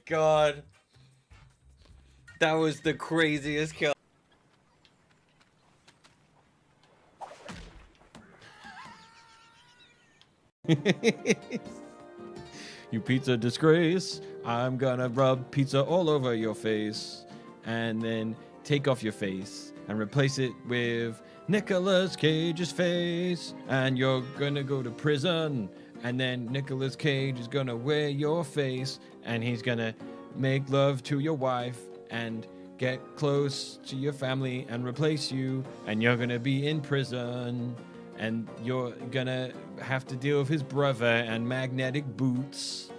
god. That was the craziest kill. You pizza disgrace. I'm gonna rub pizza all over your face and then take off your face and replace it with Nicolas Cage's face, and you're gonna go to prison, and then Nicolas Cage is gonna wear your face and he's gonna make love to your wife and get close to your family and replace you, and you're gonna be in prison, and you're gonna have to deal with his brother and magnetic boots,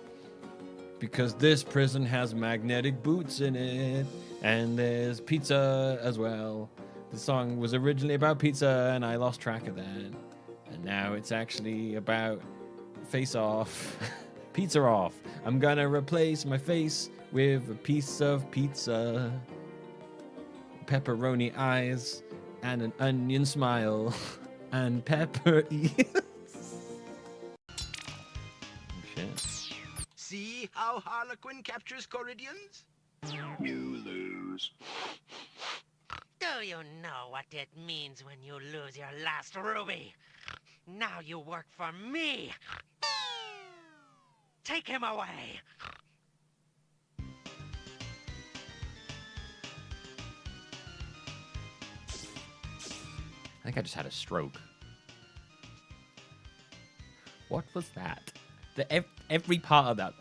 because this prison has magnetic boots in it, and there's pizza as well. The song was originally about pizza and I lost track of that, and now it's actually about face off. Pizza off. I'm gonna replace my face with a piece of pizza, pepperoni eyes and an onion smile and pepper ears. Shit. See how Harlequin captures Corridians? You lose. Do you know what it means when you lose your last ruby? Now you work for me. Take him away. I think I just had a stroke. What was that? Every part of that.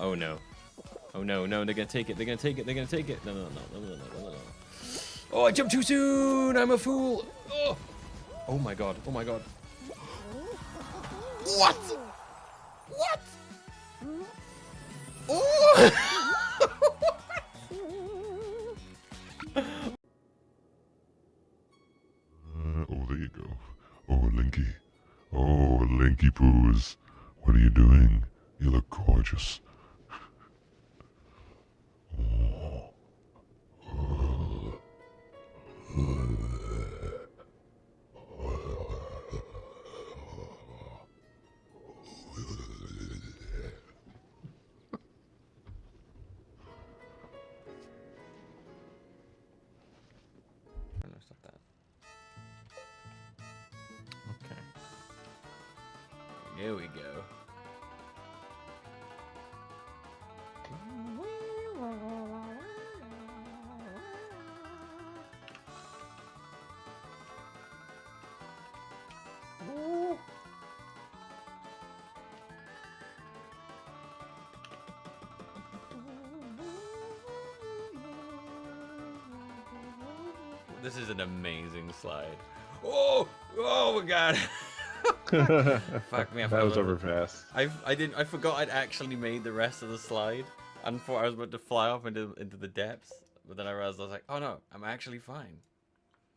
Oh no. Oh no, no, they're gonna take it, they're gonna take it, they're gonna take it. No, no, no, no, no, no, no, no. Oh, I jumped too soon! I'm a fool! Oh, oh my god, oh my god. What? What? Oh! Oh, there you go. Oh, Linky. Oh, Linky Poos. What are you doing? You look gorgeous. Oh. Stop that. Okay. Here we go. This is an amazing slide. Oh! Oh my god! Fuck me. That was over fast. I forgot I'd actually made the rest of the slide, and thought I was about to fly off into the depths. But then I realized I was like, oh no, I'm actually fine.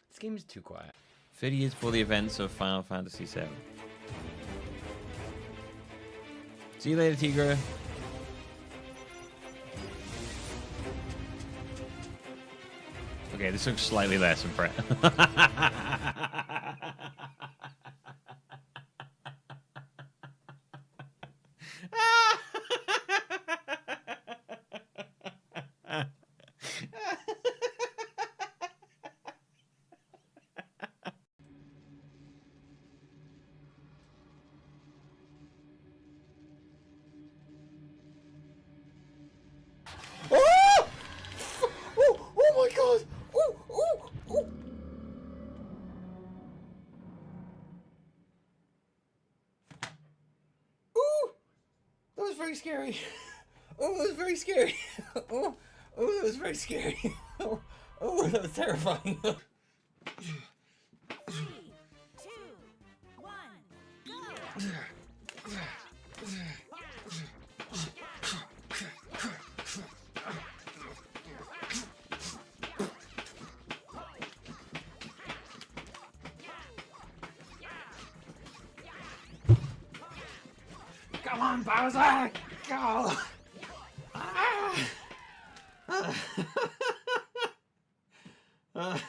This game is too quiet. 30 years for the events of Final Fantasy VII. See you later, Tigra. Okay, this looks slightly less impressive. Oh! Oh my god! Oh, oh, oh. Ooh! That was very scary. Oh, that was very scary. Oh, oh, that was very scary. Oh, oh, that was terrifying. 3, 2, 1, go! Come on, Bowser! Go! Ah!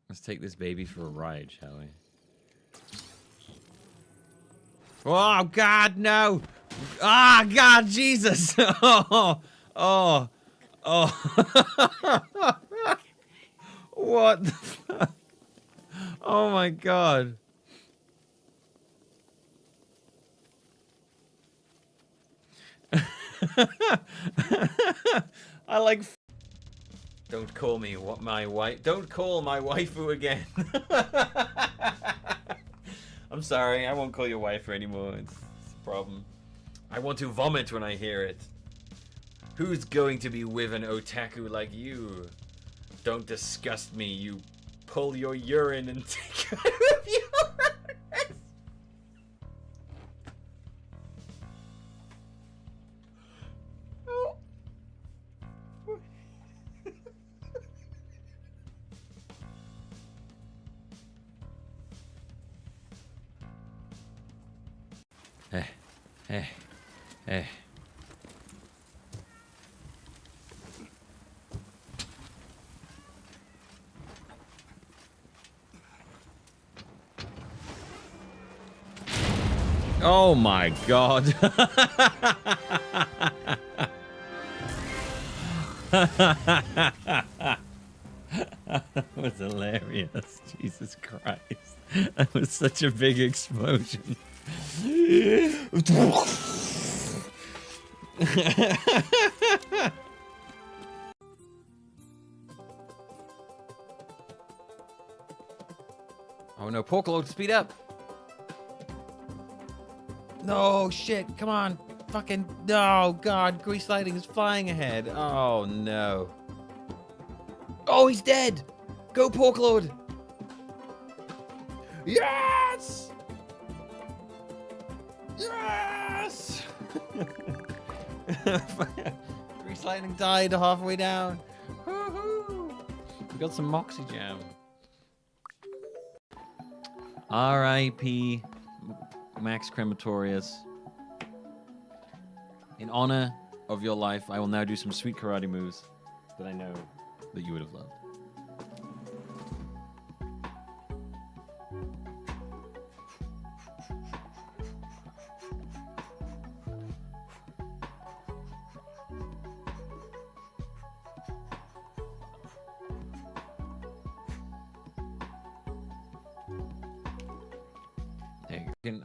Let's take this baby for a ride, shall we? Oh, God, no. Ah, God, Jesus. Oh, oh, oh. What the fuck? Oh, my God. I like... Don't call me what my wife... Don't call my waifu again. I'm sorry, I won't call you waifu anymore. It's a problem. I want to vomit when I hear it. Who's going to be with an otaku like you? Don't disgust me, you pull your urine and take out of yours. Oh. Eh. Oh my God. That was hilarious. Jesus Christ. That was such a big explosion. Oh no, Pokémon, speed up. No, shit, come on. Fucking, no, God, Grease Lightning is flying ahead. Oh no. Oh, he's dead. Go, Pokelord. Yes! Yes! Grease Lightning died halfway down. Woohoo! We got some Moxie Jam. R.I.P. Max Crematorius. In honor of your life, I will now do some sweet karate moves that I know that you would have loved.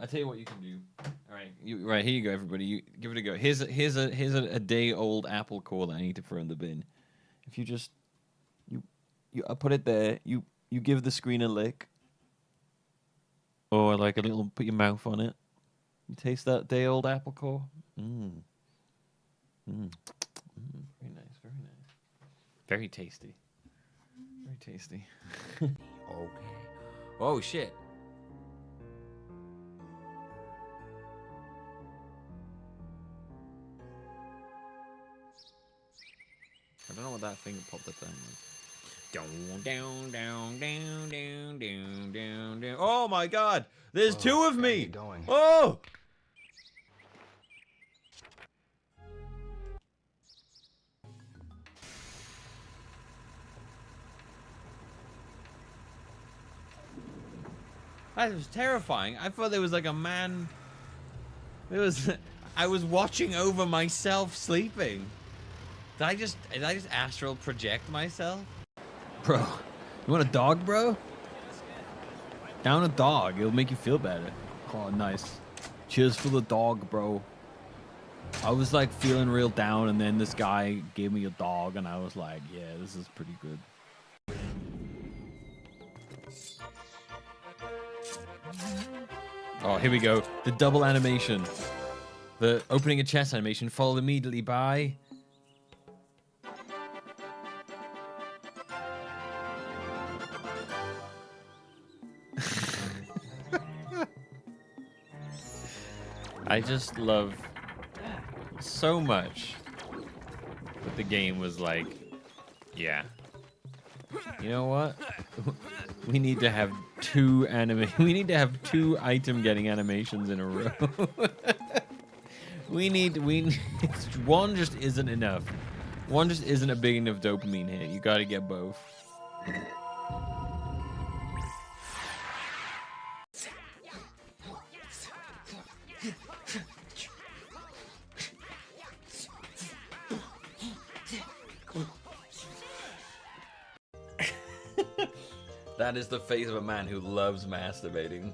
I tell you what you can do. All right, right here you go, everybody. You give it a go. Here's a day-old apple core that I need to throw in the bin. If you just I put it there. You give the screen a lick, or like a little. Put your mouth on it. You taste that day-old apple core. Very nice. Very nice. Very tasty. Very tasty. Okay. Oh shit. I don't know what that thing popped up then. Down. Oh my God! There's two of me. Going. Oh! That was terrifying. I thought there was like a man. There was. I was watching over myself sleeping. Did I just astral project myself? Bro, you want a dog, bro? Down a dog, it'll make you feel better. Oh, nice. Cheers for the dog, bro. I was like feeling real down, and then this guy gave me a dog, and I was like, yeah, this is pretty good. Oh, here we go. The double animation. The opening a chest animation followed immediately by... I just love so much that the game was like, yeah, you know what? We need to have two item getting animations in a row. we need one just isn't enough. One just isn't a big enough dopamine hit. You gotta get both. That is the face of a man who loves masturbating.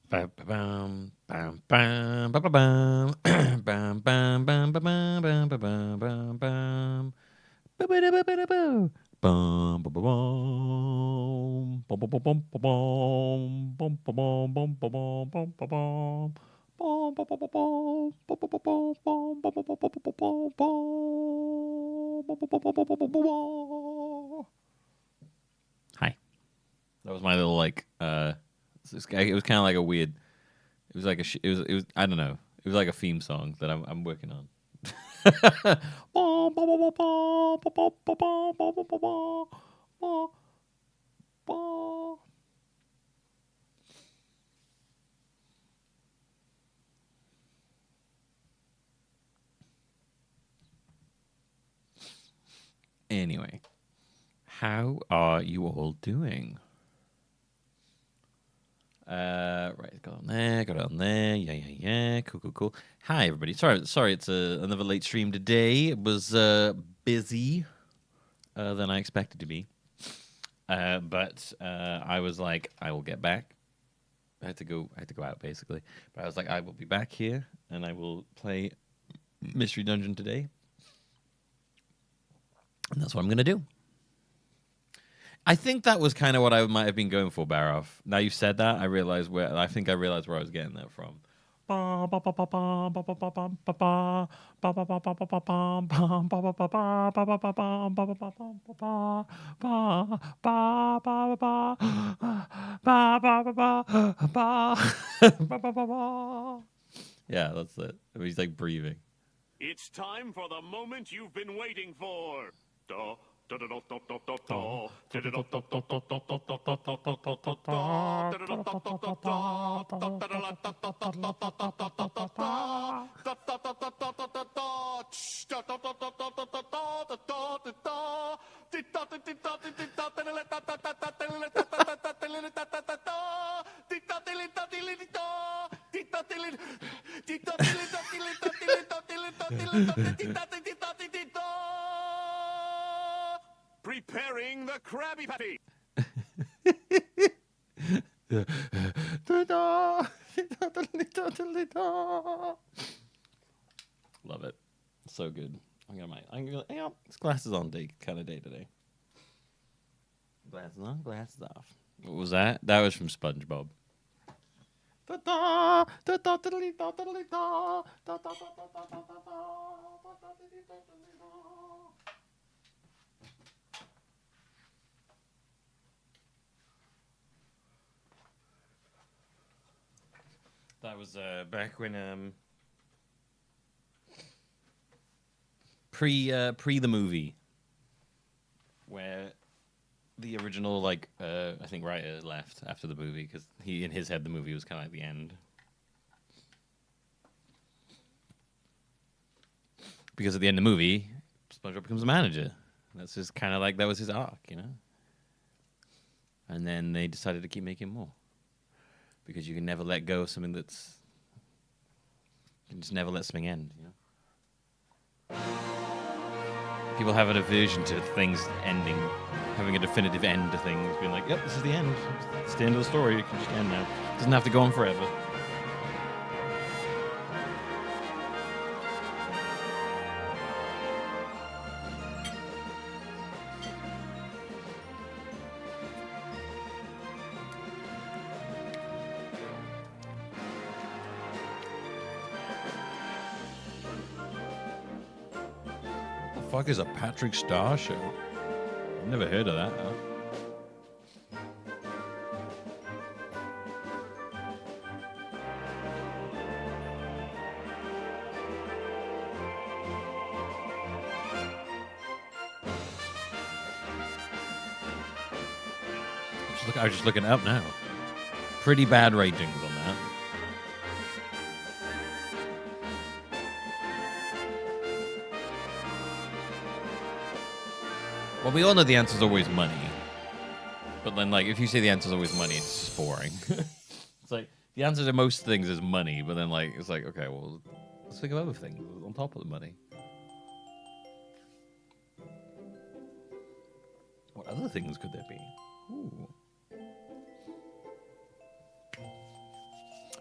Bam bam bam bam bam bam bam bam bam bam bam bam bam bam bam. Ba-ba-da-ba-ba-da-boo. Bum, ba-ba-bum. Bum-ba-bum-bum-ba-bum. Bum-ba-bum, bum-ba-bum, bum-ba-bum. Bum, ba-ba-ba-bum. Bum-ba-ba-bum, bum, ba-ba-ba-ba-ba-bum, bum. Bum-ba-ba-ba-ba-ba-bum. Hi. That was my little this guy. It was kind of like a weird. It was like it was. I don't know. It was like a theme song that I'm working on. Anyway, how are you all doing? Right, got on there, got it on there. Yeah. Cool. Hi, everybody. Sorry, it's another late stream today. It was busy than I expected to be. But I was like, I will get back. I had to go out basically. But I was like, I will be back here and I will play Mystery Dungeon today. And that's what I'm gonna do. I think that was kind of what I might have been going for, Baroff. Now you said that, I realized where I was getting that from. Yeah, that's it. He's like breathing. It's time for the moment you've been waiting for. Preparing the Krabby Patty. Love it. So good. I'm gonna it's glasses on day kind of day today. Glasses on, glasses off. What was that? That was from SpongeBob. That was back when pre the movie, where the original I think writer left after the movie because he in his head the movie was kind of like the end. Because at the end of the movie, SpongeBob becomes a manager. That's just kind of like that was his arc, you know. And then they decided to keep making more because you can never let go of something that's you can just never let something end, you know. People have an aversion to things ending, having a definitive end to things, being like, "Yep, this is the end. It's the end of the story. It can just end now. It doesn't have to go on forever." What the fuck is a Patrick Star show? I've never heard of that. I was just looking it up now. Pretty bad ratings on that. Well, we all know the answer's always money. But then, if you say the answer's always money, it's just boring. It's like, the answer to most things is money, but then, it's like, okay, well, let's think of other things on top of the money. What other things could there be? Ooh.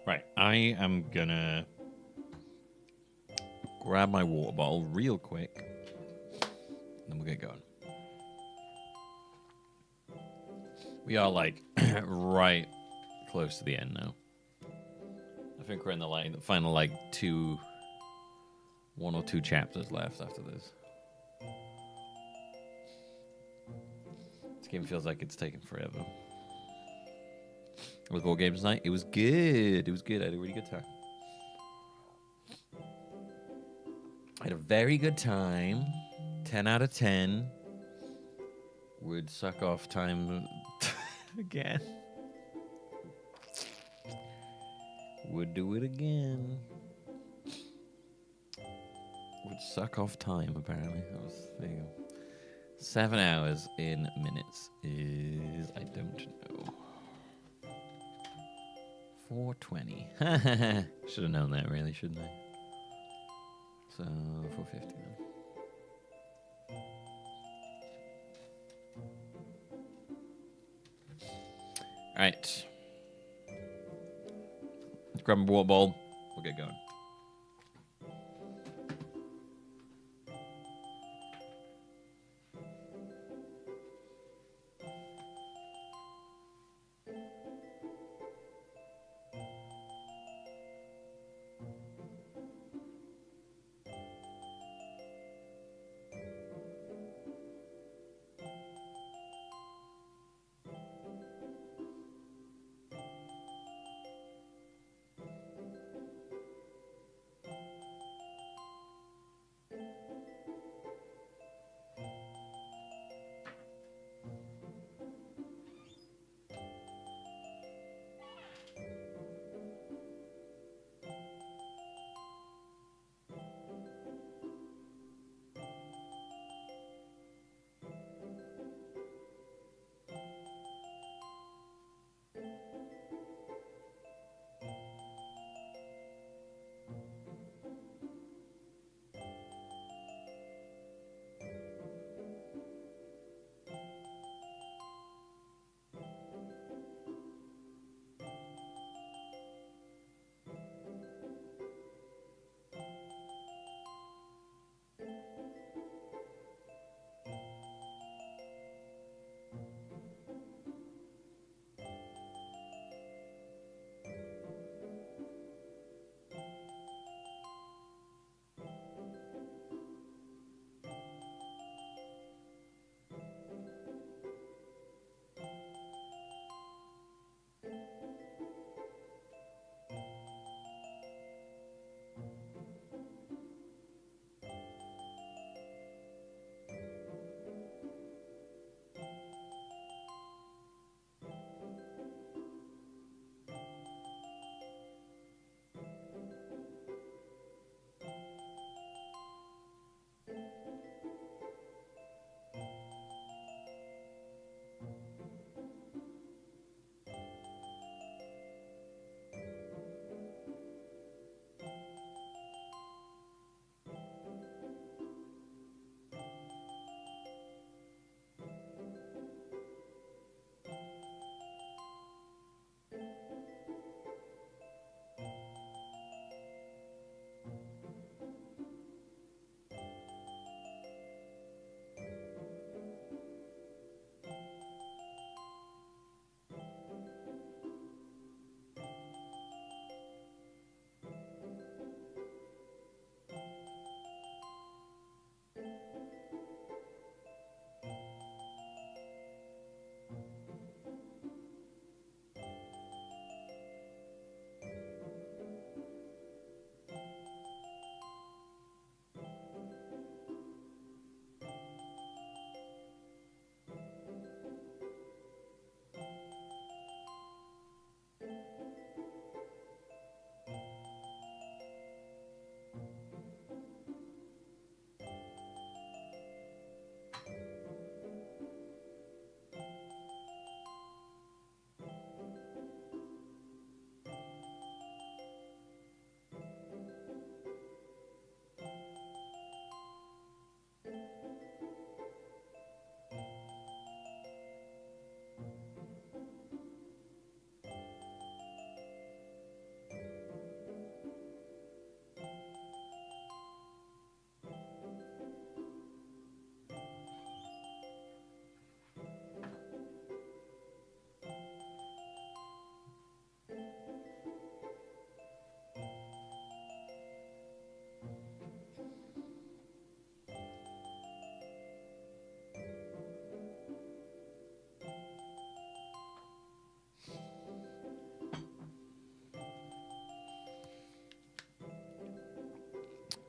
Right, I am gonna grab my water bottle real quick, then we'll get going. We are right close to the end now. I think we're in the final 1 or 2 chapters left after this. This game feels like it's taken forever. With board games night, it was good. It was good. I had a really good time. I had a very good time. 10 out of 10. Would suck off time again. Would do it again. Would suck off time, apparently. There you go. 7 hours in minutes is, I don't know. 420. Should have known that, really, shouldn't I? So, 450 then. All right. Let's grab a water bowl. We'll get going.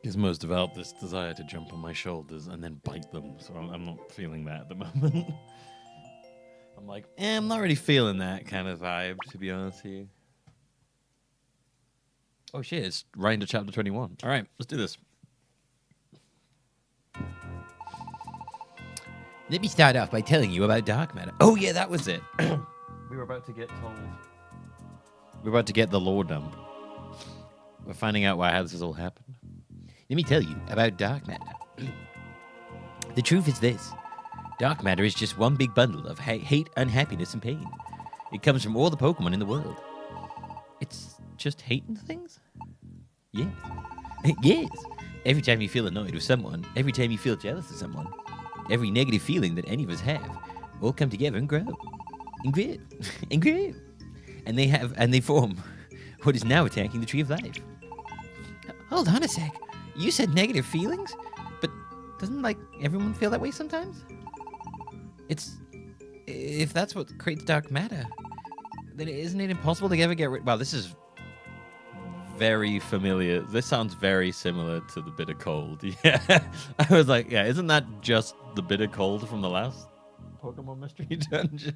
It's most about this desire to jump on my shoulders and then bite them. So I'm not feeling that at the moment. I'm like, I'm not really feeling that kind of vibe, to be honest with you. Oh shit, it's right into chapter 21. All right, let's do this. Let me start off by telling you about dark matter. Oh yeah, that was it. We were about to get told. We're about to get the lore dump. We're finding out how this has all happened. Let me tell you about dark matter. The truth is this. Dark matter is just one big bundle of hate, unhappiness, and pain. It comes from all the Pokemon in the world. It's just hating things? Yes. Yes. Every time you feel annoyed with someone, every time you feel jealous of someone, every negative feeling that any of us have, all come together and grow. And grow. And grow. And they form what is now attacking the Tree of Life. Hold on a sec. You said negative feelings? But doesn't, everyone feel that way sometimes? If that's what creates dark matter, then isn't it impossible to ever get rid... Wow, this is very familiar. This sounds very similar to the bitter cold. Yeah. I was like, yeah, isn't that just the bitter cold from the last Pokemon Mystery Dungeon?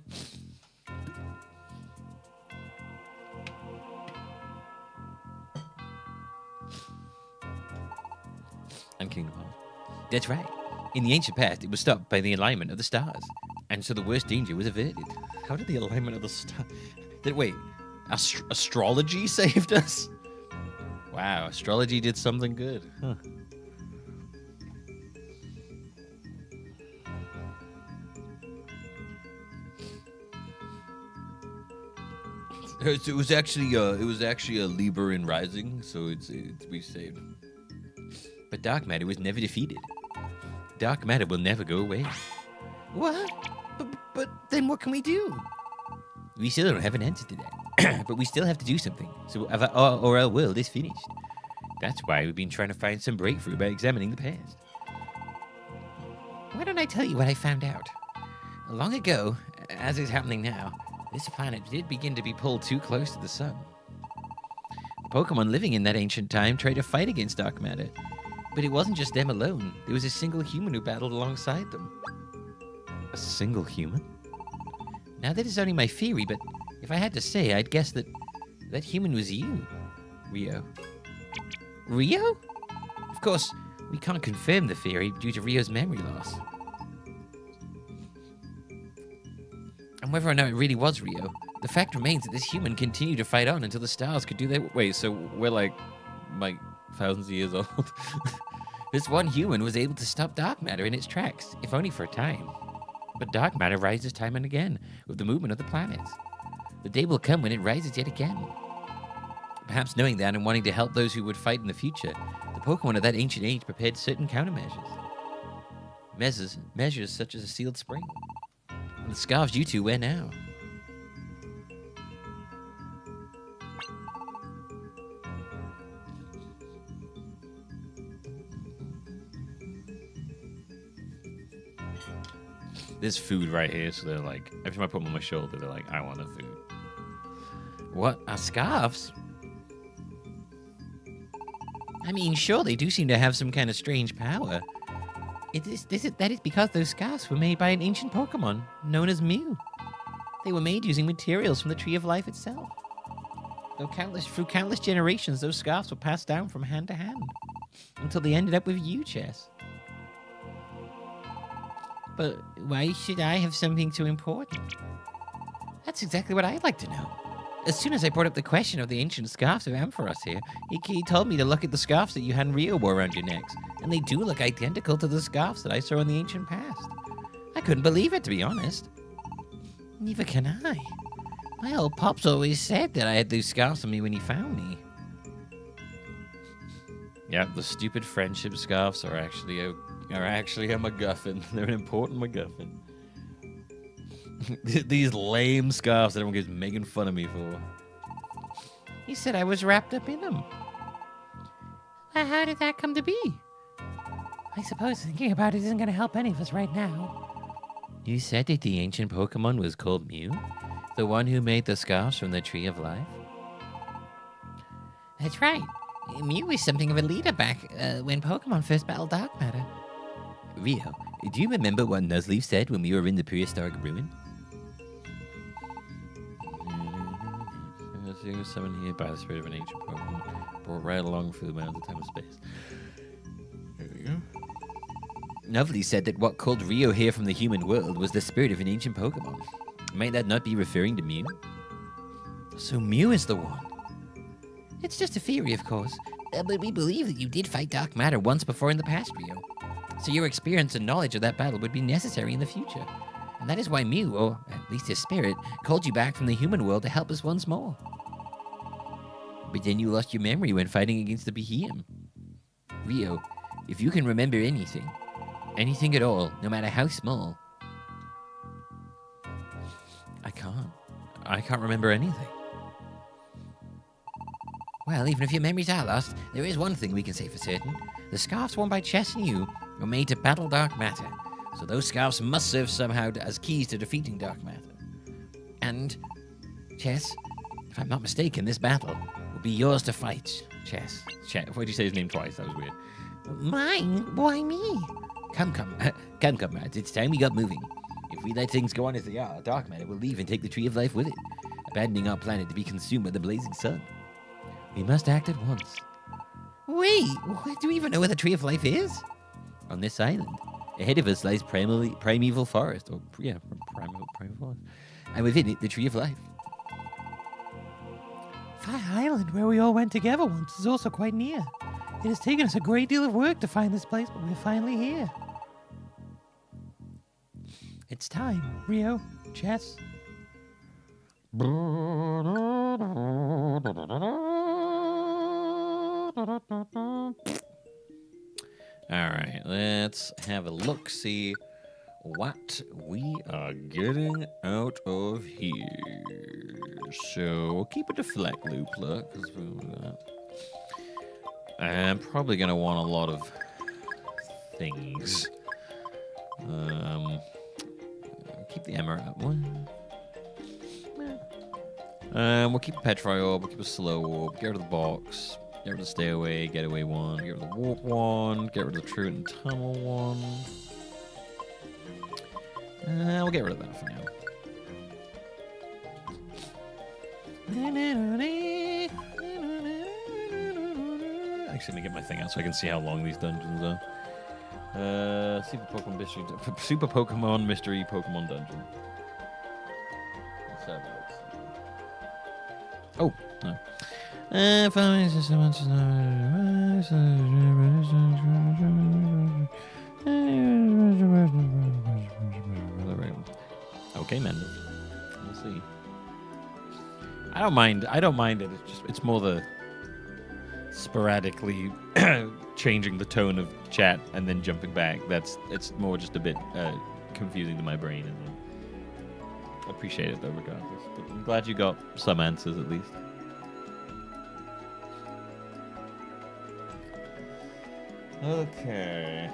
I'm Kingdom Hearts. That's right. In the ancient past, it was stopped by the alignment of the stars, and so the worst danger was averted. How did the alignment of the stars... Wait, astrology saved us? Wow, astrology did something good. Huh. It was actually a Libra in Rising, so we saved. But dark matter was never defeated. Dark matter will never go away. What? But then what can we do? We still don't have an answer to that. But we still have to do something, or our world is finished. That's why we've been trying to find some breakthrough by examining the past. Why don't I tell you what I found out? Long ago, as is happening now, this planet did begin to be pulled too close to the sun. The Pokemon living in that ancient time tried to fight against dark matter. But it wasn't just them alone. There was a single human who battled alongside them. A single human? Now that is only my theory, but if I had to say, I'd guess that that human was you, Rio. Rio? Of course, we can't confirm the theory due to Rio's memory loss. And whether or not it really was Rio, the fact remains that this human continued to fight on until the stars could do their... Wait, so we're like thousands of years old? This one human was able to stop dark matter in its tracks, if only for a time. But dark matter rises time and again, with the movement of the planets. The day will come when it rises yet again. Perhaps knowing that and wanting to help those who would fight in the future, the Pokemon of that ancient age prepared certain countermeasures. Measures such as a sealed spring. And the scarves you two wear now. There's food right here, so they're like, every time I put them on my shoulder, they're like, I want the food. What? Are scarves? I mean, sure, they do seem to have some kind of strange power. That is because those scarves were made by an ancient Pokemon known as Mew. They were made using materials from the Tree of Life itself. Through countless generations, those scarves were passed down from hand to hand until they ended up with you, Chess. But why should I have something so important? That's exactly what I'd like to know. As soon as I brought up the question of the ancient scarves of Ampharos here, he told me to look at the scarves that you and Rio wore around your necks, and they do look identical to the scarves that I saw in the ancient past. I couldn't believe it, to be honest. Neither can I. My old pops always said that I had those scarves on me when he found me. Yeah, the stupid friendship scarves are actually a MacGuffin. They're an important MacGuffin. These lame scarves that everyone keeps making fun of me for. He said I was wrapped up in them. Well, how did that come to be? I suppose thinking about it isn't going to help any of us right now. You said that the ancient Pokemon was called Mew? The one who made the scarves from the Tree of Life? That's right. Mew was something of a leader back when Pokemon first battled dark matter. Rio, do you remember what Nuzleaf said when we were in the prehistoric ruin? Summoned here by the spirit of an ancient Pokemon, brought right along through the mountains of time and space. There we go. Nuvely said that what called Rio here from the human world was the spirit of an ancient Pokemon. Might that not be referring to Mew? So Mew is the one. It's just a theory, of course, but we believe that you did fight dark matter once before in the past, Rio. So your experience and knowledge of that battle would be necessary in the future. And that is why Mew, or at least his spirit, called you back from the human world to help us once more. But then you lost your memory when fighting against the Behem. Rio, if you can remember anything at all, no matter how small. I can't remember anything. Well, even if your memories are lost, there is one thing we can say for certain. The scarves worn by Chess and you were made to battle dark matter. So those scarves must serve somehow as keys to defeating dark matter. And, Chess, if I'm not mistaken, this battle will be yours to fight. Chess. Why'd you say his name twice? That was weird. Mine? Why me? Come, lads. It's time we got moving. If we let things go on as they are, dark matter will leave and take the Tree of Life with it, abandoning our planet to be consumed by the blazing sun. We must act at once. Wait, do we even know where the Tree of Life is? On this island. Ahead of us lies primeval forest. Primeval forest. And within it, the Tree of Life. Fire Island, where we all went together once, is also quite near. It has taken us a great deal of work to find this place, but we're finally here. It's time, Rio, Chess. Alright, let's have a look, see what we are getting out of here. So, we'll keep it to Fleck Loopla, because I'm probably going to want a lot of things. Keep the Emerald up one. We'll keep a Petrify Orb, we'll keep a Slow Orb, get rid of the box, get rid of the Stay Away, Getaway one, get rid of the Warp one, get rid of the Truant and Tunnel one. We'll get rid of that for now. Actually, let me get my thing out so I can see how long these dungeons are. Super Pokemon Mystery Pokemon Dungeon. Let's have a look. Oh, no. Okay, Mendel. We'll see. I don't mind it. It's more the sporadically changing the tone of chat and then jumping back. It's more just a bit confusing to my brain. And I appreciate it though, regardless. But I'm glad you got some answers at least. Okay.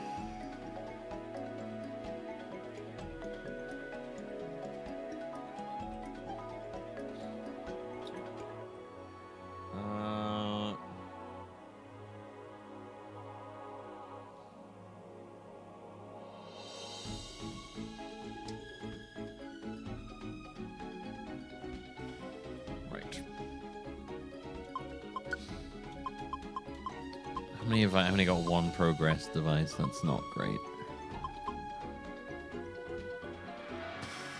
I've only got one progress device. That's not great.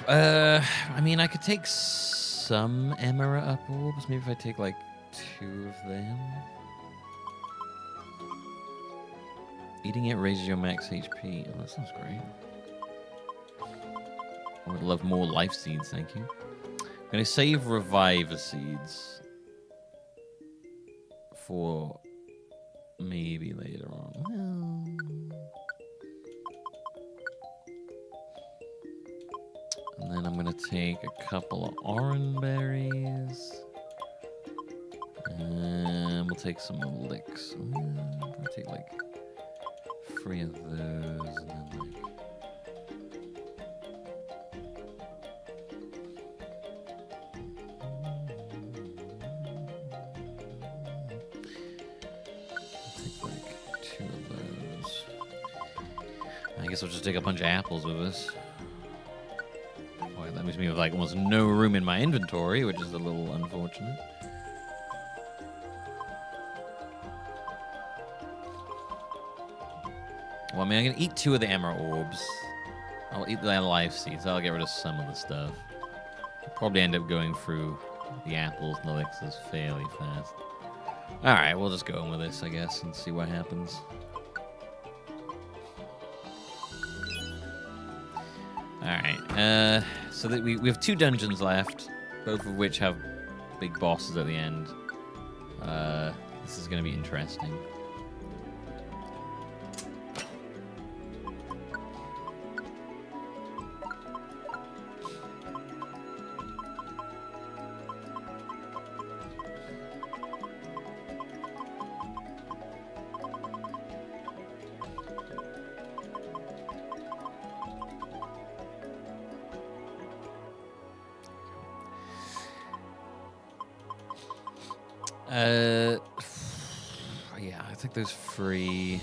I mean, I could take some Emera Up Orbs. Maybe if I take like 2 of them. Eating it raises your max HP. Oh, that sounds great. I would love more life seeds, thank you. I'm going to save Reviver Seeds for maybe later on. And then I'm going to take a couple of Oran Berries. And we'll take some Elixir. I'll take like 3 of those. And then like... I guess we'll just take a bunch of apples with us. Boy, that leaves me with like almost no room in my inventory, which is a little unfortunate. Well, I mean, I'm gonna eat 2 of the emerald orbs. I'll eat the life seeds. I'll get rid of some of the stuff. I'll probably end up going through the apples and elixirs fairly fast. Alright, we'll just go in with this, I guess, and see what happens. Alright, so that we have 2 dungeons left, both of which have big bosses at the end. This is going to be interesting. Yeah, I think there's free.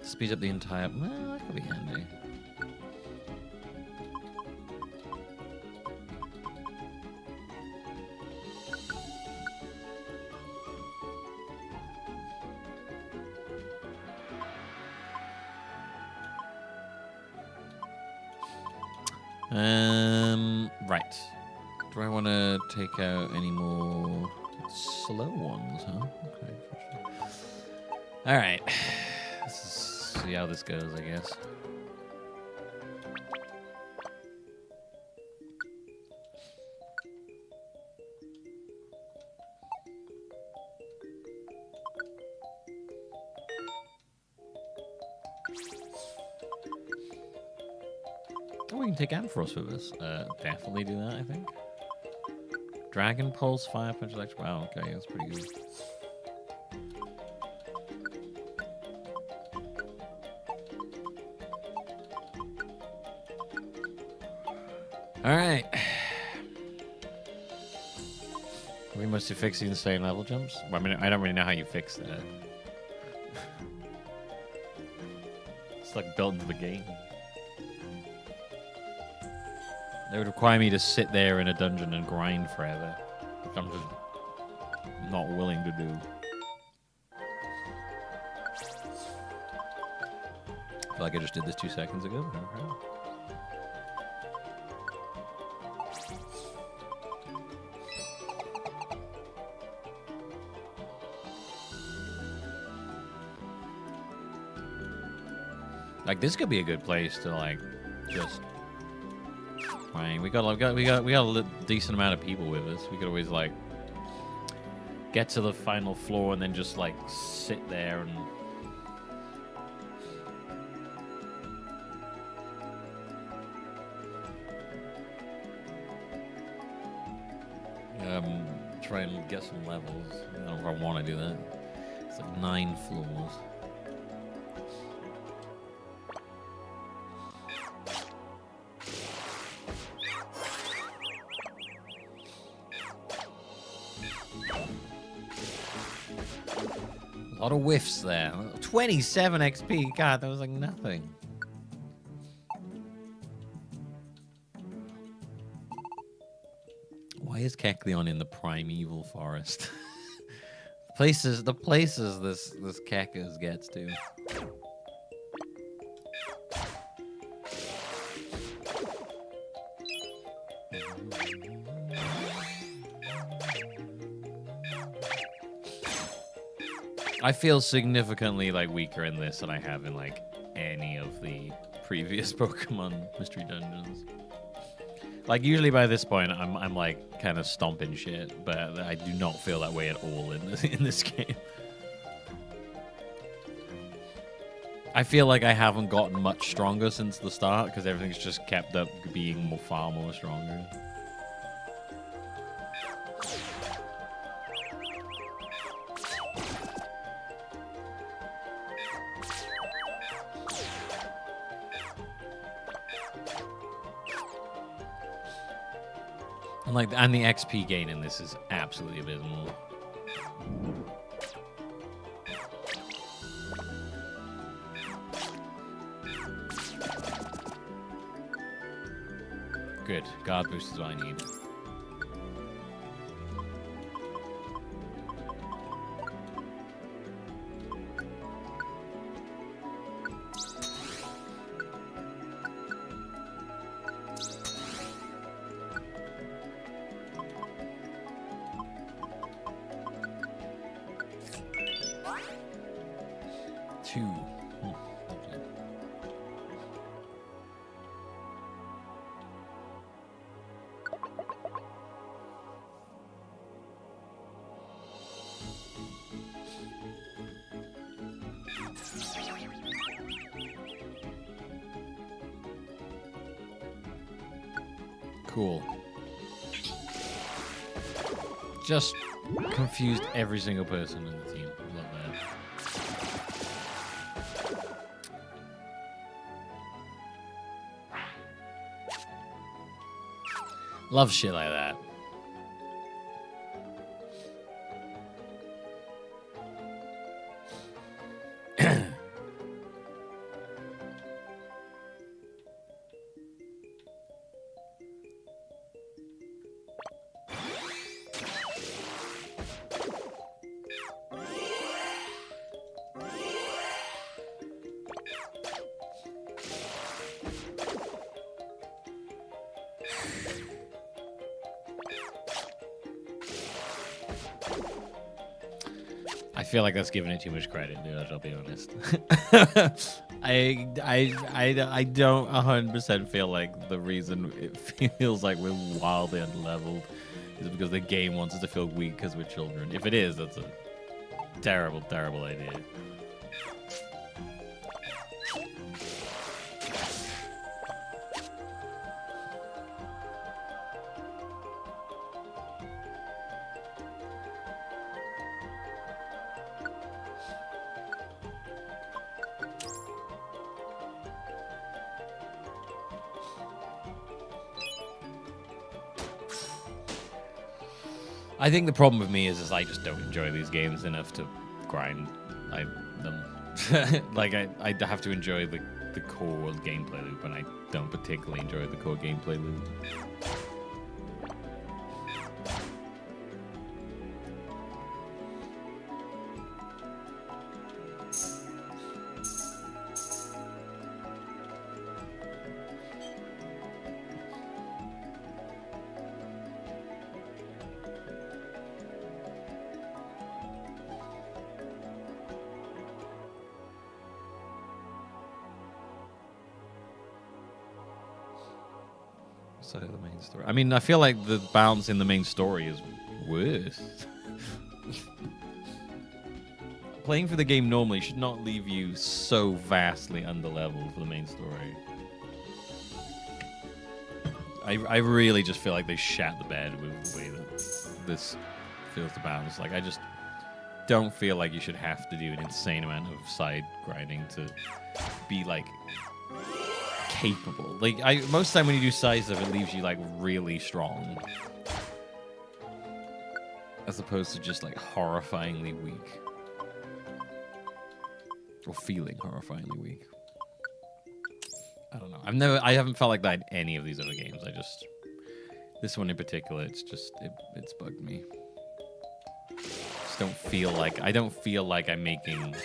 Speed up the entire. Well, that could be handy. Right. Do I want to take out any more slow ones, huh? Okay. All right. Let's see how this goes, I guess. Oh, we can take Ampharos with us. Definitely do that, I think. Dragon Pulse, Fire Punch, Electric. Wow, okay, that's pretty good. Alright. Are we mostly fixing the same level jumps? Well, I mean, I don't really know how you fix that. It's like built into the game. It would require me to sit there in a dungeon and grind forever, which I'm just not willing to do. I feel like I just did this 2 seconds ago. Okay. Like, this could be a good place to, like, just... Right, we got a decent amount of people with us. We could always like get to the final floor and then just like sit there and try and get some levels. I don't know if I want to do that. It's like 9 floors. A lot of whiffs there. 27 XP. God, that was like nothing. Why is Kecleon in the primeval forest? the places this Kekos gets to. I feel significantly like weaker in this than I have in like any of the previous Pokemon mystery dungeons. Like usually by this point I'm like kind of stomping shit, but I do not feel that way at all in this game. I feel like I haven't gotten much stronger since the start because everything's just kept up being far more stronger. And the XP gain in this is absolutely abysmal. Good. Guard boost is what I need. Two. Okay. Cool. Just confused every single person on the team. Love that. Love shit like that. I feel like that's giving it too much credit, dude. I'll be honest. I don't 100% feel like the reason it feels like we're wildly unleveled is because the game wants us to feel weak because we're children. If it is, that's a terrible, terrible idea. I think the problem with me is I just don't enjoy these games enough to grind them. Like, I have to enjoy the core gameplay loop, and I don't particularly enjoy the core gameplay loop. So the main story. I mean, I feel like the balance in the main story is worse. Playing for the game normally should not leave you so vastly underleveled for the main story. I really just feel like they shat the bed with the way that this feels to balance. Like, I just don't feel like you should have to do an insane amount of side grinding to be like capable. Like, most of the time when you do side stuff, it leaves you like really strong, as opposed to just like horrifyingly weak, or feeling horrifyingly weak. I don't know. I haven't felt like that in any of these other games. This one in particular, it's bugged me. I don't feel like I'm making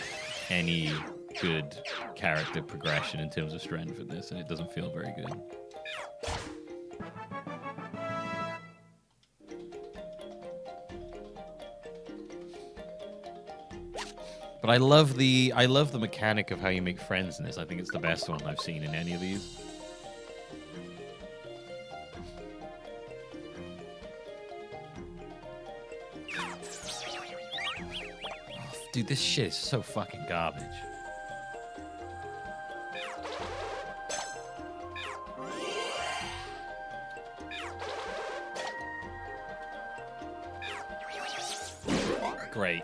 any good character progression in terms of strength for this, and it doesn't feel very good. But I love the mechanic of how you make friends in this. I think it's the best one I've seen in any of these. Dude, this shit is so fucking garbage. Great.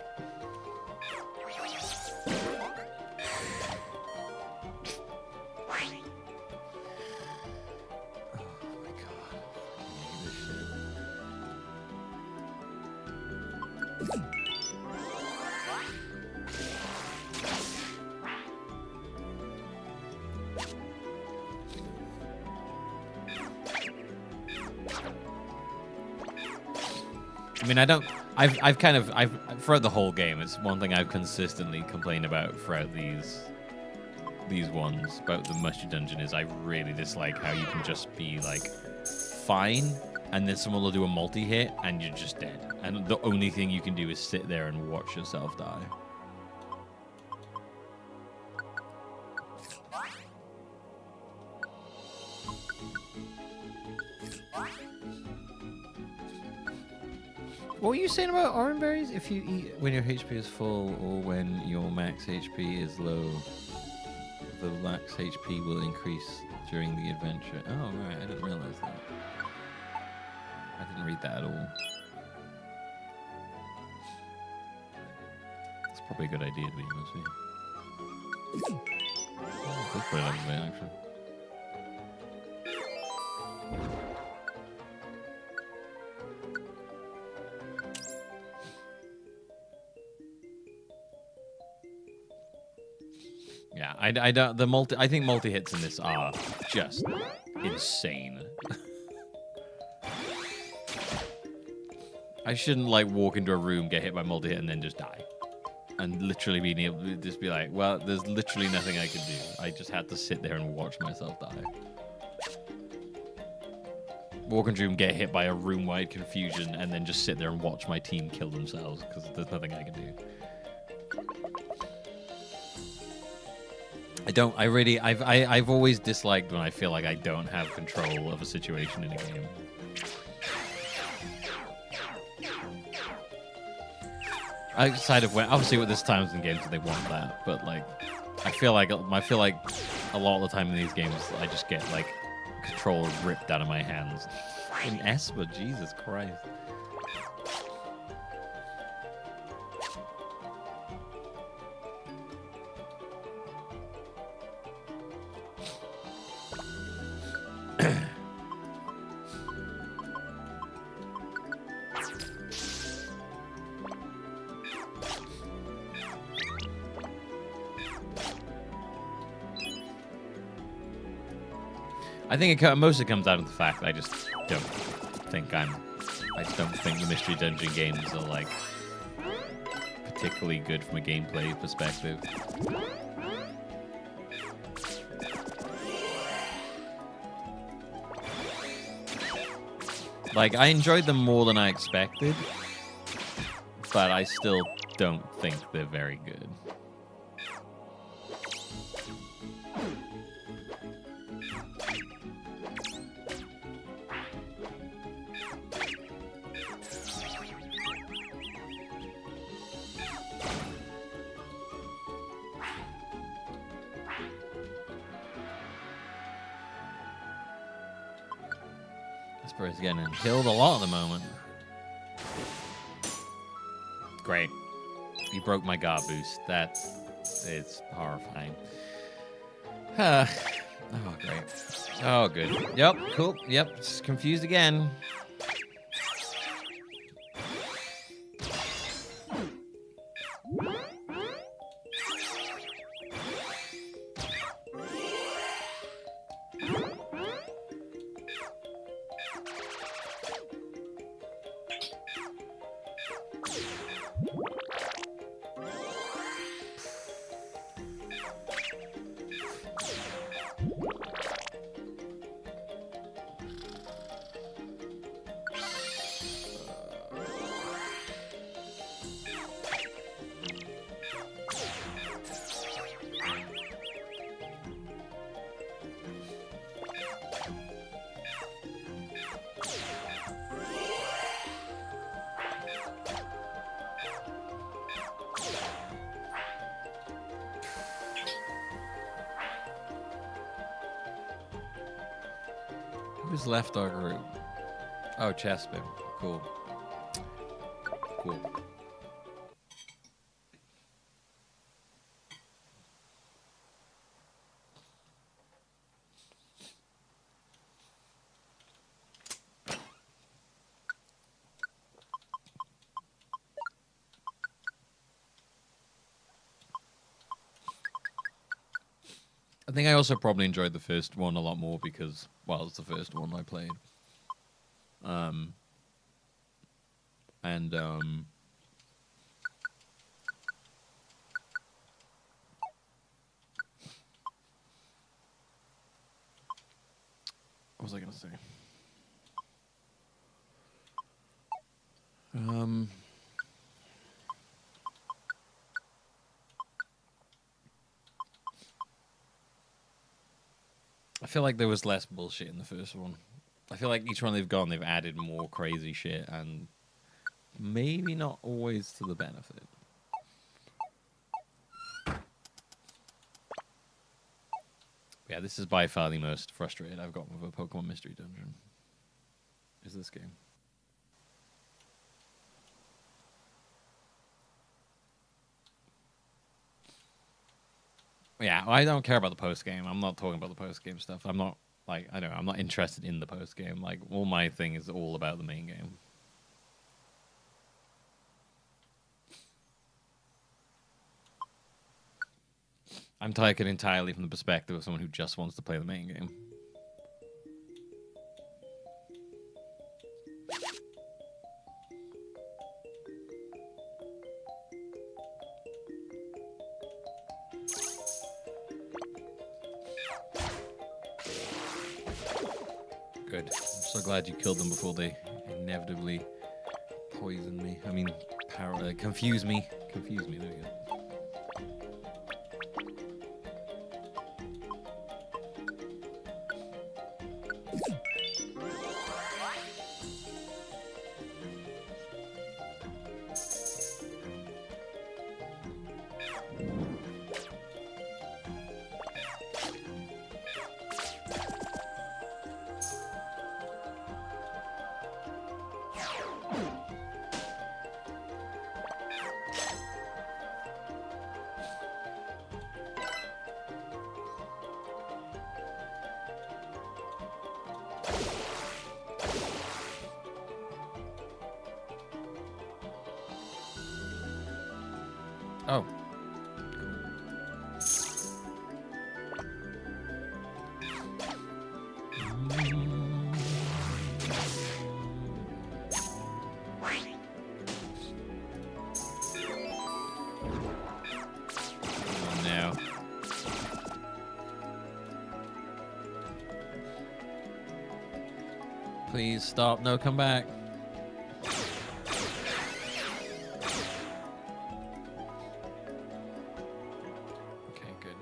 I mean, I've throughout the whole game, it's one thing I've consistently complained about throughout these ones about the Mushy Dungeon is I really dislike how you can just be like fine and then someone will do a multi-hit and you're just dead. And the only thing you can do is sit there and watch yourself die. What were you saying about orange berries? If you eat when your HP is full or when your max HP is low, the max HP will increase during the adventure. Oh, right. I didn't realize that. I didn't read that at all. It's probably a good idea to be honest with you. Oh, that's pretty lovely, actually. Yeah, I don't. I think multi hits in this are just insane. I shouldn't like walk into a room, get hit by multi hit, and then just die, and literally being able to just be like, well, there's literally nothing I could do. I just had to sit there and watch myself die. Walk into a room, get hit by a room-wide confusion, and then just sit there and watch my team kill themselves because there's nothing I can do. I've always disliked when I feel like I don't have control of a situation in a game. Outside of when, obviously with this times in games they want that, but like, I feel like a lot of the time in these games I just get like control ripped out of my hands. In Esper, Jesus Christ. I think it mostly comes down to the fact that I just don't think the Mystery Dungeon games are like particularly good from a gameplay perspective. Like, I enjoyed them more than I expected, but I still don't think they're very good. Is getting killed a lot at the moment. Great. You broke my guard boost. It's horrifying. Oh, great. Oh, good. Yep, cool. Yep, it's confused again. Who's left our group? Oh, Chespin. Cool. Cool. I think I also probably enjoyed the first one a lot more because, well, it's the first one I played. And what was I gonna say? I feel like there was less bullshit in the first one. I feel like each one they've gone, they've added more crazy shit, and maybe not always to the benefit. Yeah, this is by far the most frustrated I've gotten with a Pokemon Mystery Dungeon. Is this game. Yeah, I don't care about the post game. I'm not talking about the post game stuff. I'm not like I'm not interested in the post game. Like all my thing is all about the main game. I'm taking entirely from the perspective of someone who just wants to play the main game. Good. I'm so glad you killed them before they inevitably poison me. I mean, confuse me. Confuse me. There we go. Oh. Oh, no. Please stop. No, come back. Okay, good.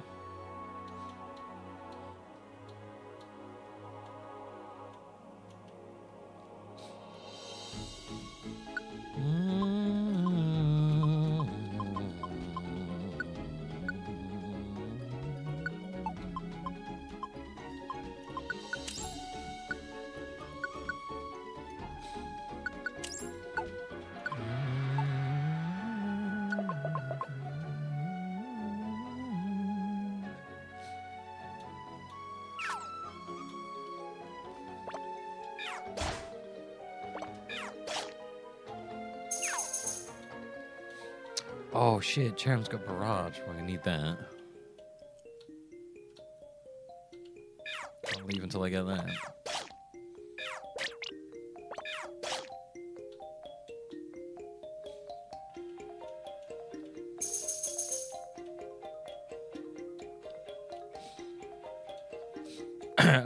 Oh shit, Charon's got barrage. Well, I need that. I'll leave until I get that.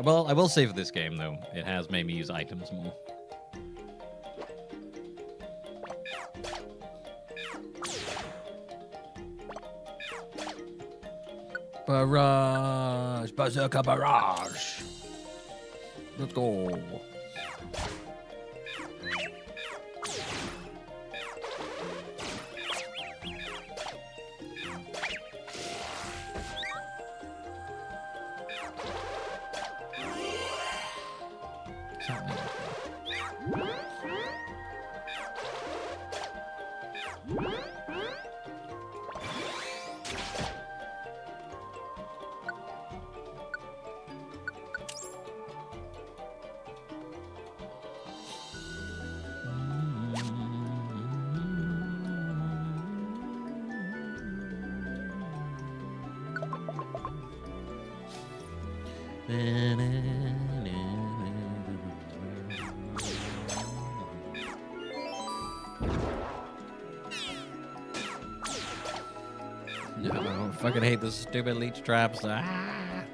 Well, I will say for this game, though, it has made me use items more. Barrage! Berserker barrage! Let's go. fucking hate the stupid leech traps. Ah.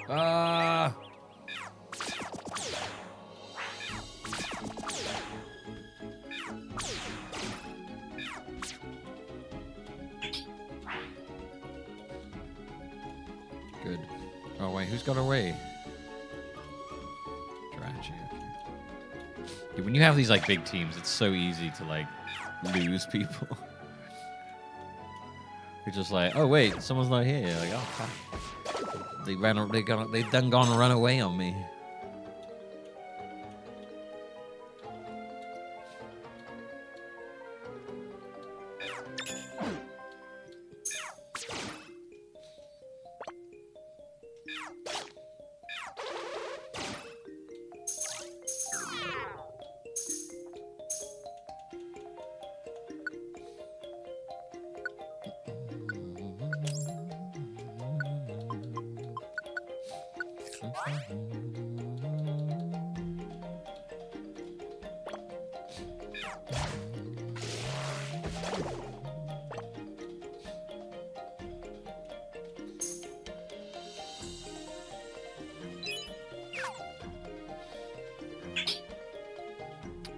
Ah. Good. Oh wait, who's got away? Draggy, okay. Yeah, when you have these like big teams, it's so easy to like lose people. You're just like, oh wait, someone's not here. You're like, oh fuck. They done gone and run away on me.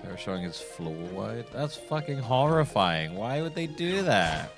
They're showing his floor wide. That's fucking horrifying. Why would they do that?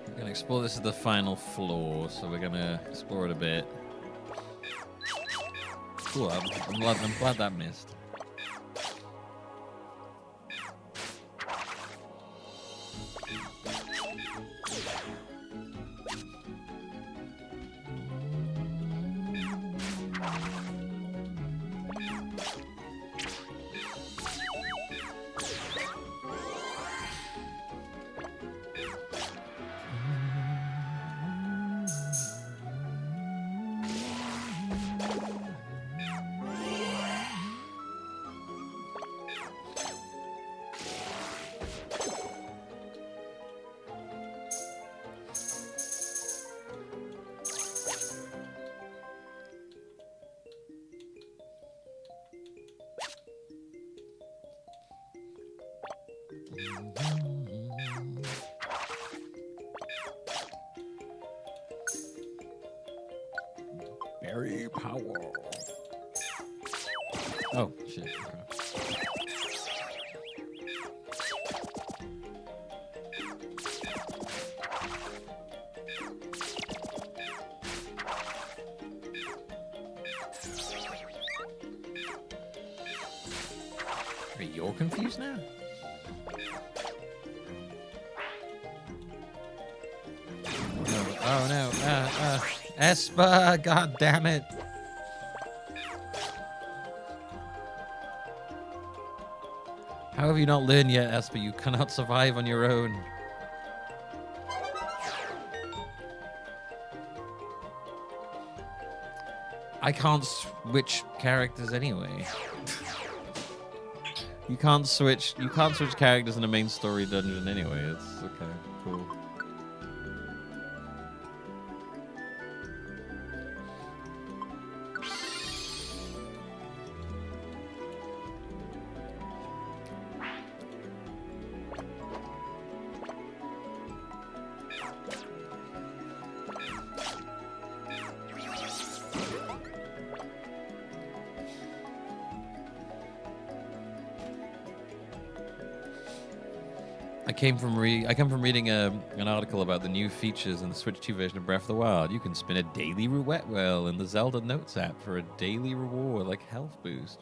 We're gonna explore. This is the final floor, so we're gonna explore it a bit. Cool. I'm glad that missed. Berry power. Oh shit. Okay. Wait, you're confused now? No. Oh no. Esper, god damn it. How have you not learned yet, Esper? You cannot survive on your own. I can't switch characters anyway. You can't switch characters in a main story dungeon anyway. It's okay, cool. I came from reading an article about the new features in the Switch 2 version of Breath of the Wild. You can spin a daily roulette wheel in the Zelda Notes app for a daily reward, like health boost.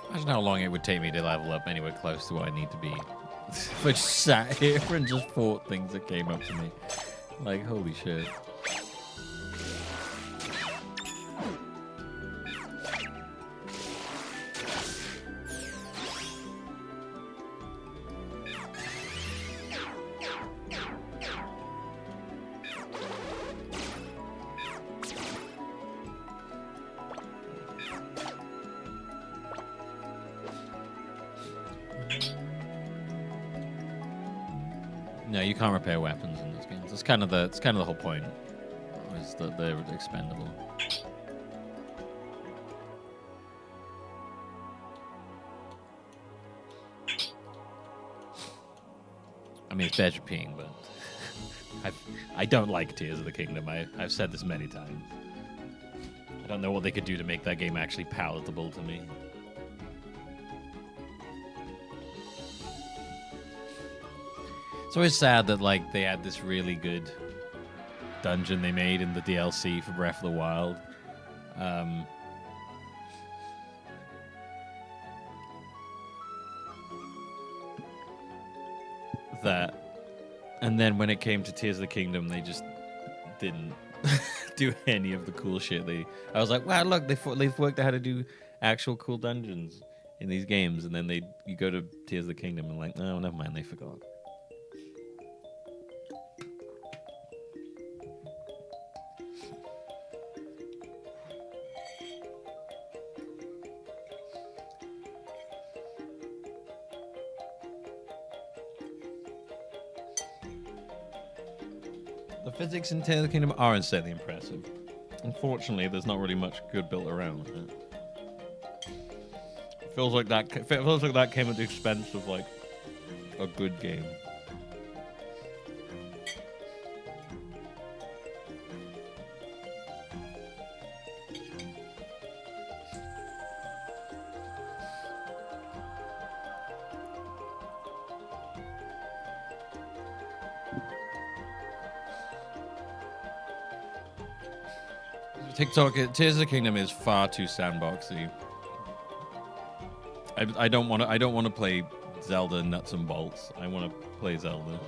Imagine how long it would take me to level up anywhere close to what I need to be. If I just sat here and just fought things that came up to me. Like, holy shit. No, you can't repair weapons in these games. It's kind of the whole point. Is that they're expendable. I mean, it's better peeing, but I don't like Tears of the Kingdom. I've said this many times. I don't know what they could do to make that game actually palatable to me. It's always sad that like they had this really good dungeon they made in the DLC for Breath of the Wild. And then when it came to Tears of the Kingdom, they just didn't do any of the cool shit. I was like, wow, look, they've worked out how to do actual cool dungeons in these games, and then you go to Tears of the Kingdom and like, no, never mind, they forgot. The physics in Tears of the Kingdom are insanely impressive. Unfortunately, there's not really much good built around it. Feels like that came at the expense of like a good game. TikTok, Tears of the Kingdom is far too sandboxy. I don't want to play Zelda nuts and bolts. I want to play Zelda.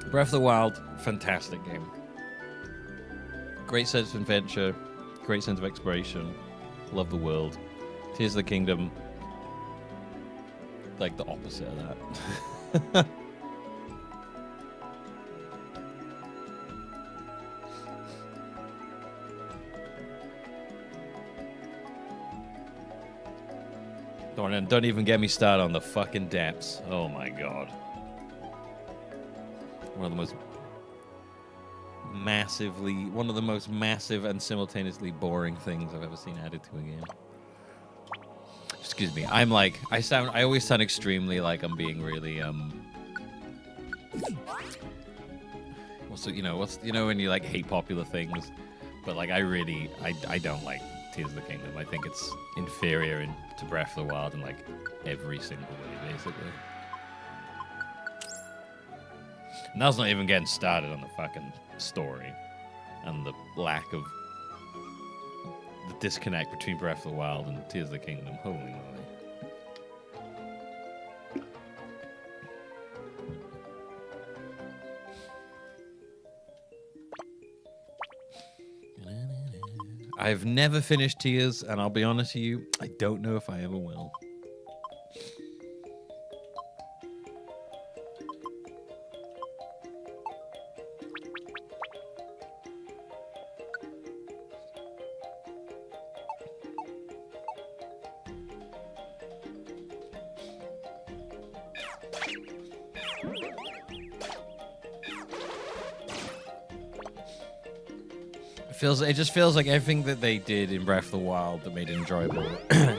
Breath of the Wild, fantastic game. Great sense of adventure, great sense of exploration. Love the world. Tears of the Kingdom, like the opposite of that. Don't even get me started on the fucking depths. Oh my god. One of the most one of the most massive and simultaneously boring things I've ever seen added to a game. Excuse me. I always sound extremely like I'm being really when you like hate popular things, but like I don't like Tears of the Kingdom. I think it's inferior to Breath of the Wild in like every single way, basically. And that's not even getting started on the fucking story and the lack of the disconnect between Breath of the Wild and Tears of the Kingdom. Holy moly. I've never finished Tears, and I'll be honest with you, I don't know if I ever will. It just feels like everything that they did in Breath of the Wild that made it enjoyable, they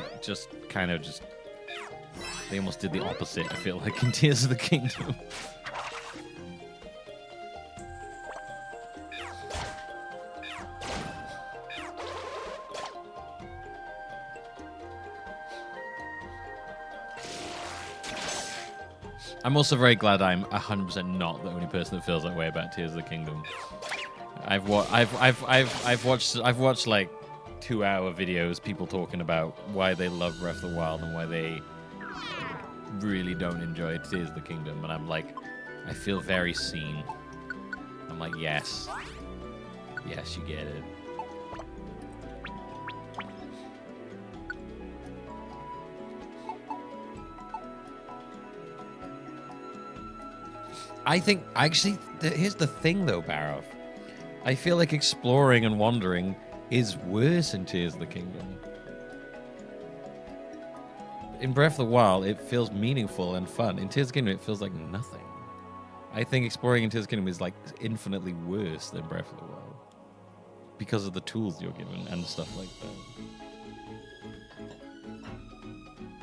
almost did the opposite, I feel like, in Tears of the Kingdom. I'm also very glad I'm 100% not the only person that feels that way about Tears of the Kingdom. I've watched like 2-hour videos, people talking about why they love Breath of the Wild and why they really don't enjoy Tears of the Kingdom, and I'm like, I feel very seen. I'm like, yes, you get it. I think actually, here's the thing though, Barrow. I feel like exploring and wandering is worse in Tears of the Kingdom. In Breath of the Wild, it feels meaningful and fun. In Tears of the Kingdom, it feels like nothing. I think exploring in Tears of the Kingdom is like infinitely worse than Breath of the Wild because of the tools you're given and stuff like that.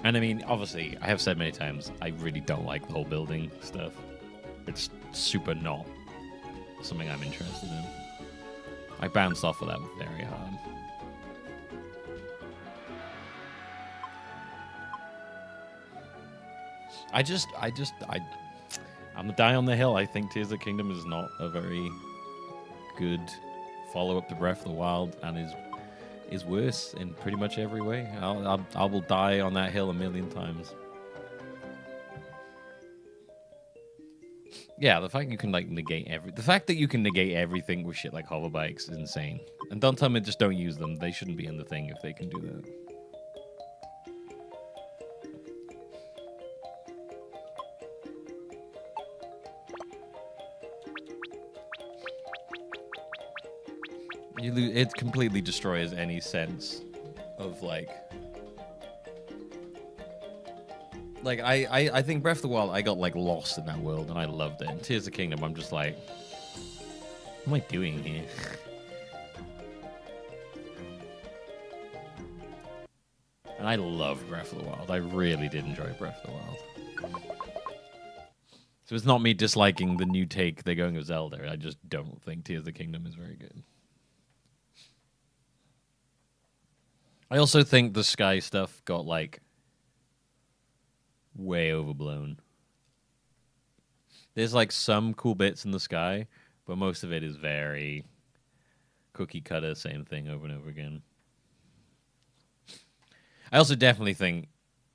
And I mean, obviously, I have said many times, I really don't like the whole building stuff. It's super not something I'm interested in. I bounced off of that very hard. I'm a die on the hill. I think Tears of the Kingdom is not a very good follow-up to Breath of the Wild and is worse in pretty much every way. I will die on that hill a million times. Yeah, the fact you can negate everything with shit like hover bikes is insane. And don't tell me just don't use them. They shouldn't be in the thing if they can do that. It completely destroys any sense of I think Breath of the Wild, I got lost in that world and I loved it. And Tears of the Kingdom, I'm just like, what am I doing here? And I loved Breath of the Wild. I really did enjoy Breath of the Wild. So it's not me disliking the new take they're going with Zelda. I just don't think Tears of the Kingdom is very good. I also think the sky stuff got way overblown. There's some cool bits in the sky, but most of it is very cookie cutter, same thing over and over again. I also definitely think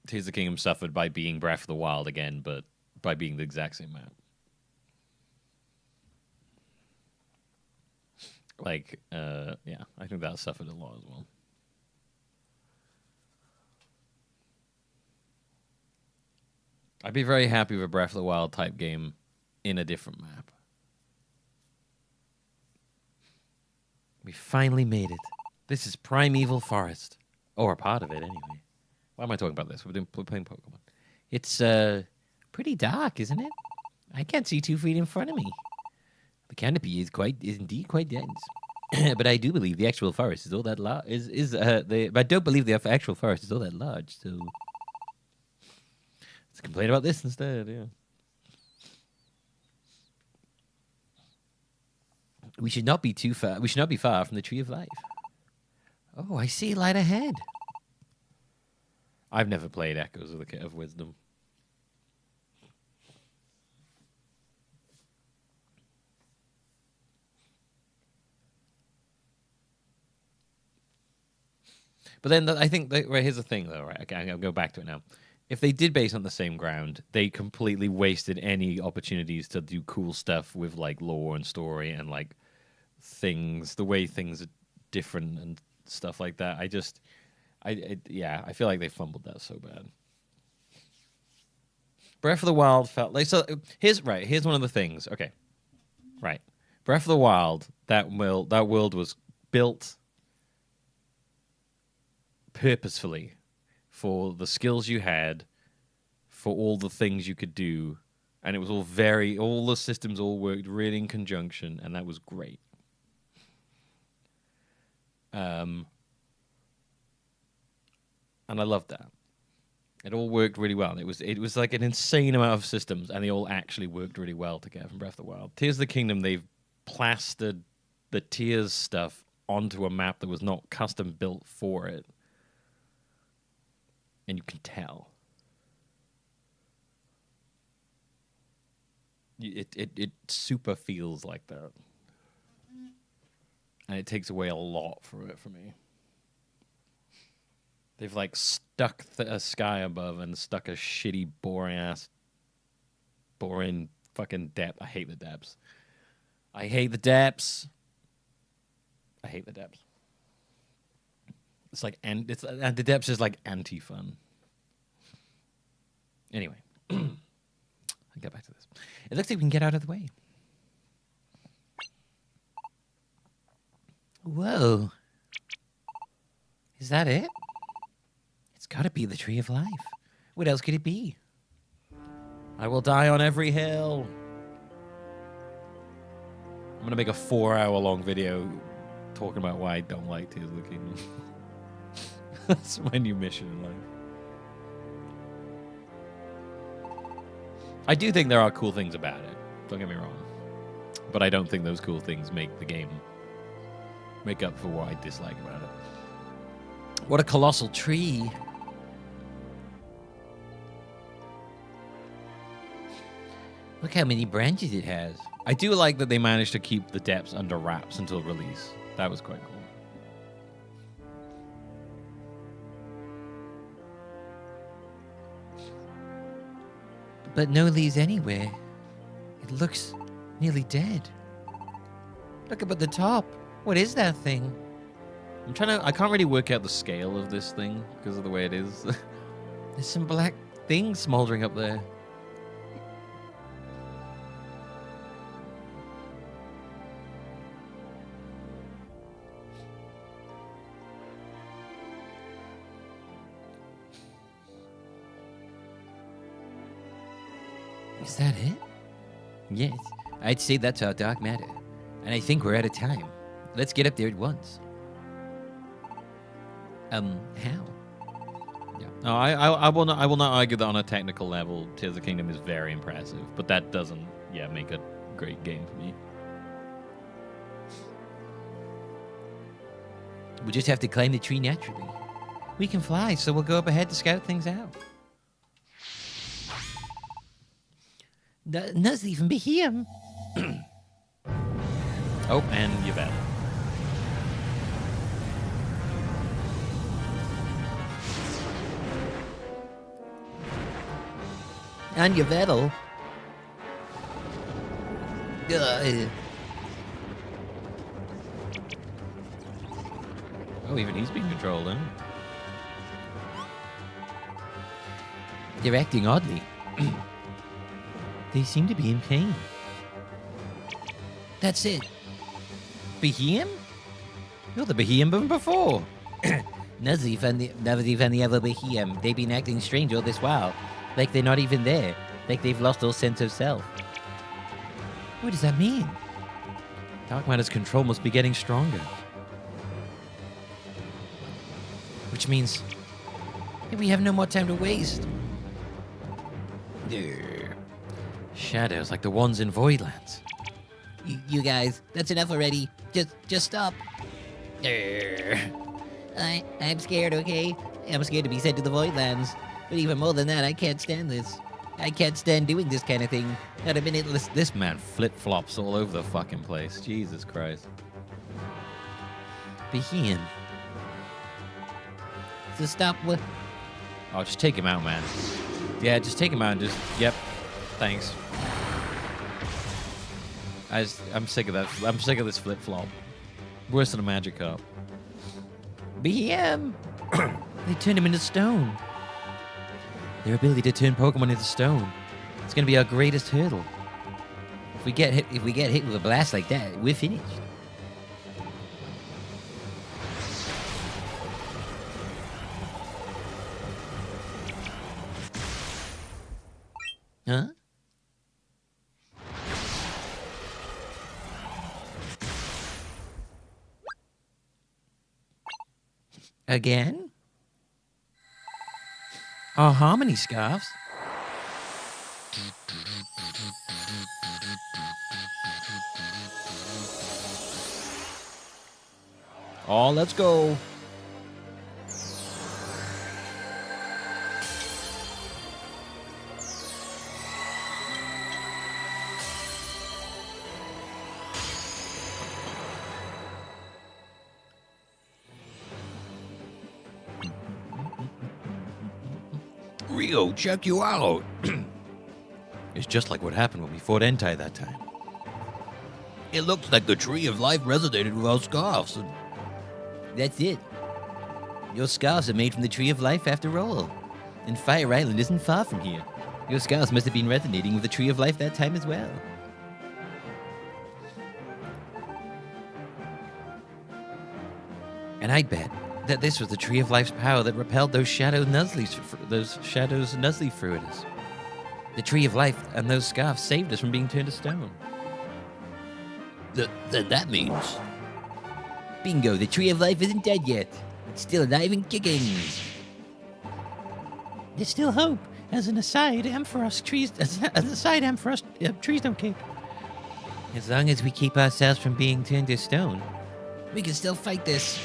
Tears of the Kingdom suffered by being Breath of the Wild again, but by being the exact same map. Yeah, I think that suffered a lot as well. I'd be very happy with a Breath of the Wild type game in a different map. We finally made it. This is Primeval Forest. Or a part of it, anyway. Why am I talking about this? We're playing Pokemon. It's pretty dark, isn't it? I can't see 2 feet in front of me. The canopy is indeed quite dense. But I do believe the actual forest is all that large. But I don't believe the actual forest is all that large. So let's complain about this instead. Yeah. We should not be too far. We should not be far from the tree of life. Oh, I see light ahead. I've never played Echoes of the Kit of Wisdom. But then I think, right, here's the thing, though, right? Okay, I'll go back to it now. If they did base on the same ground, they completely wasted any opportunities to do cool stuff with, like, lore and story and, like, things, the way things are different and stuff like that. I feel like they fumbled that so bad. Breath of the Wild felt like, so here's one of the things. Okay. Right. Breath of the Wild, that world was built purposefully for the skills you had, for all the things you could do, and it was all the systems all worked really in conjunction, and that was great. And I loved that. It all worked really well. It was like an insane amount of systems, and they all actually worked really well together from Breath of the Wild. Tears of the Kingdom, they've plastered the Tears stuff onto a map that was not custom built for it. And you can tell. It super feels like that. And it takes away a lot from it for me. They've like stuck a sky above and stuck a shitty boring fucking depth. I hate the depths. I hate the depths. It's like, and the depths is like anti-fun. Anyway, I'll get back to this. It looks like we can get out of the way. Whoa. Is that it? It's got to be the Tree of Life. What else could it be? I will die on every hill. I'm going to make a 4-hour-long video talking about why I don't like Tears of the Kingdom. That's my new mission in life. I do think there are cool things about it. Don't get me wrong. But I don't think those cool things make the game make up for what I dislike about it. What a colossal tree. Look how many branches it has. I do like that they managed to keep the depths under wraps until release. That was quite cool. But no leaves anywhere. It looks nearly dead. Look up at the top. What is that thing? I can't really work out the scale of this thing because of the way it is. There's some black things smoldering up there. Is that it? Yes, I'd say that's our dark matter. And I think we're out of time. Let's get up there at once. How? Yeah. No, I will not argue that on a technical level, Tears of the Kingdom is very impressive, but that doesn't, make a great game for me. We'll just have to climb the tree naturally. We can fly, so we'll go up ahead to scout things out. Doesn't even be him. Oh, and you're back. And your Vettel. Oh, even he's being controlled, huh? They're acting oddly. They seem to be in pain. That's it. Behem? You're the Behem from before. Never even the other Behem. They've been acting strange all this while. Like they're not even there. Like they've lost all sense of self. What does that mean? Dark Matter's control must be getting stronger. Which means we have no more time to waste. Shadows like the ones in Voidlands. You guys, that's enough already. Just stop. I'm scared, okay? I'm scared to be sent to the Voidlands. But even more than that, I can't stand this. I can't stand doing this kind of thing. Not a minute. This man flip-flops all over the fucking place. Jesus Christ. Be him. So stop. Oh, just take him out, man. Yeah, just take him out and just... Yep. Thanks. I'm sick of that. I'm sick of this flip-flop. Worse than a magic carp. BM! They turned him into stone. Their ability to turn Pokemon into stone. It's gonna be our greatest hurdle. If we get hit with a blast like that, we're finished. Huh? Again? Our harmony scarves. Oh, let's go. Rio, check you out. It's just like what happened when we fought Entei that time. It looks like the Tree of Life resonated with our scarves. That's it. Your scarves are made from the Tree of Life after all. And Fire Island isn't far from here. Your scarves must have been resonating with the Tree of Life that time as well. And I bet that this was the Tree of Life's power that repelled those shadows Nuzleys through at us. The Tree of Life and those scarves saved us from being turned to stone. That means... Bingo, the Tree of Life isn't dead yet. It's still alive and kicking. There's still hope. As an aside, trees don't kick. As long as we keep ourselves from being turned to stone, we can still fight this.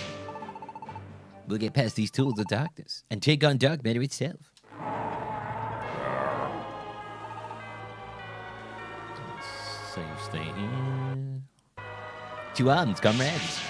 We'll get past these tools of darkness and take on Dark Matter itself. Save stay here. To arms, comrades.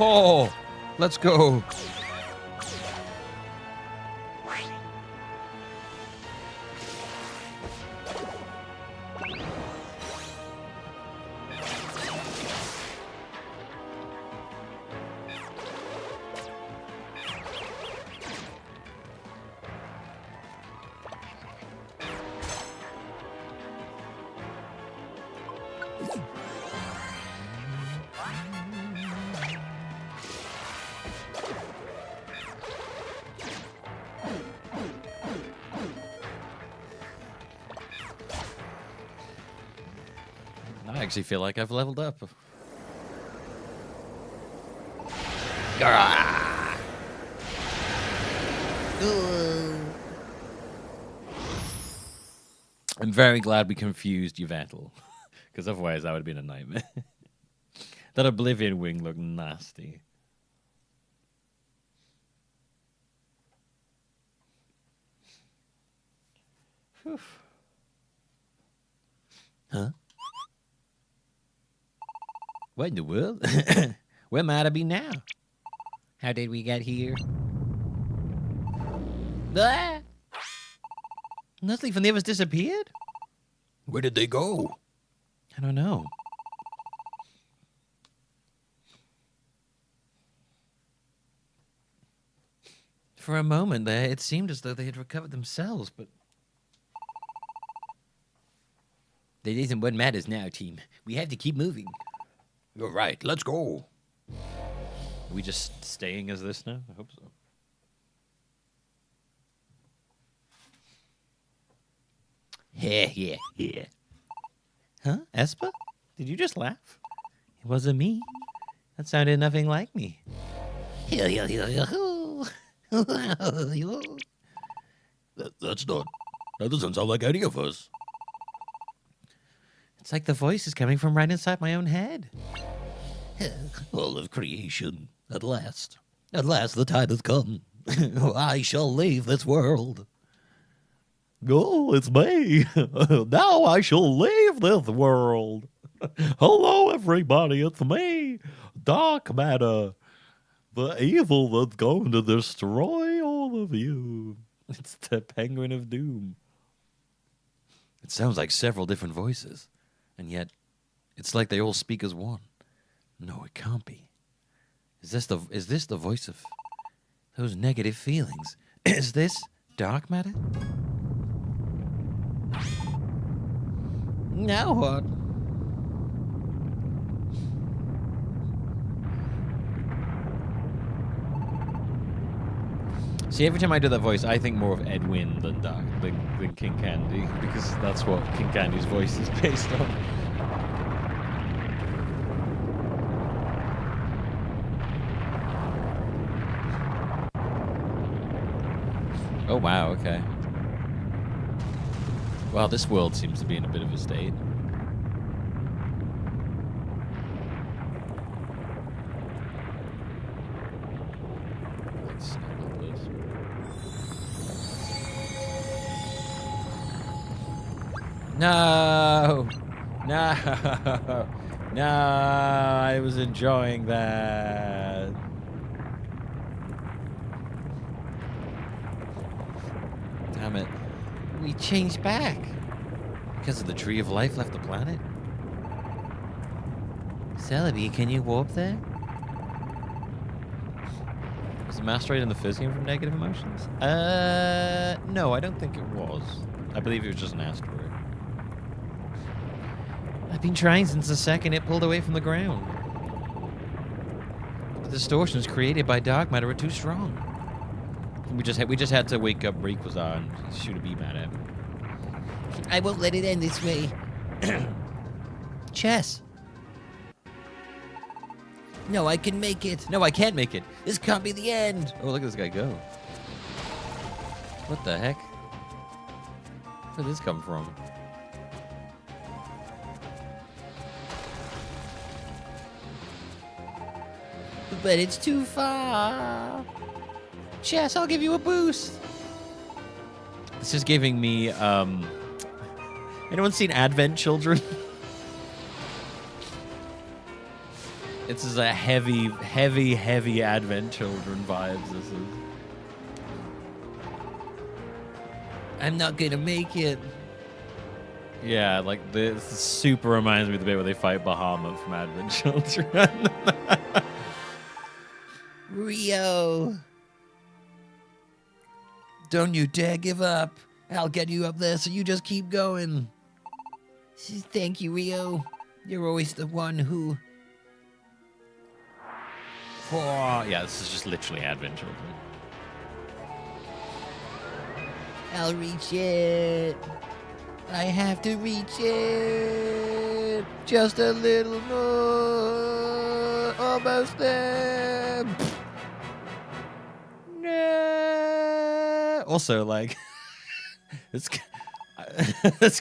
Oh, Let's go. I actually feel like I've leveled up. I'm very glad we confused Yveltal, because otherwise that would have been a nightmare. That Oblivion wing looked nasty. Whew. Huh? What in the world? Where might I be now? How did we get here? Ah! Nothing from the others disappeared? Where did they go? I don't know. For a moment there, it seemed as though they had recovered themselves, but... That isn't what matters now, team. We have to keep moving. You're right, let's go. Are we just staying as this now? I hope so. Yeah. Huh? Espa? Did you just laugh? It wasn't me. That sounded nothing like me. That doesn't sound like any of us. It's like the voice is coming from right inside my own head. All of creation, at last. At last the time has come. I shall leave this world. Oh, it's me. Now I shall leave this world. Hello, everybody. It's me, Dark Matter. The evil that's going to destroy all of you. It's the Penguin of Doom. It sounds like several different voices, and yet it's like they all speak as one. No, it can't be. Is this the voice of those negative feelings? Is this Dark Matter? Now what? See, every time I do that voice, I think more of Edwin than King Candy, because that's what King Candy's voice is based on. Oh wow, okay. Well, this world seems to be in a bit of a state. Let's handle this. No! No! No! I was enjoying that. Damn it. We changed back. Because of the Tree of Life left the planet? Celebi, can you warp there? Was the Masteroid in the first game from Negative Emotions? No, I don't think it was. I believe it was just an asteroid. I've been trying since the second it pulled away from the ground. The distortions created by dark matter are too strong. We just had to wake up Rayquaza and shoot a beam at him. I won't let it end this way. Chess. No, I can make it. No, I can't make it. This can't be the end. Oh, look at this guy go. What the heck? Where did this come from? But it's too far. Chess, I'll give you a boost. This is giving me, anyone seen Advent Children? This is a heavy Advent Children vibes. This is. I'm not gonna make it. Yeah, like this super reminds me of the bit where they fight Bahamut from Advent Children. Rio. Don't you dare give up. I'll get you up there, so you just keep going. Thank you, Rio. You're always the one who... Oh, yeah, this is just literally Advent Children. I'll reach it. I have to reach it. Just a little more. Almost there. No. Also, like, it's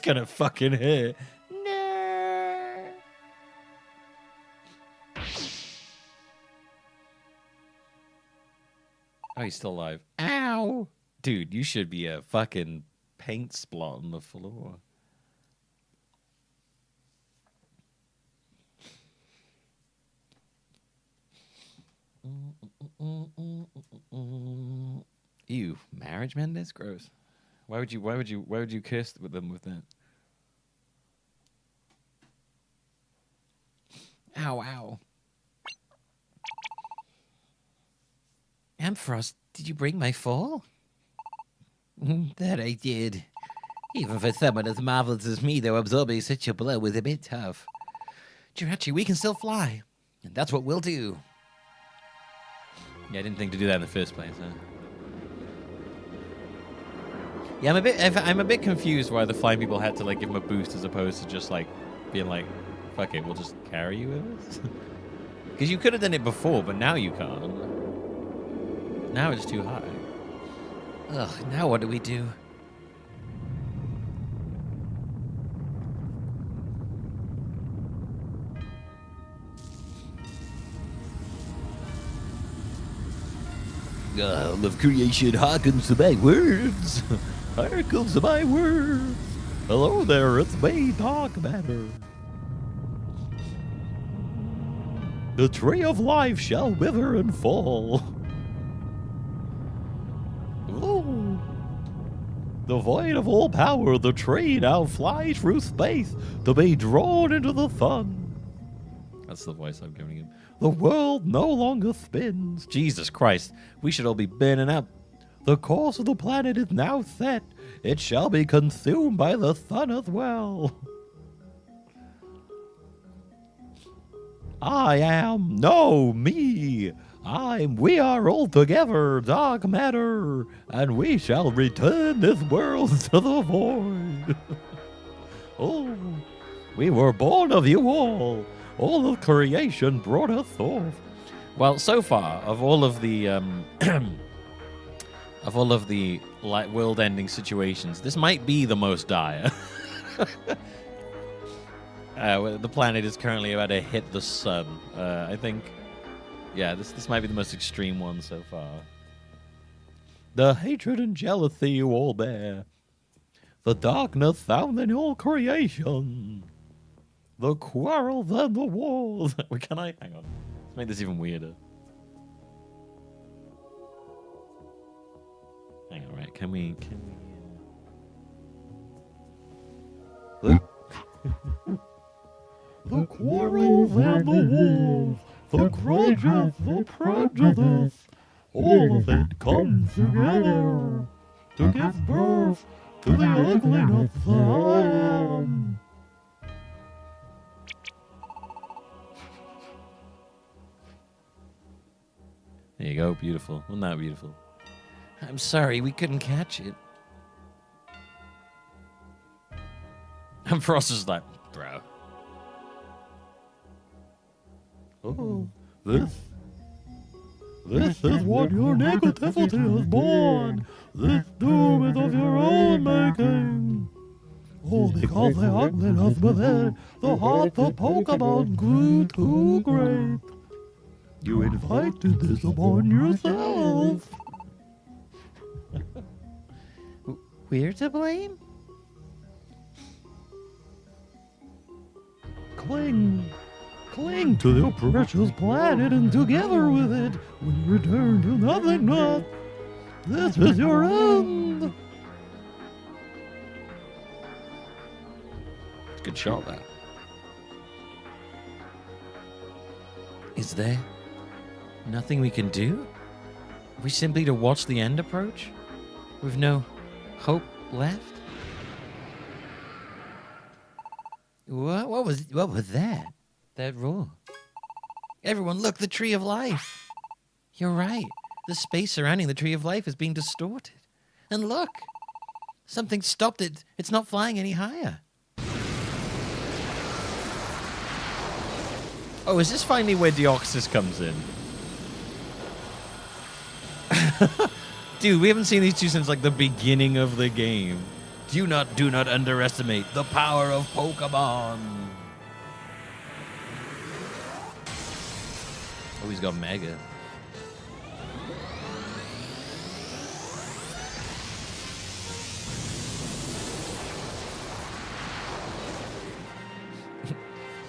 gonna fucking hit. No. Oh, he's still alive. Ow. Dude, you should be a fucking paint splot on the floor. Ew, marriage men? That's gross. Why would you kiss with them with that? Ow, ow. Ampharos, did you bring my fall? That I did. Even for someone as marvelous as me, though, absorbing such a blow was a bit tough. Jirachi, we can still fly. And that's what we'll do. Yeah, I didn't think to do that in the first place, huh? Yeah, I'm a bit confused why the flying people had to like give him a boost as opposed to just like being like, fuck it, we'll just carry you with us. Because you could have done it before, but now you can't. Now it's too high. Ugh, now what do we do? All of creation hearkens to my words. Hearkens to my words. Hello there, it's me, Dark Matter. The tree of life shall wither and fall. Ooh. The void of all power, the tree now flies through space to be drawn into the sun. That's the voice I'm giving him. The world no longer spins. Jesus Christ, we should all be burning up. The course of the planet is now set. It shall be consumed by the sun as well. I am, no, me. We are all together, dark matter, and we shall return this world to the void. Oh, we were born of you all. All of creation brought us forth. Well, so far, of all of the like world-ending situations, this might be the most dire. The planet is currently about to hit the sun. I think, yeah, this might be the most extreme one so far. The hatred and jealousy you all bear, the darkness found in all creation, the quarrels and the wars. Can I? Hang on. Let's make this even weirder. Hang on, right? Can we? The quarrels and the wars, the grudges, the prejudice, all of it comes together to give birth to the ugliness that I am. There you go. Beautiful. Wasn't that beautiful? I'm sorry, we couldn't catch it. And Frost is like, bro. Oh, this is what your negativity has born. This doom is of your own making. Oh, because the ugliness within the hearts of Pokémon grew too great. You invited this upon yourself. We're to blame? Cling Cling to your precious planet and together with it, when you return to nothingness, this is your end. Good shot, that. Is there nothing we can do? Are we simply to watch the end approach? With no hope left? What was that? That roar. Everyone, look, the Tree of Life. You're right. The space surrounding the Tree of Life is being distorted. And look, something stopped it. It's not flying any higher. Oh, is this finally where Deoxys comes in? Dude, we haven't seen these two since like the beginning of the game. Do not underestimate the power of Pokemon. Oh, he's got Mega.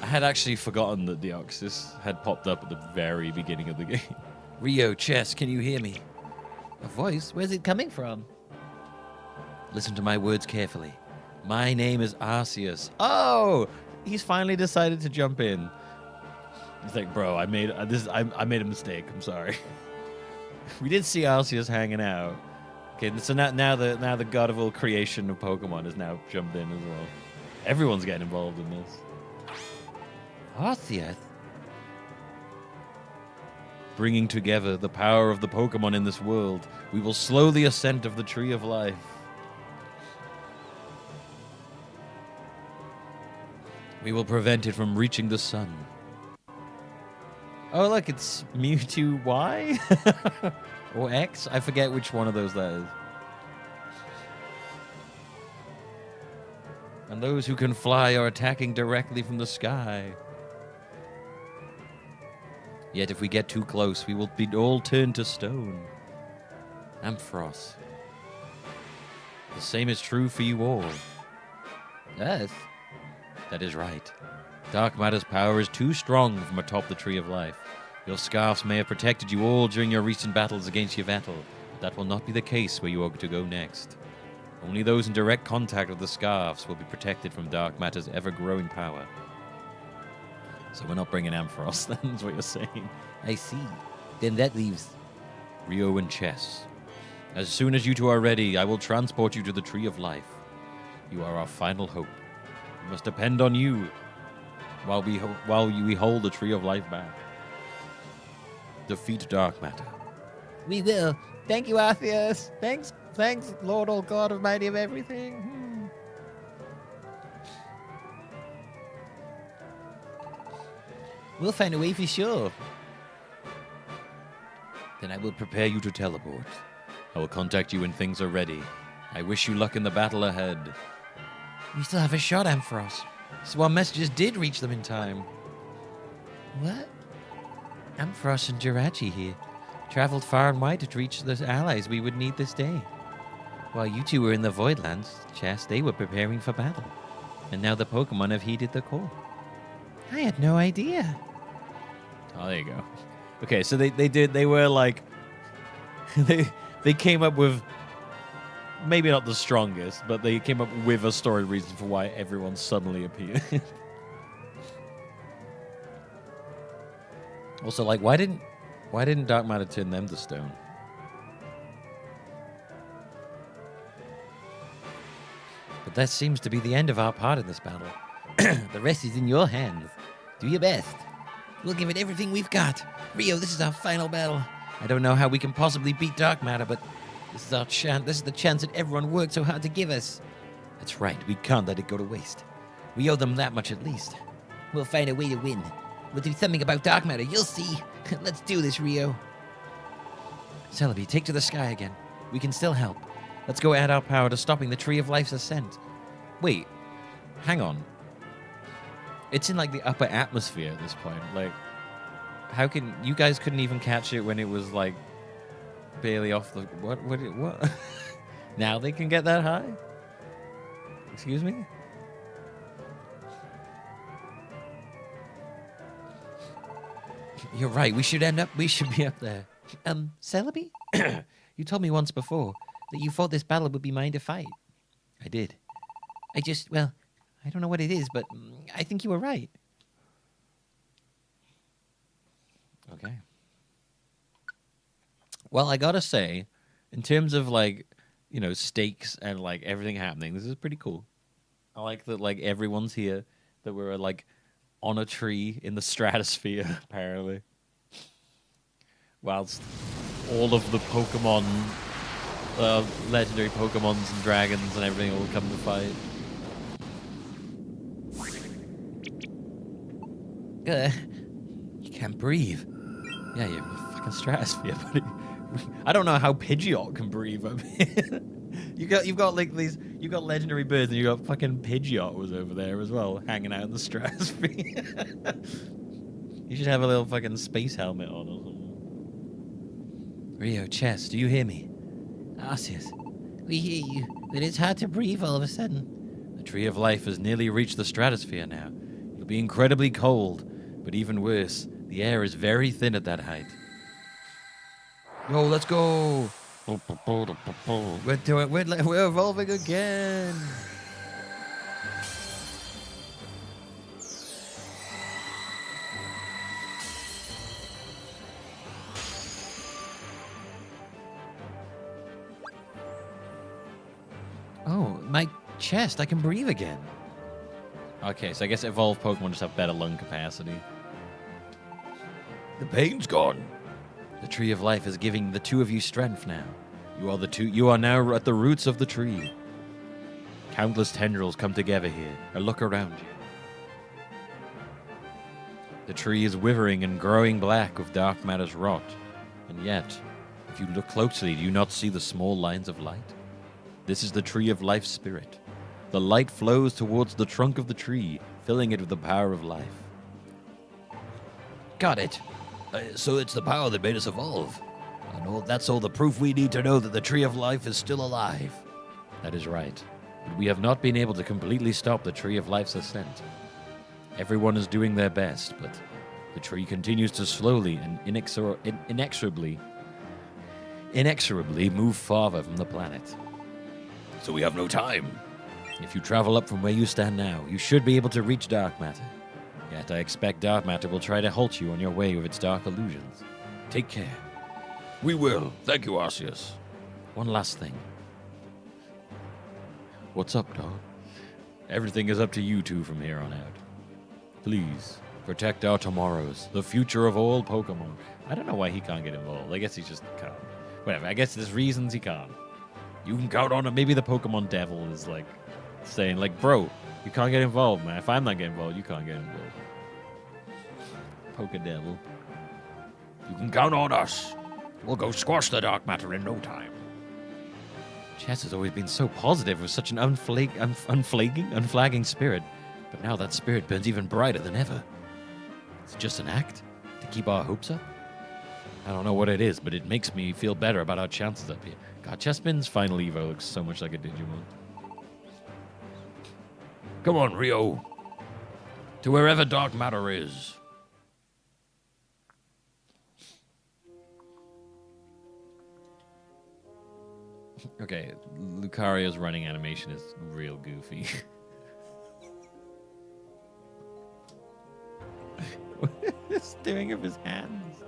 I had actually forgotten that Deoxys had popped up at the very beginning of the game. Rio, Chess, can you hear me? A voice? Where's it coming from? Listen to my words carefully. My name is Arceus. Oh, he's finally decided to jump in. He's like, bro, I made a mistake. I'm sorry. We did see Arceus hanging out. Okay, so now the god of all creation of Pokemon has now jumped in as well. Everyone's getting involved in this. Arceus? Bringing together the power of the Pokemon in this world, we will slow the ascent of the Tree of Life. We will prevent it from reaching the sun. Oh, look, it's Mewtwo Y? Or X? I forget which one of those that is. And those who can fly are attacking directly from the sky. Yet if we get too close, we will be all turned to stone. Ampharos. The same is true for you all. Us? That is right. Dark Matter's power is too strong from atop the Tree of Life. Your scarves may have protected you all during your recent battles against Yveltal, but that will not be the case where you are to go next. Only those in direct contact with the scarves will be protected from Dark Matter's ever-growing power. So we're not bringing Ampharos, then, is what you're saying. I see. Then that leaves... Rio and Chess. As soon as you two are ready, I will transport you to the Tree of Life. You are our final hope. We must depend on you while we hold the Tree of Life back. Defeat Dark Matter. We will. Thank you, Arceus. Thanks, Lord, all God Almighty of everything. We'll find a way for sure. Then I will prepare you to teleport. I will contact you when things are ready. I wish you luck in the battle ahead. We still have a shot, Ampharos. So our messages did reach them in time. What? Ampharos and Jirachi here traveled far and wide to reach the allies we would need this day. While you two were in the Voidlands, Chess, they were preparing for battle. And now the Pokemon have heeded the call. I had no idea. Oh, there you go. Okay, so they were like... they came up with... Maybe not the strongest, but they came up with a story reason for why everyone suddenly appeared. Also, like, why didn't Dark Matter turn them to stone? But that seems to be the end of our part in this battle. The rest is in your hands. Do your best. We'll give it everything we've got. Rio, this is our final battle. I don't know how we can possibly beat Dark Matter, but this is our chance. This is the chance that everyone worked so hard to give us. That's right. We can't let it go to waste. We owe them that much at least. We'll find a way to win. We'll do something about Dark Matter. You'll see. Let's do this, Rio. Celebi, take to the sky again. We can still help. Let's go add our power to stopping the Tree of Life's ascent. Wait, hang on. It's in like the upper atmosphere at this point. Like, how can you guys couldn't even catch it when it was like barely off the what? Now they can get that high? Excuse me? You're right. We should be up there. Celebi? You told me once before that you thought this battle would be mine to fight. I did. Well, I don't know what it is, but I think you were right. Okay. Well, I gotta say, in terms of like, stakes and like everything happening, this is pretty cool. I like that like everyone's here, that we're like on a tree in the stratosphere, apparently. Whilst all of the Pokemon, legendary Pokemons and dragons and everything will come to fight. You can't breathe. Yeah, you're in the fucking stratosphere, buddy. I don't know how Pidgeot can breathe up here. You've got legendary birds, and you got fucking Pidgeot was over there as well, hanging out in the stratosphere. You should have a little fucking space helmet on or something. Rio, Chess, do you hear me? Arceus, we hear you, but it's hard to breathe all of a sudden. The Tree of Life has nearly reached the stratosphere now. It'll be incredibly cold, but even worse, the air is very thin at that height. Yo, let's go! We're doing. We're evolving again. Oh, my chest! I can breathe again. Okay, so I guess evolved Pokemon just have better lung capacity. The pain's gone. The Tree of Life is giving the two of you strength now. You are now at the roots of the tree. Countless tendrils come together here, and look around you. The tree is withering and growing black with dark matter's rot. And yet, if you look closely, do you not see the small lines of light? This is the Tree of Life spirit. The light flows towards the trunk of the tree, filling it with the power of life. Got it. So it's the power that made us evolve. That's all the proof we need to know that the Tree of Life is still alive. That is right. But we have not been able to completely stop the Tree of Life's ascent. Everyone is doing their best, but the tree continues to slowly and inexorably move farther from the planet. So we have no time. If you travel up from where you stand now, you should be able to reach dark matter. Yet I expect dark matter will try to halt you on your way with its dark illusions. Take care. We will. Thank you, Arceus. One last thing. What's up, dog? Everything is up to you two from here on out. Please, protect our tomorrows, the future of all Pokemon. I don't know why he can't get involved. I guess he just can't. Whatever, I guess there's reasons he can't. You can count on it. Maybe the Pokemon devil is like saying, like, bro, you can't get involved, man. If I'm not getting involved, you can't get involved. Pokedevil. You can count on us. We'll go squash the dark matter in no time. Chess has always been so positive with such an unflagging spirit. But now that spirit burns even brighter than ever. It's just an act to keep our hopes up. I don't know what it is, but it makes me feel better about our chances up here. God, Chespin's final Evo looks so much like a Digimon. Come on, Rio. To wherever dark matter is. Okay, Lucario's running animation is real goofy. What is he doing with his hands?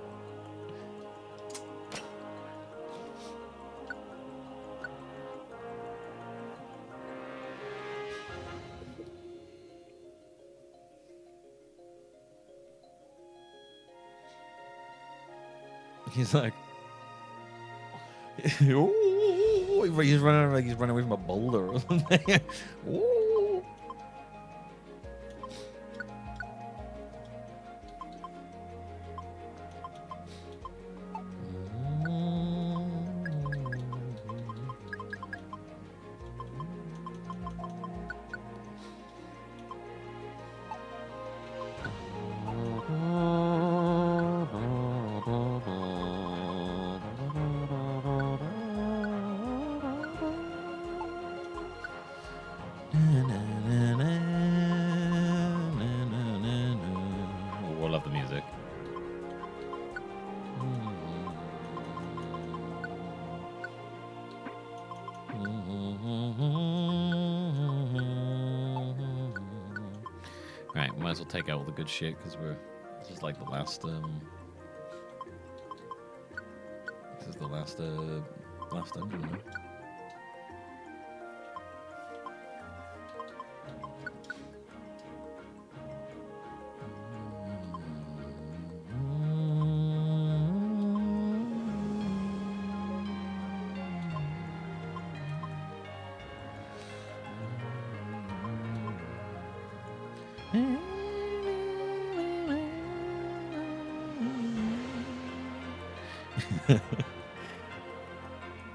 He's like, he's running like he's running away from a boulder or something. Ooh. Oh, I love the music. Alright, might as well take out all the good shit, because this is like the last, this is the last dungeon, man.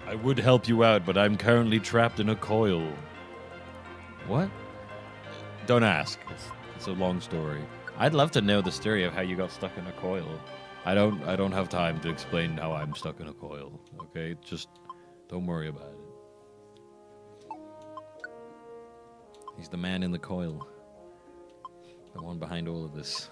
I would help you out, but I'm currently trapped in a coil. What? Don't ask. It's a long story. I'd love to know the story of how you got stuck in a coil. I don't have time to explain how I'm stuck in a coil. Okay? Just don't worry about it. He's the man in the coil. The one behind all of this.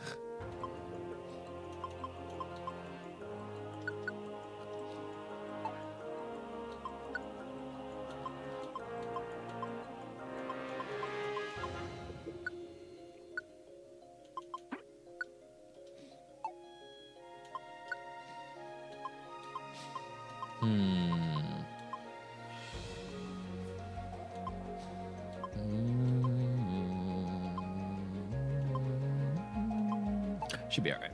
Should be alright.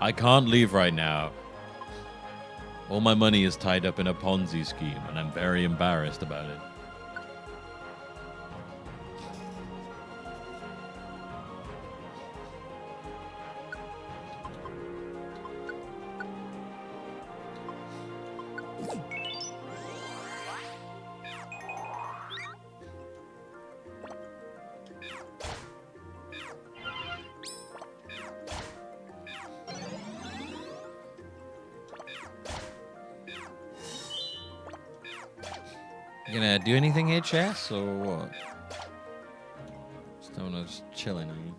I can't leave right now. All my money is tied up in a Ponzi scheme, and I'm very embarrassed about it. You gonna do anything here, Chess, or what? Just chilling, are you?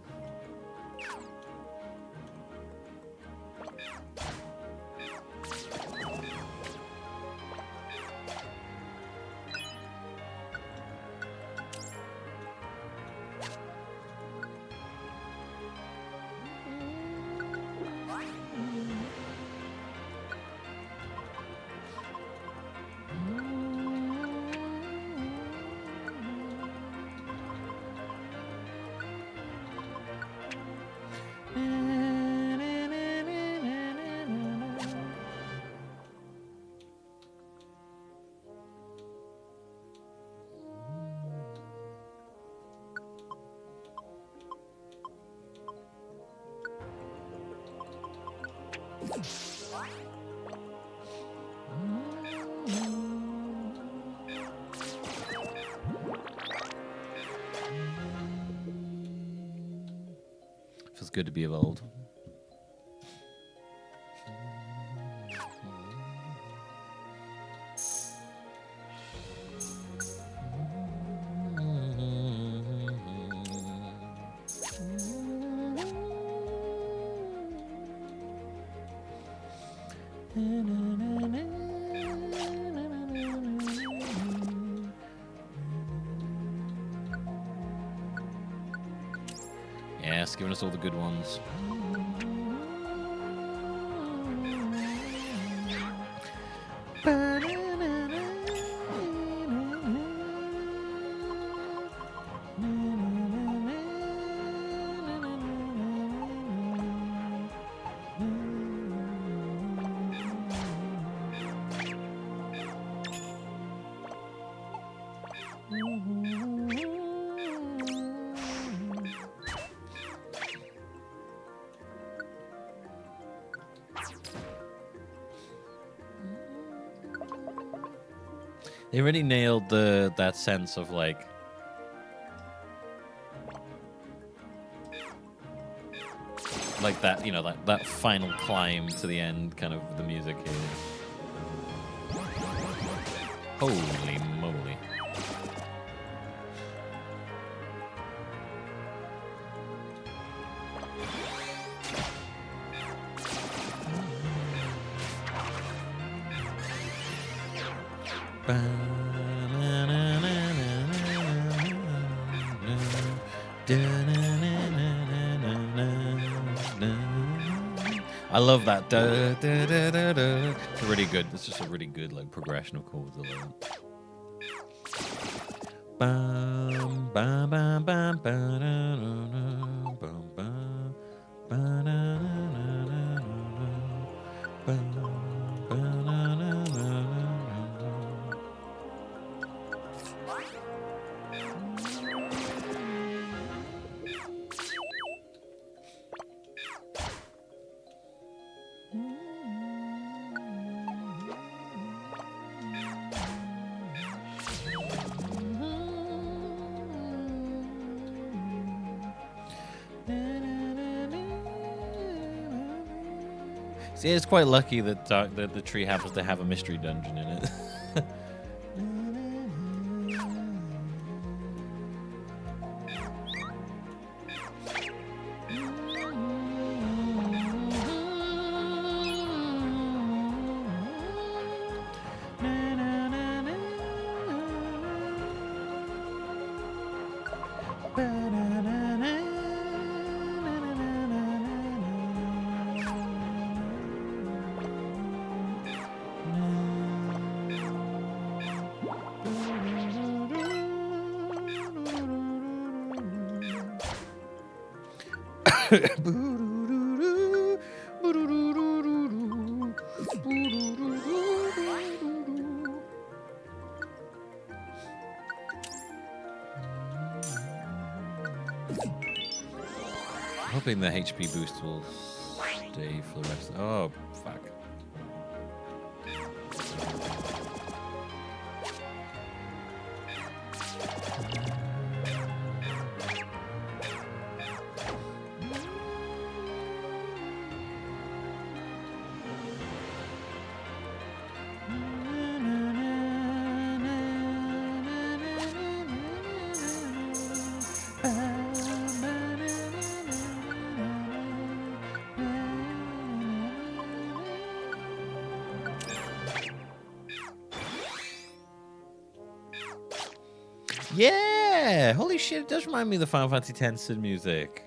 Feels good to be evolved. Yes, giving us all the good ones. They really nailed that sense of like that, you know, that final climb to the end kind of the music here. Holy moly. I love that. It's really good. It's just a really good like progression of chords. I love it. Bum, bum, bum, bum, ba-da-da-da, bum, bum, ba-da-da-da-da, bum, ba-da-da-da-da. See, it's quite lucky that that the tree happens to have a mystery dungeon in it. Hoping the HP boost will stay for the rest. Oh, fuck. Yeah! Holy shit, it does remind me of the Final Fantasy X Sid music.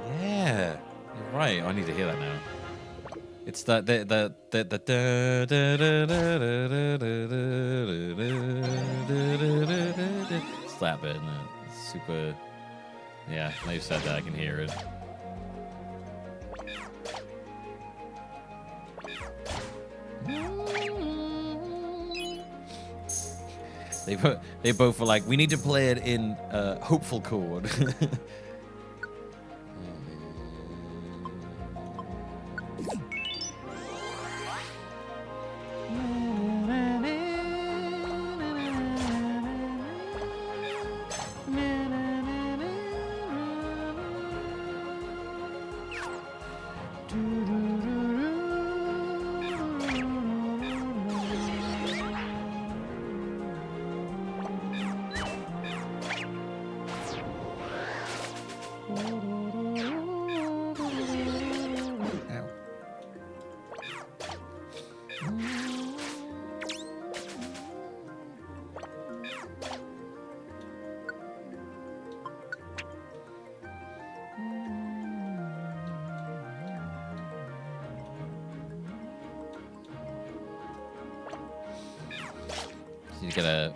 Yeah, you're right. I need to hear that now. It's that it's that bit, isn't it? It's super. Yeah, now you said that, I can hear it. They both were like, we need to play it in hopeful chord.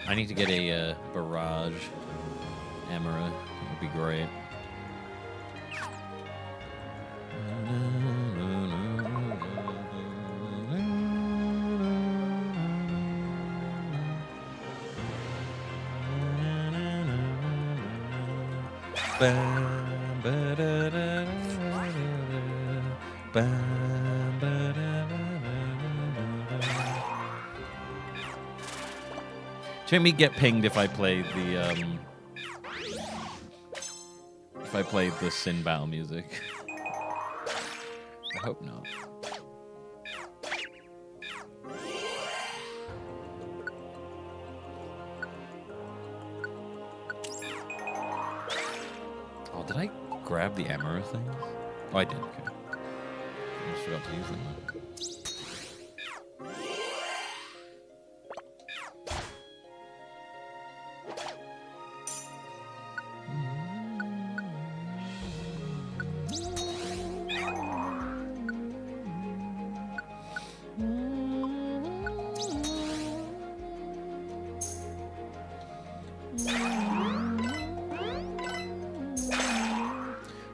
I need to get a barrage Emera. That would be great. Should me get pinged if I play the Sin battle music? I hope not. Oh, did I grab the emerald things? Oh, I did. Okay. I just forgot to use them.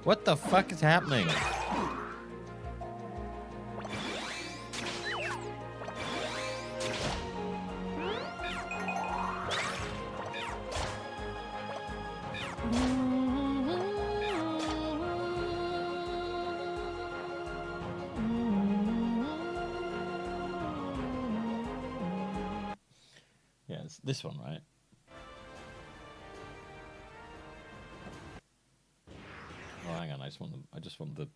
What the fuck is happening? Yeah, it's this one, right? Oh, hang on. I just want the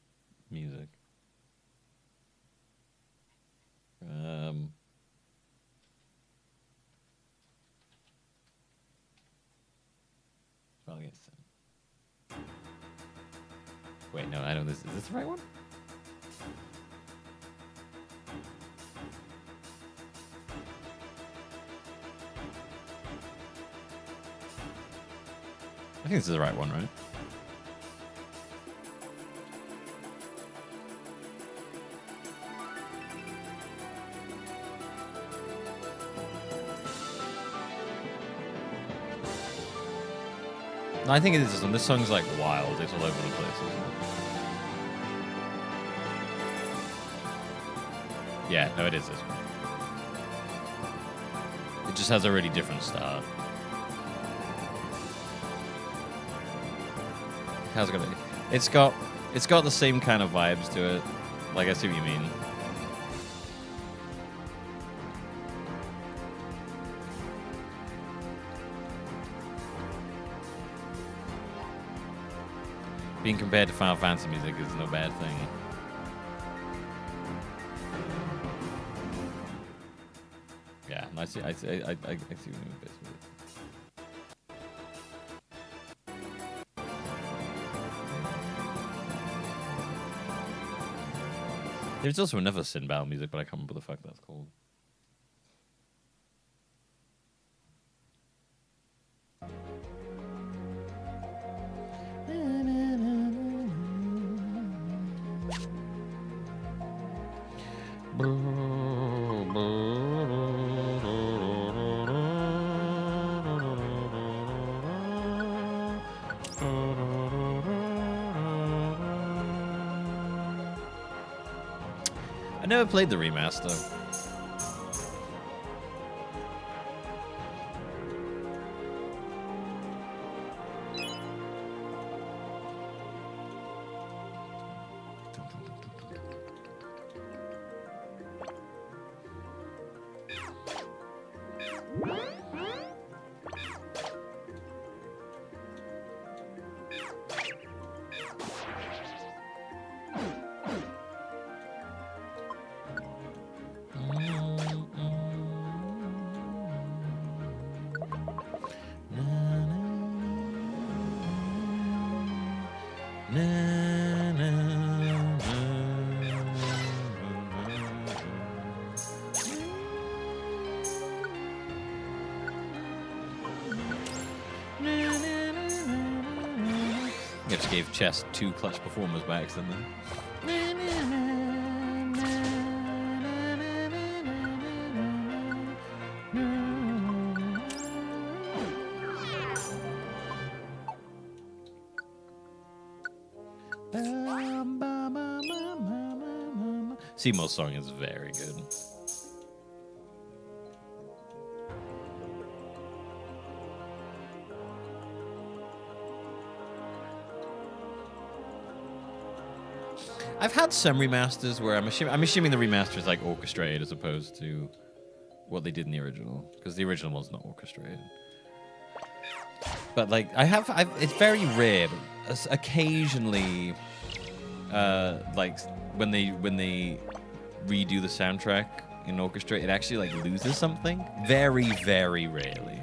music. Well, I guess. Wait, no, I know this. Is this the right one? I think this is the right one, right? No, I think it is this one. This song's like wild. It's all over the place. Yeah, no, it is this one. It just has a really different start. How's it gonna be? It's got the same kind of vibes to it. Like, I see what you mean. Being compared to Final Fantasy music is no bad thing. Yeah, I see what you mean basically. There's also another Sin Battle music, but I can't remember what the fuck that's called. I never played the remaster. I just gave Chess 2 clutch performers by accident then. Seymour's song is very good. I've had some remasters where I'm assuming the remaster is like orchestrated as opposed to what they did in the original, because the original was not orchestrated. But like it's very rare, but occasionally, like when they redo the soundtrack in orchestra, it actually like loses something. Very, very rarely.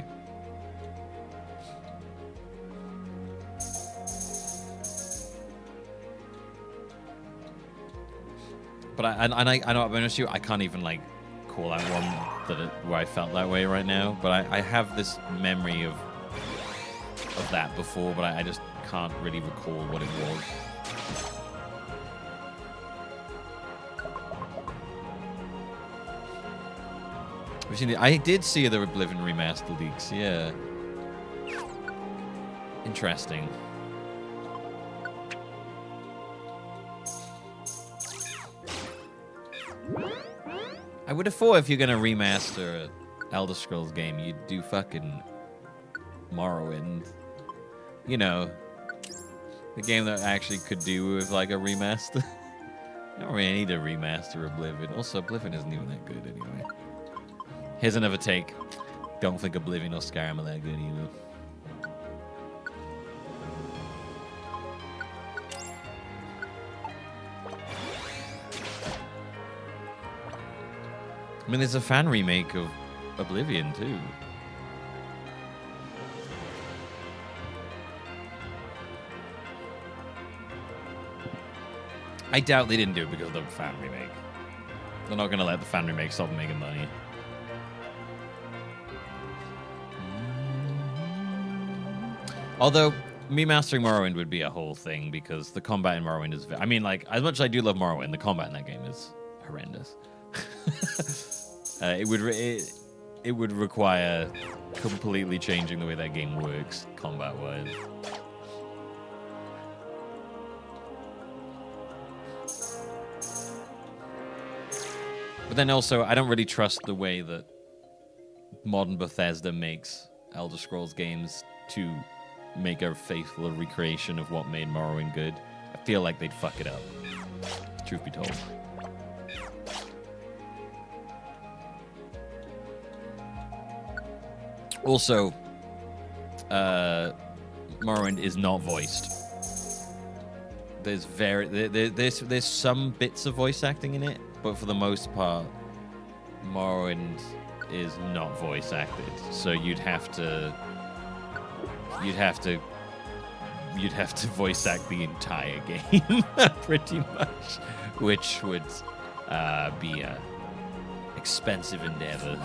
But I know, I'm honest with you, I can't even like call out one where I felt that way right now. But I have this memory of that before, but I just can't really recall what it was. I did see the Oblivion remaster leaks, yeah. Interesting. I would have thought if you're gonna remaster an Elder Scrolls game, you'd do fucking Morrowind. You know, the game that actually could do with like a remaster. You don't really need a remaster of Oblivion. Also, Oblivion isn't even that good anyway. Here's another take. Don't think Oblivion or Skyrim are that good either. I mean, there's a fan remake of Oblivion, too. I doubt they didn't do it because of the fan remake. They're not going to let the fan remake stop making money. Although, me mastering Morrowind would be a whole thing because the combat in Morrowind is... I mean, like, as much as I do love Morrowind, the combat in that game is horrendous. It would require completely changing the way that game works, combat-wise. But then also, I don't really trust the way that modern Bethesda makes Elder Scrolls games to make a faithful recreation of what made Morrowind good. I feel like they'd fuck it up, truth be told. Also, Morrowind is not voiced. There's some bits of voice acting in it, but for the most part, Morrowind is not voice acted. So you'd have to voice act the entire game, pretty much, which would be a expensive endeavor.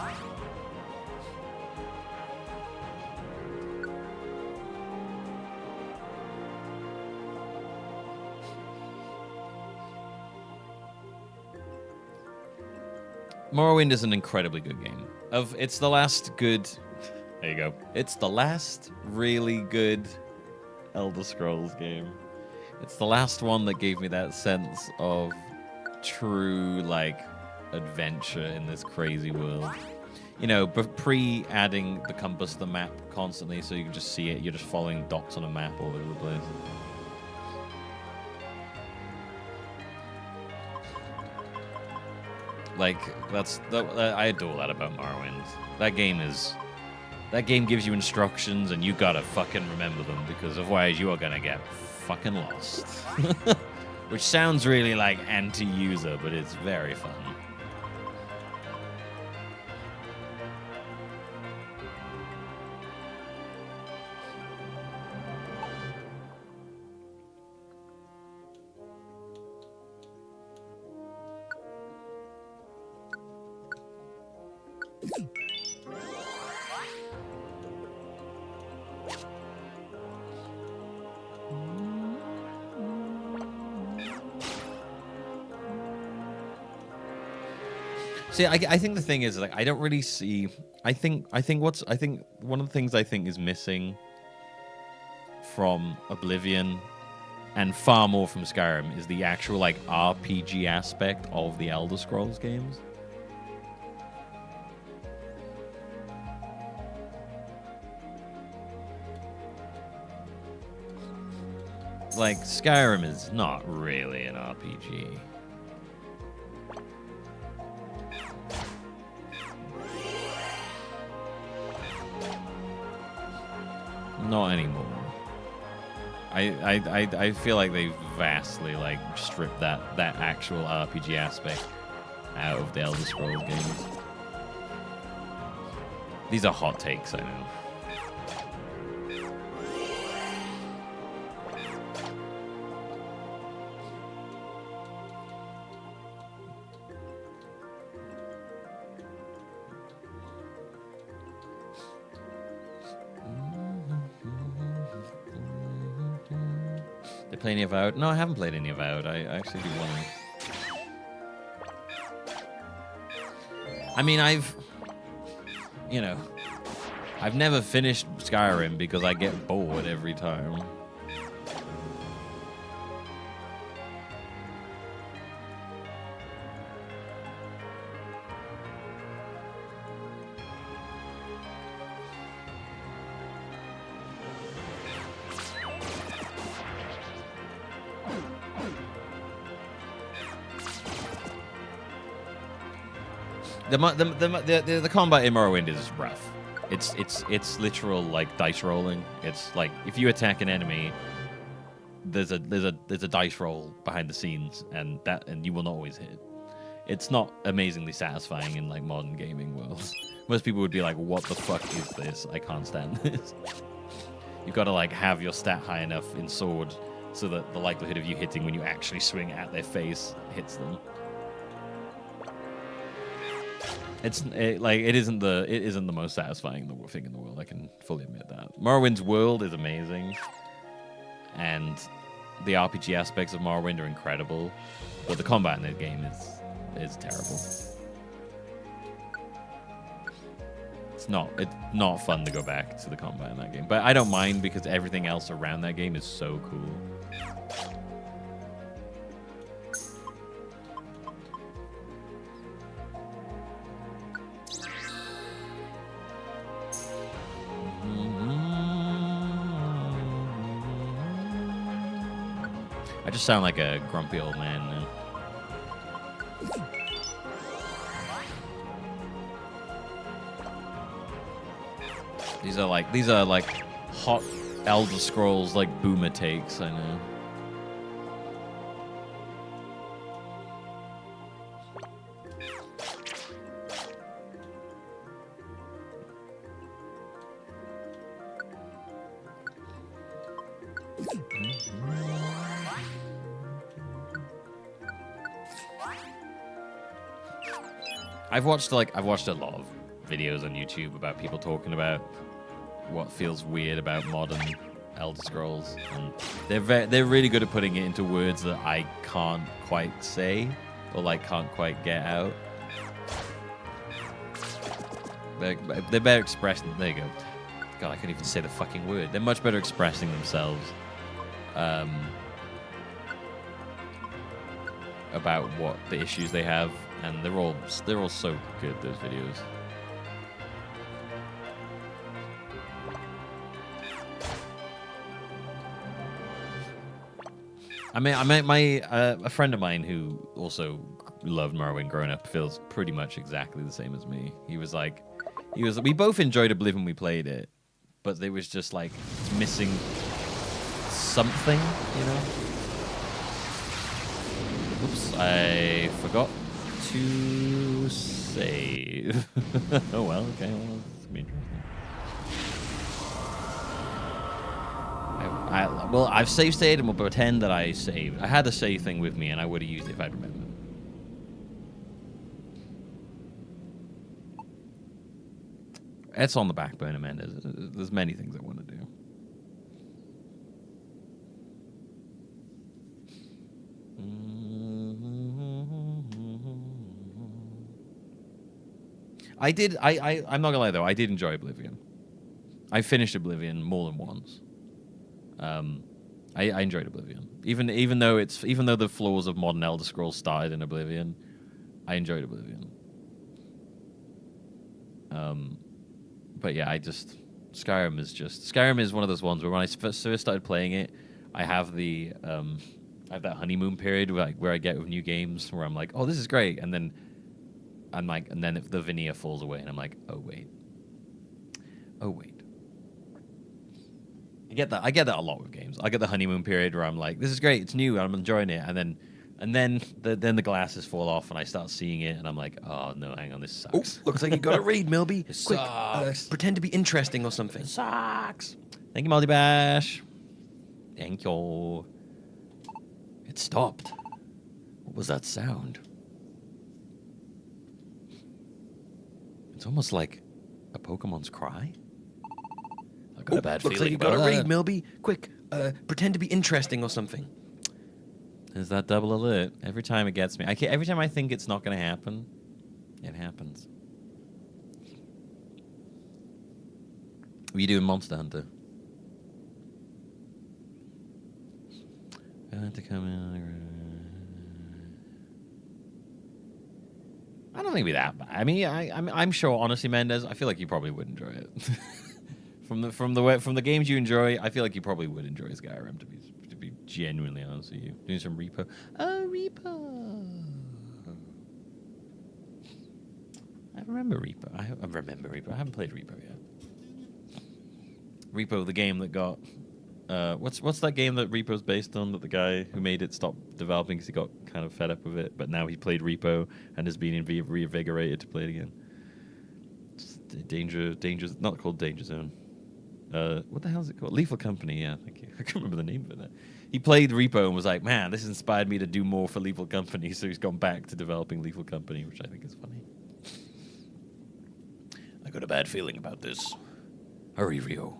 Morrowind is an incredibly good game. It's the last good... There you go. It's the last really good Elder Scrolls game. It's the last one that gave me that sense of true, like, adventure in this crazy world. You know, but pre-adding the compass to the map constantly so you can just see it. You're just following dots on a map all over the place. Like, I adore that about Morrowind. That game gives you instructions and you gotta fucking remember them because otherwise you are gonna get fucking lost. Which sounds really like anti-user, but it's very fun. See, I think the thing is, like, I don't really see. I think one of the things I think is missing from Oblivion and far more from Skyrim is the actual, like, RPG aspect of the Elder Scrolls games. Like, Skyrim is not really an RPG. Not anymore. I feel like they vastly like stripped that actual RPG aspect out of the Elder Scrolls games. These are hot takes, I know. Play any Avowed? No, I haven't played any Avowed. I actually do want to. I mean, I've never finished Skyrim because I get bored every time. The combat in Morrowind is rough. It's literal like dice rolling. It's like if you attack an enemy, there's a dice roll behind the scenes, and you will not always hit. It's not amazingly satisfying in like modern gaming worlds. Most people would be like, "What the fuck is this? I can't stand this." You've got to like have your stat high enough in sword so that the likelihood of you hitting when you actually swing at their face hits them. It isn't the most satisfying thing in the world. I can fully admit that. Morrowind's world is amazing, and the RPG aspects of Morrowind are incredible, but the combat in that game is terrible. It's not fun to go back to the combat in that game, but I don't mind because everything else around that game is so cool. I just sound like a grumpy old man now. These are like hot Elder Scrolls like boomer takes, I know. I've watched a lot of videos on YouTube about people talking about what feels weird about modern Elder Scrolls, and they're really good at putting it into words that I can't quite say or like can't quite get out. They're better expressing. There you go. God, I couldn't even say the fucking word. They're much better expressing themselves about what the issues they have, and they're all so good, those videos. I mean, a friend of mine who also loved Morrowind growing up feels pretty much exactly the same as me. We both enjoyed Oblivion when we played it, but there was just like it's missing something, you know? Oops, I forgot to save. Oh well, okay, well, it's gonna be interesting. I've save saved and we'll pretend that I saved. I had a save thing with me and I would have used it if I'd remembered. It's on the back burner, man. There's many things I want to do. I'm not gonna lie though, I did enjoy Oblivion. I finished Oblivion more than once. I enjoyed Oblivion. Even though the flaws of modern Elder Scrolls started in Oblivion, I enjoyed Oblivion. But yeah, Skyrim is one of those ones where when I first started playing it, I have that honeymoon period where I get with new games where I'm like, oh, this is great, and then if the veneer falls away and I'm like, oh wait. I get that a lot with games. I get the honeymoon period where I'm like, this is great, it's new, I'm enjoying it, and then the glasses fall off and I start seeing it and I'm like, oh no, hang on, this sucks. Oh, looks like you got to read, Milby. Quick, sucks. pretend to be interesting or something. It sucks. Thank you, Multi Bash. Thank you. It stopped. What was that sound? It's almost like a Pokemon's cry. I got a bad looks feeling like you got to about read, that. Milby. Quick, Pretend to be interesting or something. Is that double alert? Every time it gets me. Every time I think it's not going to happen, it happens. What are you doing, Monster Hunter? I have to come in. I don't think it'd be that bad. I mean, I'm sure, honestly, Mendez, I feel like you probably would enjoy it. from the games you enjoy, I feel like you probably would enjoy Skyrim. To be genuinely honest with you, doing some repo. Oh, repo. I remember repo. I remember repo. I haven't played repo yet. Repo, the game that got. What's that game that Repo's based on? That the guy who made it stopped developing because he got kind of fed up with it. But now he played Repo and has been reinvigorated to play it again. It's Danger's not called Danger Zone. What the hell is it called? Lethal Company. Yeah, thank you. I can't remember the name of it. He played Repo and was like, "Man, this inspired me to do more for Lethal Company." So he's gone back to developing Lethal Company, which I think is funny. I got a bad feeling about this. Hurry, Rio.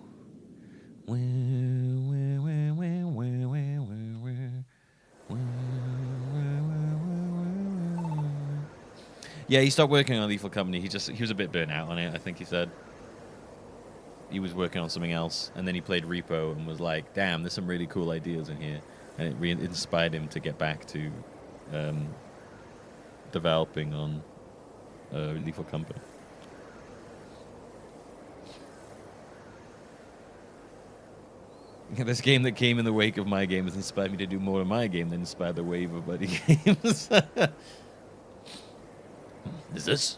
Yeah, he stopped working on Lethal Company. He was a bit burnt out on it, I think he said. He was working on something else, and then he played Repo and was like, damn, there's some really cool ideas in here. And it inspired him to get back to developing on Lethal Company. This game that came in the wake of my game has inspired me to do more of my game than inspired the wave of buddy games. Is this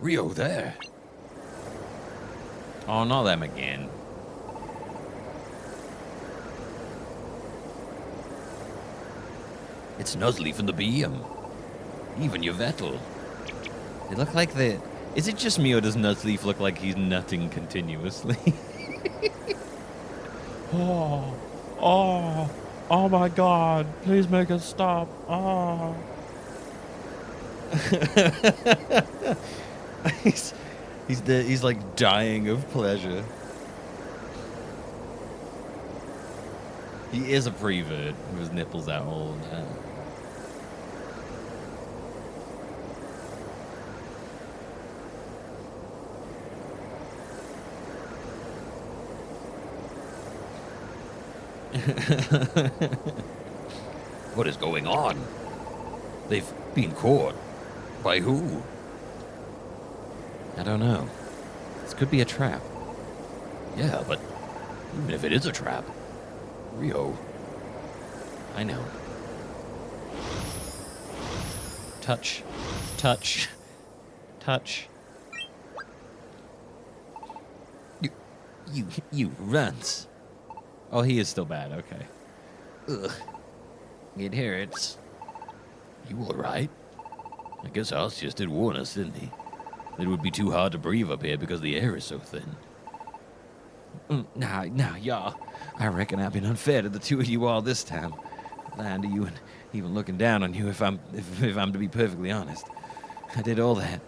Rio there? Oh, not them again. It's Nuzleaf and the BM. Even your Vettel. They look like the... Is it just me or does Nuzleaf look like he's nutting continuously? Oh my God! Please make us stop. Oh. He's like dying of pleasure. He is a prevert with his nipples out all the time. What is going on? They've been caught. By who? I don't know. This could be a trap. Yeah, but even if it is a trap, Rio. I know. Touch. Touch. Touch. You runs. Oh, he is still bad. Okay. Ugh. It hurts. You alright? I guess Oz just did warn us, didn't he? It would be too hard to breathe up here because the air is so thin. Nah, y'all. I reckon I've been unfair to the two of you all this time. Lying to you and even looking down on you if I'm to be perfectly honest. I did all that.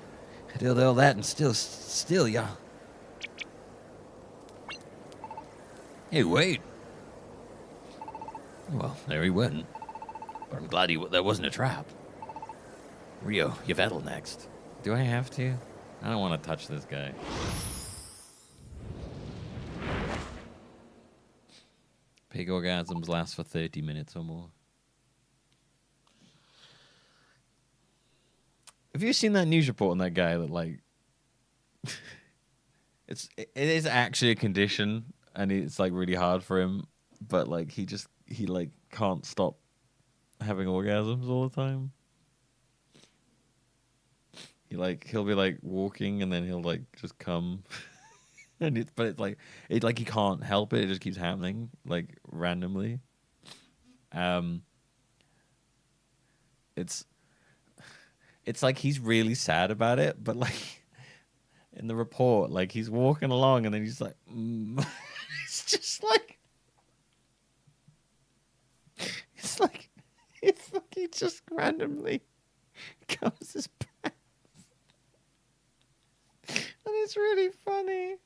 And still, y'all. Hey, wait. Well, there he went. But I'm glad there wasn't a trap. Rio, Yvettle next. Do I have to? I don't want to touch this guy. Pig orgasms last for 30 minutes or more. Have you seen that news report on that guy that like it is actually a condition and it's like really hard for him, but like he like can't stop having orgasms all the time. He'll be like walking and then he'll like just come. And it's like he can't help it, it just keeps happening like randomly. It's like he's really sad about it, but like in the report, like he's walking along and then he's like it's just like it's like he just randomly comes his pants. And it's really funny.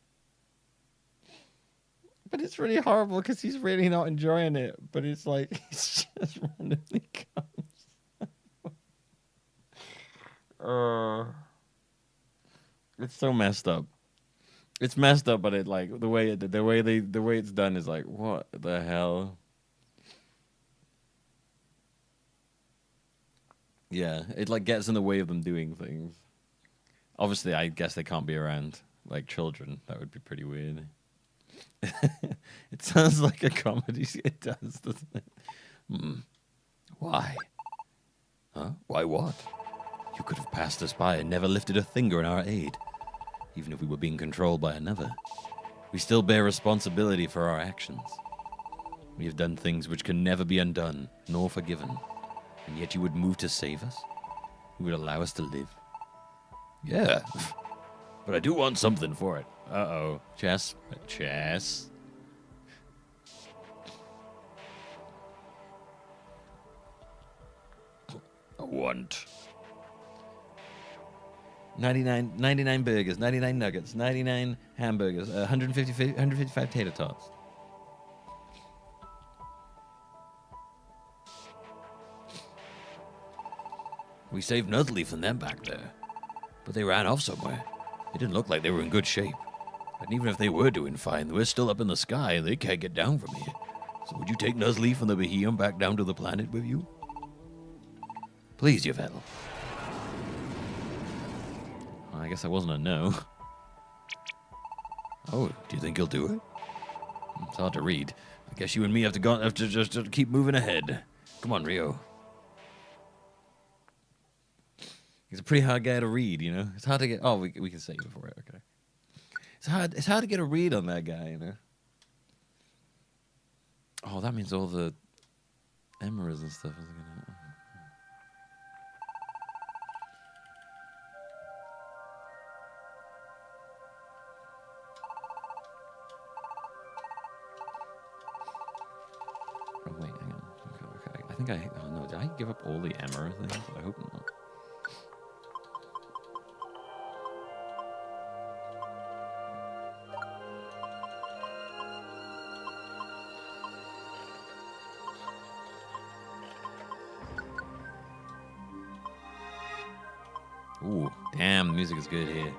But it's really horrible because he's really not enjoying it. But it's like he's just randomly comes. It's so messed up. It's messed up, but it like the way it's done is like, what the hell? Yeah, it like gets in the way of them doing things. Obviously, I guess they can't be around like children. That would be pretty weird. It sounds like a comedy. It does, doesn't it? Why? Huh? Why what? You could have passed us by and never lifted a finger in our aid. Even if we were being controlled by another, we still bear responsibility for our actions. We have done things which can never be undone, nor forgiven. And yet you would move to save us? You would allow us to live? Yeah, but I do want something for it. Uh-oh. Chess. Chess. I want 99 burgers, 99 nuggets, 99 hamburgers, 155 tater tots. We saved Nuzleaf and them back there, but they ran off somewhere. It didn't look like they were in good shape. And even if they were doing fine, we're still up in the sky and they can't get down from here. So would you take Nuzleaf and the Behemoth back down to the planet with you? Please, Yvel. I guess that wasn't a no. Oh, do you think he'll do it? It's hard to read. I guess you and me have to just keep moving ahead. Come on, Rio. He's a pretty hard guy to read, you know. It's hard to get. Oh, we can save it for it. Okay. It's hard to get a read on that guy, you know. Oh, that means all the emeralds and stuff is gonna. Oh wait, hang on. Okay. I think I. Oh no, did I give up all the emerald things? I hope not. Ooh, damn, the music is good here.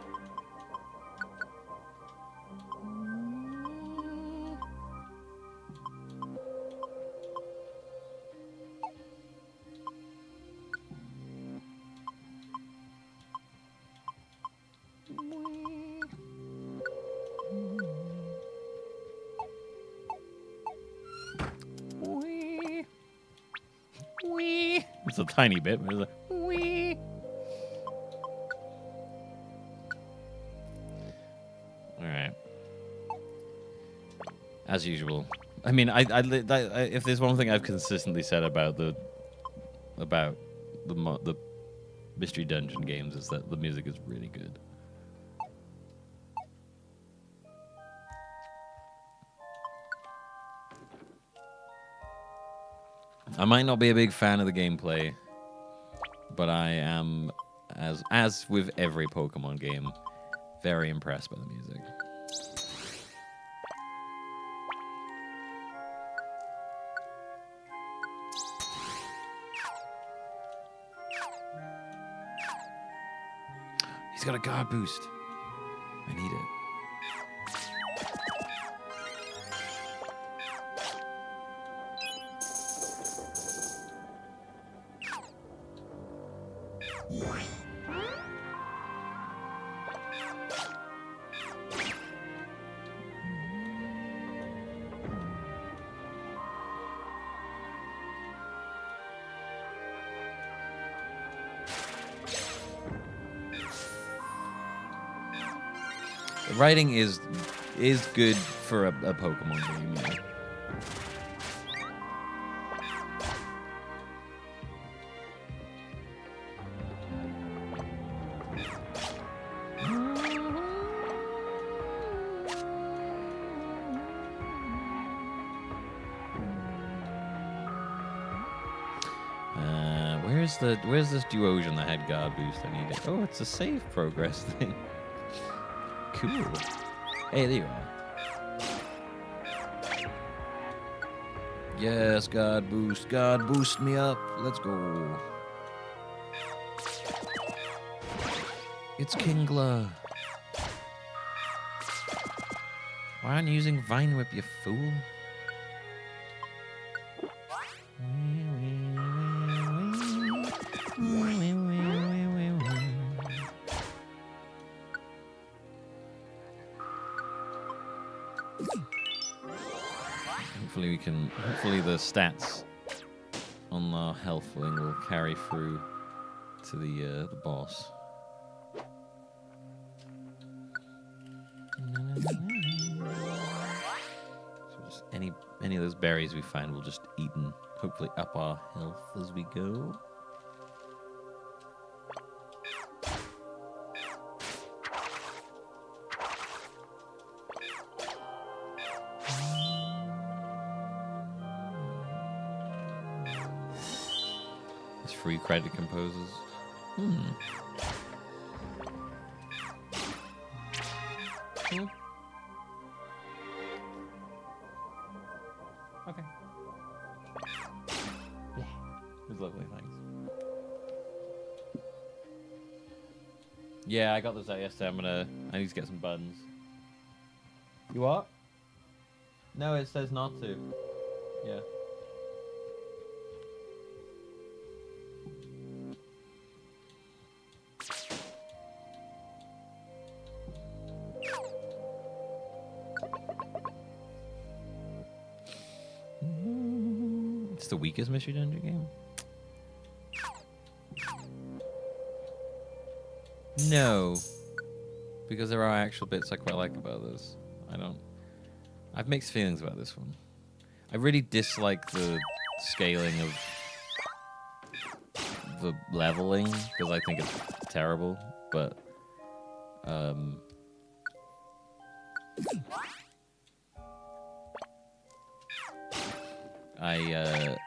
It's a tiny bit, but it's like, wee. All right. As usual. I mean, if there's one thing I've consistently said about the mystery dungeon games is that the music is really good. I might not be a big fan of the gameplay, but I am, as with every Pokemon game, very impressed by the music. He's got a guard boost. I need it. The writing is good for a Pokemon game, you know. Where's this Duosion that had guard boost? I need it. Oh, it's a save progress thing. Cool. Hey, there you are. Yes, God boost. God boost me up. Let's go. It's Kingler. Why aren't you using Vine Whip, you fool? Hopefully the stats on our health wing will carry through to the boss. So just any of those berries we find, we'll just eat and hopefully up our health as we go. Free credit composers. Okay. Yeah. It's lovely, thanks. Yeah, I got those out yesterday. I need to get some buttons. You what? No, it says not to. Yeah. It's the weakest Mystery Dungeon game. No, because there are actual bits I quite like about this. I've mixed feelings about this one. I really dislike the scaling of the leveling because I think it's terrible, but I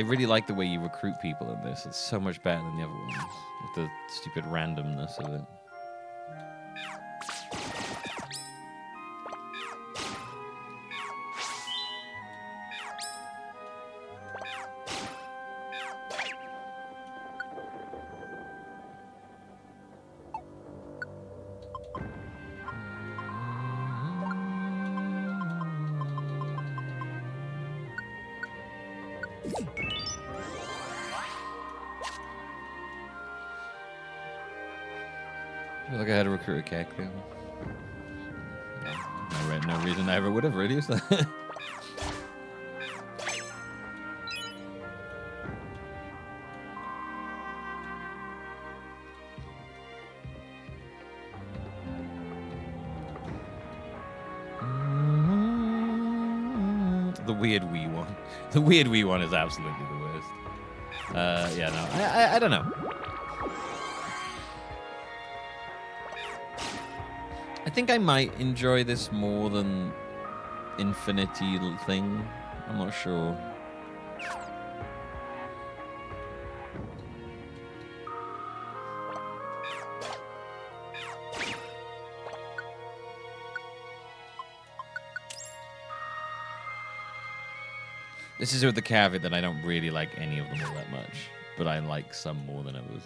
really like the way you recruit people in this. It's so much better than the other ones with the stupid randomness of it. I feel like I had to recruit a cake there. No reason I ever would have reduced that. The weird Wii one. The weird Wii one is absolutely the worst. Yeah, no. I don't know. I think I might enjoy this more than Infinity thing. I'm not sure. This is with the caveat that I don't really like any of them all that much, but I like some more than others.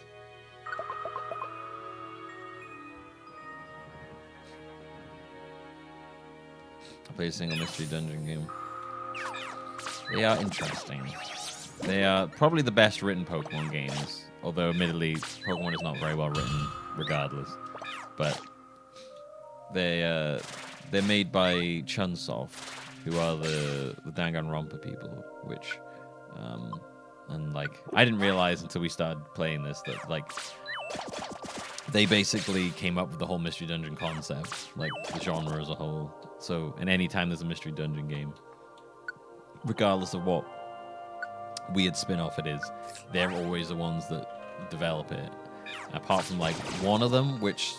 I play a single mystery dungeon game. They are interesting. They are probably the best written Pokemon games, although admittedly Pokemon is not very well written regardless. But they're made by Chunsoft, who are the Danganronpa people, which, and like, I didn't realize until we started playing this that, like, they basically came up with the whole Mystery Dungeon concept, like, the genre as a whole. So, and any time there's a Mystery Dungeon game, regardless of what weird spin-off it is, they're always the ones that develop it. Apart from, like, one of them, which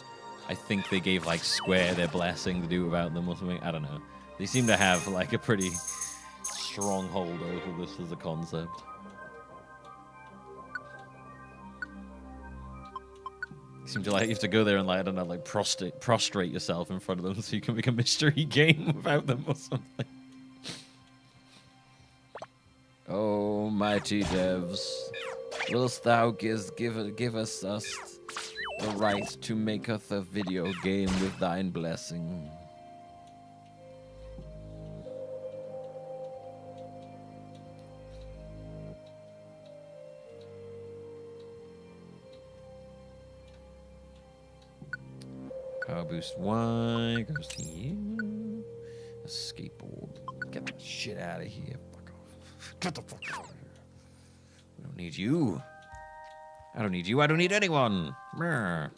I think they gave, like, Square their blessing to do without them or something. I don't know. They seem to have, like, a pretty strong hold over this as a concept. You seem to, like, you have to go there and, like, I don't know, like, prostrate yourself in front of them so you can make a mystery game without them or something. mighty devs, wilt thou give us the right to make us a video game with thine blessing? Power boost 1 goes to you. A skateboard. Get that shit out of here. Fuck off. Get the fuck out of here. We don't need you. I don't need you. I don't need anyone. Brr.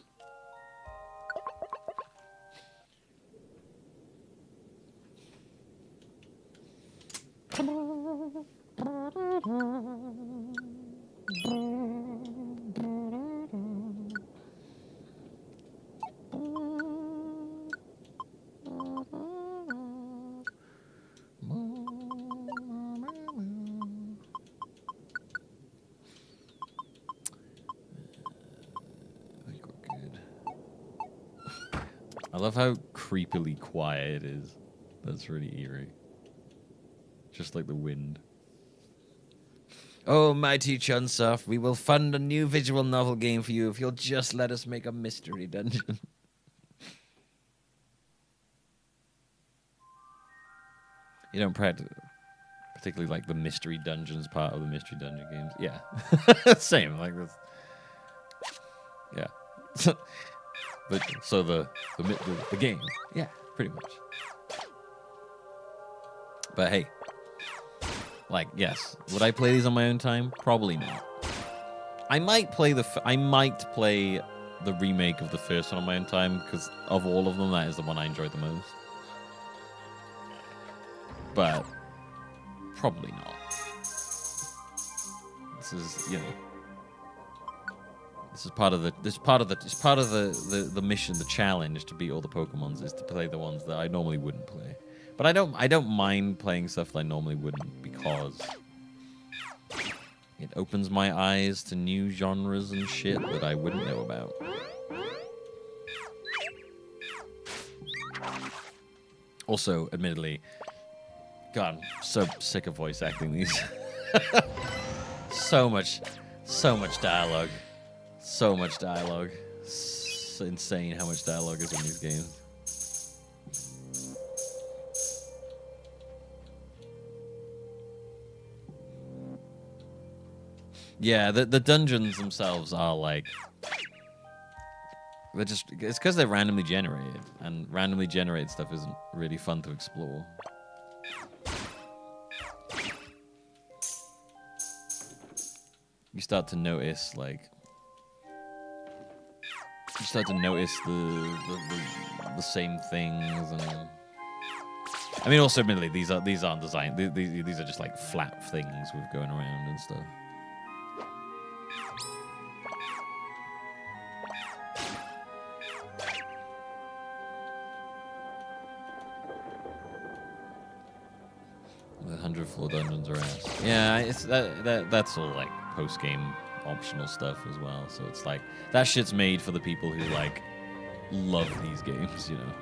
I love how creepily quiet it is. That's really eerie. Just like the wind. Oh, mighty Chunsoft, we will fund a new visual novel game for you if you'll just let us make a mystery dungeon. You don't particularly like the mystery dungeons part of the mystery dungeon games. Yeah. Same, like this. Yeah. But so the game, yeah, pretty much. But hey, like, yes, would I play these on my own time? Probably not. I might play the remake of the first one on my own time because of all of them, that is the one I enjoyed the most. But probably not. This is, you know. This is part of the mission, the challenge to beat all the Pokemons is to play the ones that I normally wouldn't play. But I don't mind playing stuff that I normally wouldn't because it opens my eyes to new genres and shit that I wouldn't know about. Also, admittedly, God, I'm so sick of voice acting these. So much dialogue. So much dialogue. It's insane how much dialogue is in these games. Yeah, the dungeons themselves are like... They're just... It's because they're randomly generated. And randomly generated stuff isn't really fun to explore. You start to notice, like... You start to notice the same things, and I mean, also, admittedly, these aren't designed. These are just like flat things with going around and stuff. The 100 floor dungeons are ass. Yeah, it's that's all like post game optional stuff as well. So it's like that shit's made for the people who like love these games, you know.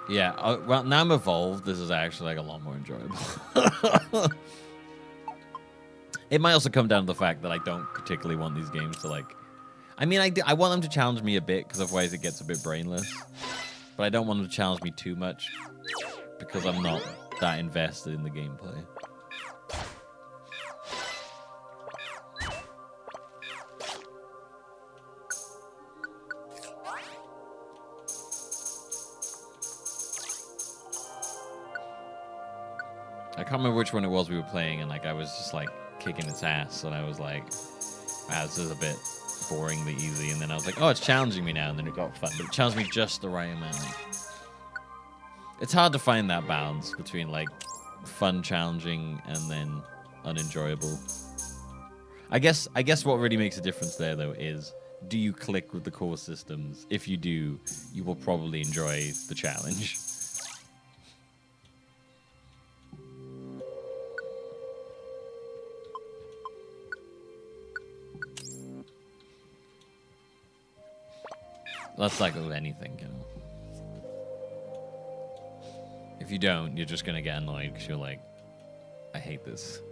Yeah, well, now I'm evolved. This is actually like a lot more enjoyable. It might also come down to the fact that I don't particularly want these games to like... I mean, I want them to challenge me a bit, because otherwise it gets a bit brainless. But I don't want them to challenge me too much, because I'm not that invested in the gameplay. I can't remember which one it was we were playing, and like I was just like kicking its ass, and I was like, wow, this is a bit boringly easy. And then I was like, oh, it's challenging me now, and then it got fun, but it challenged me just the right amount. It's hard to find that balance between like fun challenging and then unenjoyable. I guess what really makes a difference there though is, do you click with the core systems? If you do, you will probably enjoy the challenge. That's like with anything, you know. If you don't, you're just gonna get annoyed because you're like, I hate this.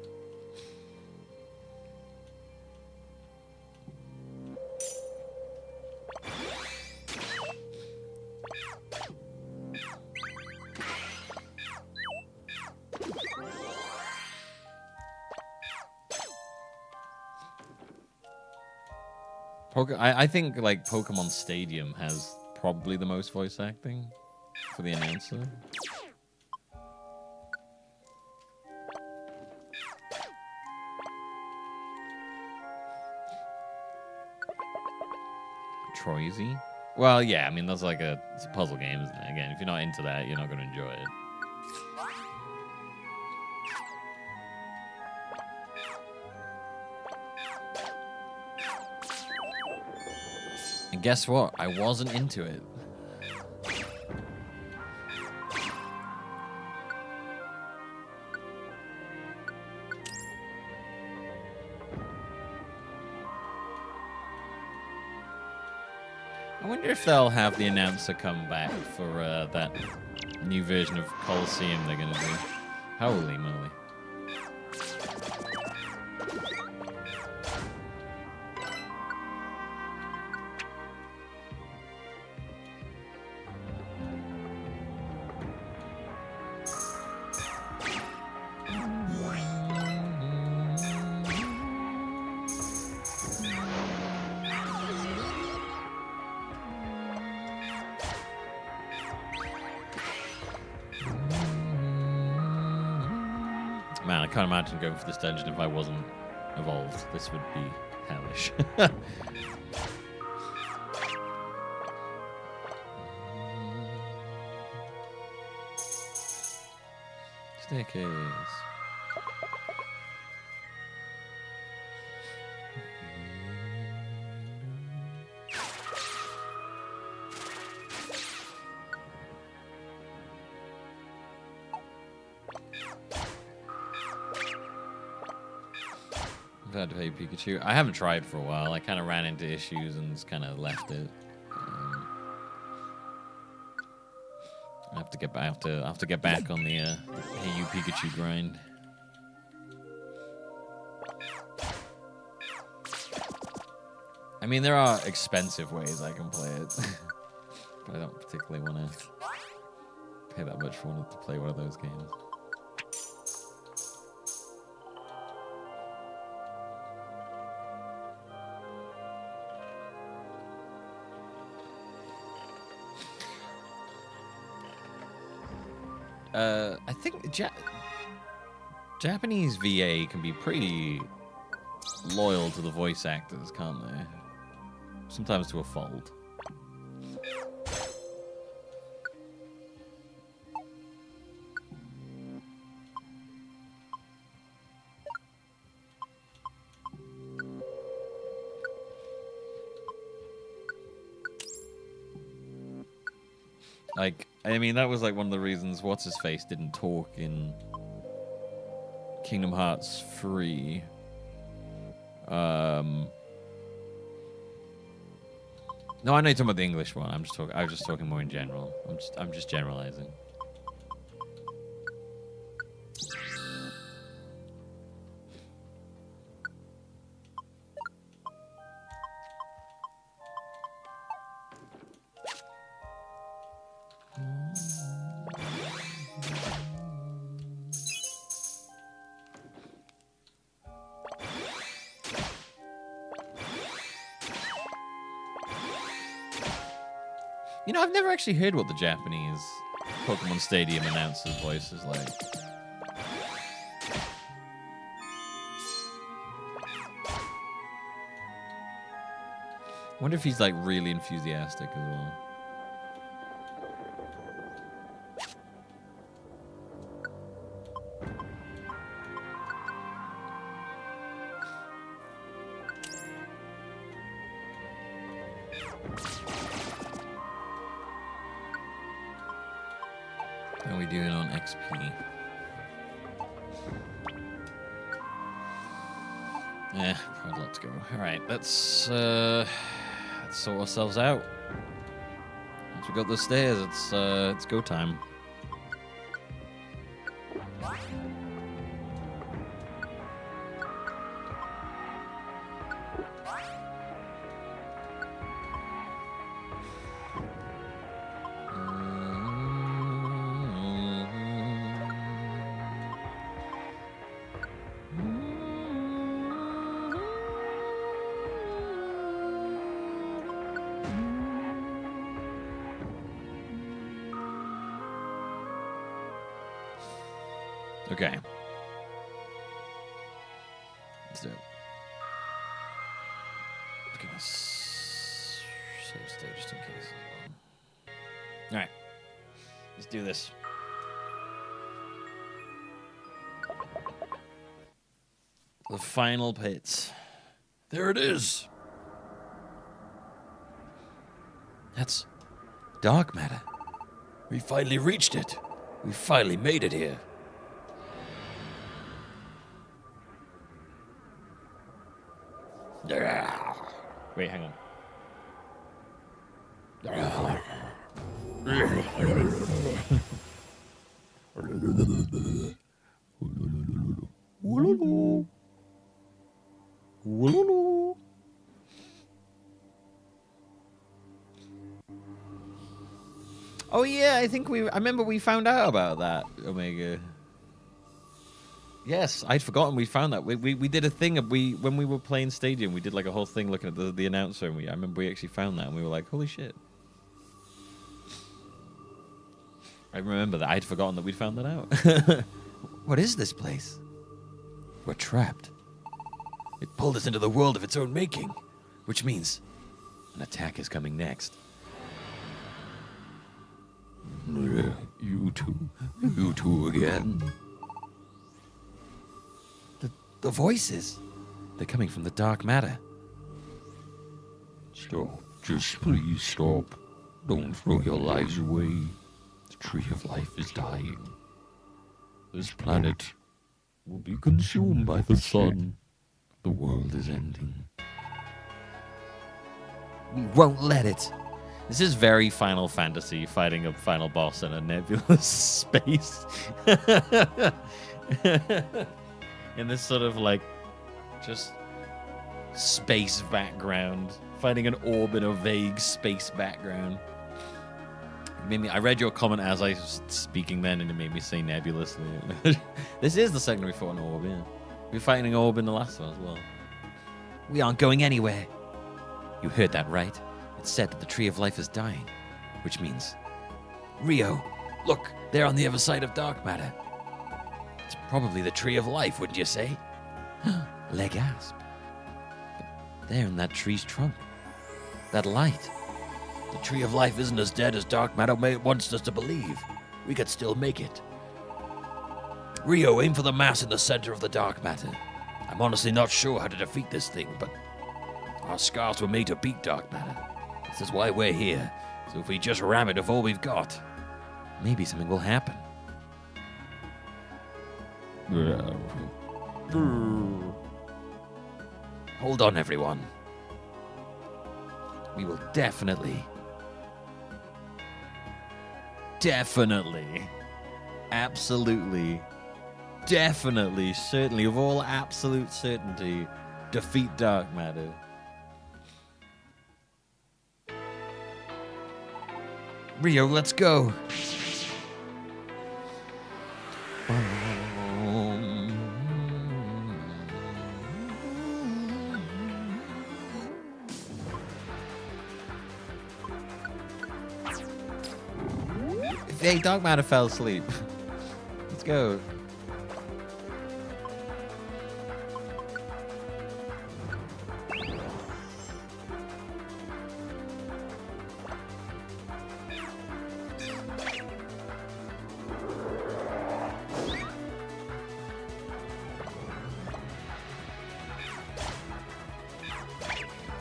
I think like Pokemon Stadium has probably the most voice acting for the announcer. Troisy? Well, yeah, I mean that's like it's a puzzle game, isn't it? Again, if you're not into that, you're not going to enjoy it. And guess what? I wasn't into it. I wonder if they'll have the announcer come back for that new version of Coliseum they're going to do. Holy moly. Man, I can't imagine going for this dungeon if I wasn't evolved. This would be hellish. Staircase. Glad to play Pikachu. I haven't tried for a while. I kind of ran into issues and just kind of left it. I have to get back. I have to get back on the Hey You Pikachu grind. I mean, there are expensive ways I can play it, but I don't particularly want to pay that much for to play one of those games. I think Japanese VA can be pretty loyal to the voice actors, can't they? Sometimes to a fault. Like, I mean, that was like one of the reasons What's-His-Face didn't talk in Kingdom Hearts 3. No, I know you're talking about the English one. I was just talking more in general. I'm just generalizing. You know, I've never actually heard what the Japanese Pokemon Stadium announcer's voice is like. I wonder if he's like really enthusiastic as well. How are we doing on XP? Probably let's go. All right, let's sort ourselves out. Once we got the stairs, it's go time. Okay. Let's do it. I'm gonna save state just in case as well. Alright. Let's do this. The final pits. There it is. That's dark matter. We finally reached it. We finally made it here. Wait, hang on. Oh yeah, I remember we found out about that, Omega. Yes, I'd forgotten we found that. We did a thing. When we were playing Stadium, we did like a whole thing looking at the announcer, and I remember we actually found that, and we were like, holy shit. I remember that. I'd forgotten that we'd found that out. What is this place? We're trapped. It pulled us into the world of its own making, which means an attack is coming next. You two again. The voices. They're coming from the dark matter. Stop. Just please stop. Don't throw your lives away. The tree of life is dying. This planet will be consumed by the sun. The world is ending. We won't let it. This is very Final Fantasy, fighting a final boss in a nebulous space. In this sort of like just space background, fighting an orb in a vague space background. I read your comment as I was speaking then, and it made me say nebulously. This is the second we fought an orb, yeah. We're fighting an orb in the last one as well. We aren't going anywhere. You heard that right. It said that the tree of life is dying, which means Rio, look, they're on the other side of dark matter. It's probably the tree of life, wouldn't you say? Le gasp. But there in that tree's trunk. That light. The tree of life isn't as dead as dark matter wants us to believe. We could still make it. Rio, aim for the mass in the center of the dark matter. I'm honestly not sure how to defeat this thing, but our scars were made to beat dark matter. This is why we're here. So if we just ram it with all we've got, maybe something will happen. Hold on, everyone. We will definitely, absolutely, definitely, certainly, of all absolute certainty, defeat dark matter. Rio, let's go. Hey, Dark Matter fell asleep. Let's go.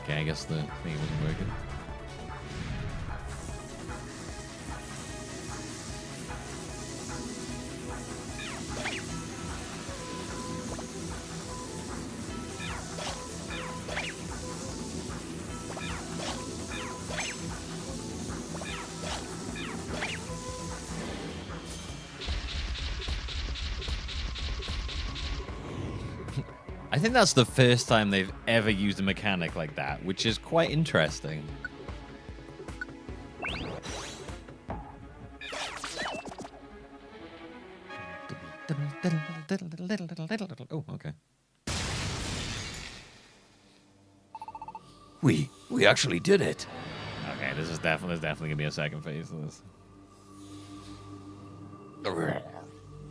Okay, I guess the thing wasn't working. I think that's the first time they've ever used a mechanic like that, which is quite interesting. Oh, okay. We actually did it. Okay, there's definitely gonna be a second phase to this.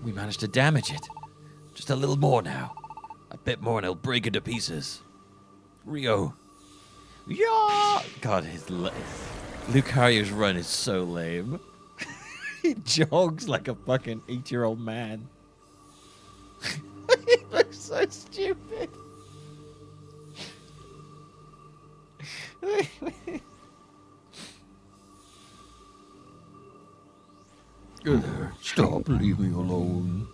We managed to damage it. Just a little more now. A bit more and it'll break into pieces. Rio. Yeah! God, Lucario's run is so lame. He jogs like a fucking 8-year-old man. He looks so stupid. Stop, leave me alone.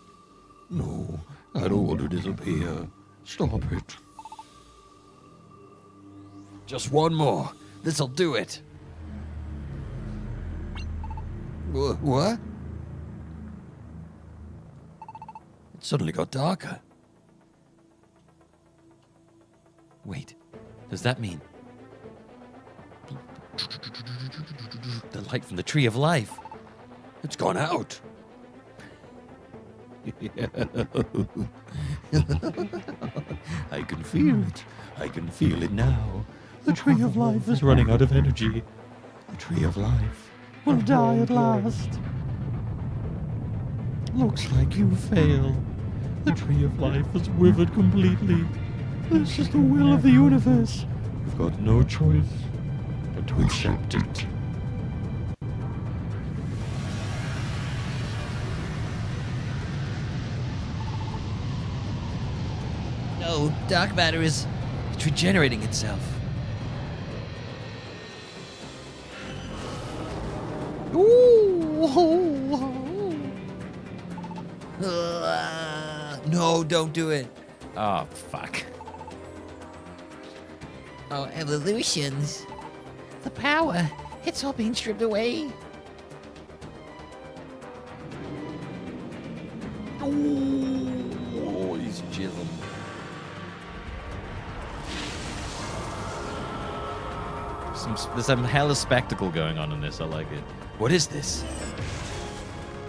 No, I don't want to disappear. Stop it. Just one more. This'll do it. What? It suddenly got darker. Wait, does that mean the light from the Tree of Life? It's gone out. I can feel it. I can feel it now. The Tree of Life is running out of energy. The Tree of Life will die at last. Looks like you failed. The Tree of Life has withered completely. This is the will of the universe. You've got no choice but to accept it. No, dark matter is it's regenerating itself. No, don't do it. Oh, fuck. Oh, evolutions. The power. It's all being stripped away. Oh, he's jizzing. There's some hella spectacle going on in this. I like it. What is this?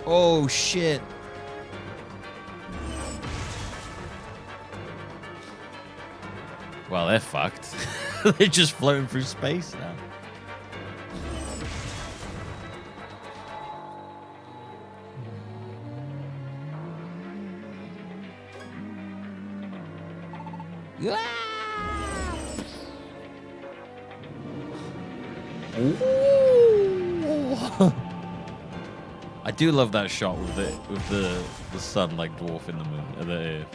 Oh, shit. Well, they're fucked. They're just floating through space now. I do love that shot with the sun like dwarfing the moon, the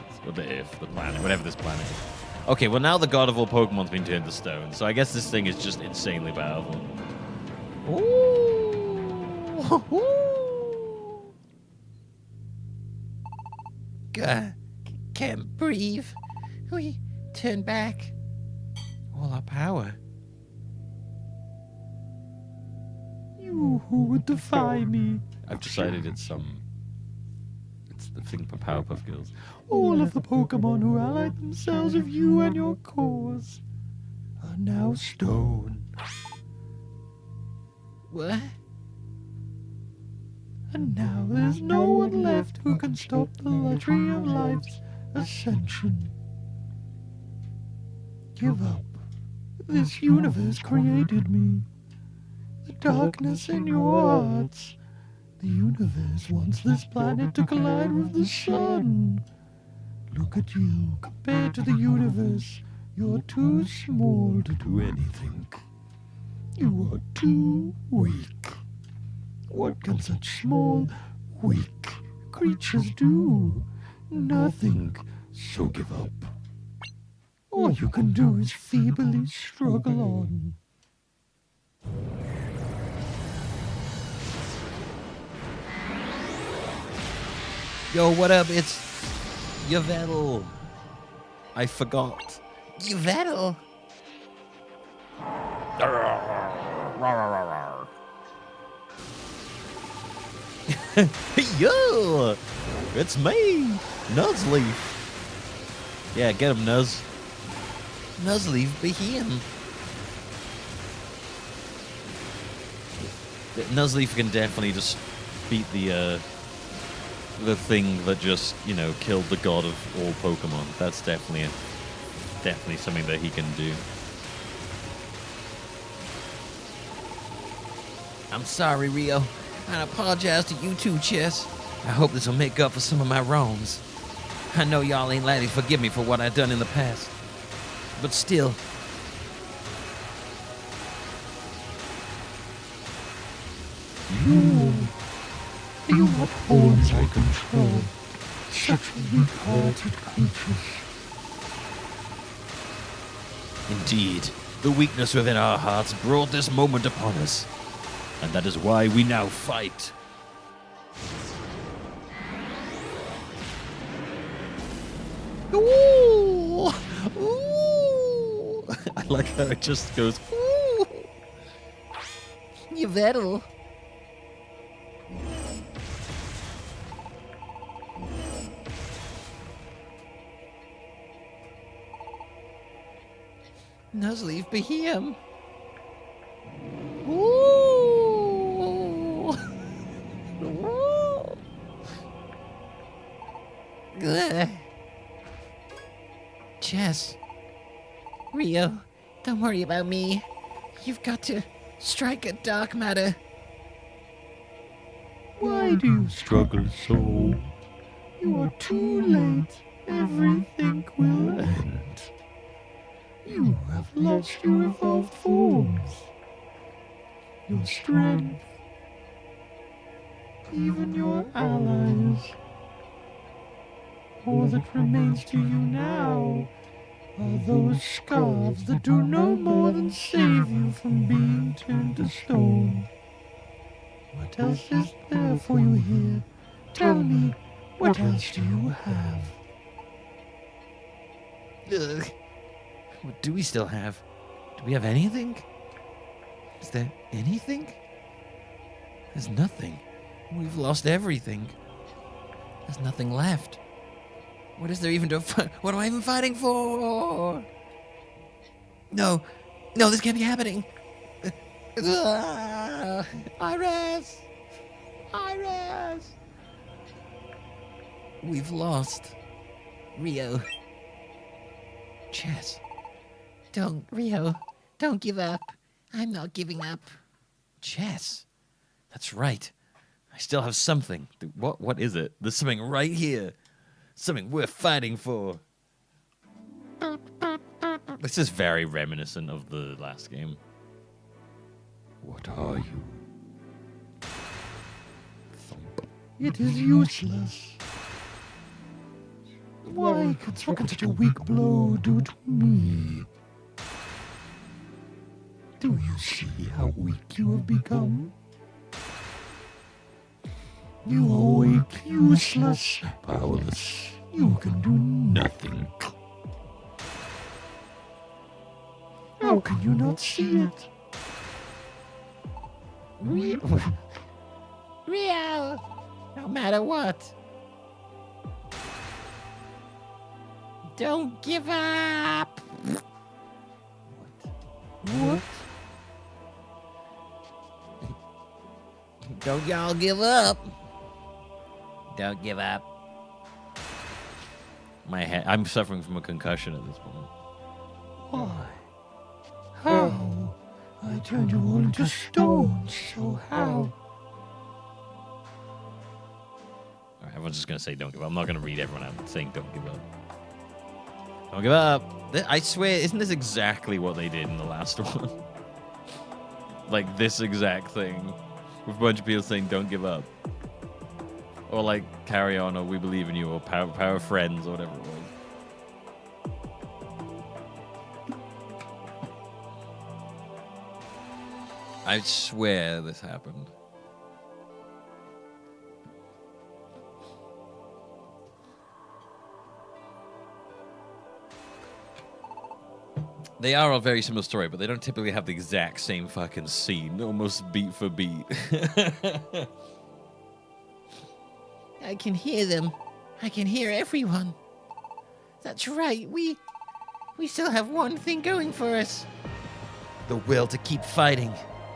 planet, whatever this planet is. Okay, well now the god of all Pokemon's been turned to stone, so I guess this thing is just insanely powerful. Can't breathe. We turn back. All our power. You who would defy me? I've decided it's the thing for Powerpuff Girls. All of the Pokemon who allied themselves with you and your cause are now stone. What? And now there's no one left who can stop the Tree of Life's ascension. Give up. This universe created me. The darkness in your hearts The universe wants this planet to collide with the sun. Look at you, compared to the universe, you're too small to do anything. You are too weak. What can such small, weak creatures do? Nothing, so give up. All you can do is feebly struggle on. Yo, what up? It's Yvettle. I forgot. Yvettle? Yo! It's me, Nuzleaf. Yeah, get him, Nuz. Nuzleaf be him. Nuzleaf can definitely just beat the thing that just, you know, killed the god of all Pokemon. That's definitely something that he can do. I'm sorry, Rio. I apologize to you too, Chess. I hope this will make up for some of my wrongs. I know y'all ain't likely to forgive me for what I've done in the past. But still. You are pawns I control. Such weak-hearted creatures. Indeed, the weakness within our hearts brought this moment upon us. And that is why we now fight. Ooh! Ooh! I like how it just goes, ooh. Yvettle. Nuzleaf be him. Ooh. Ugh. Chess. Rio, don't worry about me. You've got to strike at dark matter. Why do you struggle so? You are too late. Everything will end. You have lost your evolved forms. Your strength. Even your allies. All that remains to you now are those scarves that do no more than save you from being turned to stone. What else is there for you here? Tell me, what else do you have? Ugh. What do we still have? Do we have anything? Is there anything? There's nothing. We've lost everything. There's nothing left. What is there even to fight? What am I even fighting for? No. No, this can't be happening. Iris! Iris! We've lost. Rio. Chess. Don't, Rio. Don't give up. I'm not giving up. Chess. That's right. I still have something. What is it? There's something right here. Something worth fighting for. This is very reminiscent of the last game. What are you? Thump. It is useless. What can such a weak blow do to me? Do you see how weak you have become? You are weak, useless, powerless. You can do nothing. How can you not see it? Rio! No matter what. Don't give up! What? Don't y'all give up. Don't give up. My head. I'm suffering from a concussion at this point. Why? How? I turned you all into stones, so how? Everyone's just gonna say don't give up. I'm not gonna read everyone out saying don't give up. Don't give up. I swear, isn't this exactly what they did in the last one? Like this exact thing, with a bunch of people saying don't give up, or like carry on, or we believe in you, or power of friends, or whatever it was. I swear this happened. They are a very similar story, but they don't typically have the exact same fucking scene, almost beat for beat. I can hear them. I can hear everyone. That's right. We still have one thing going for us. The will to keep fighting.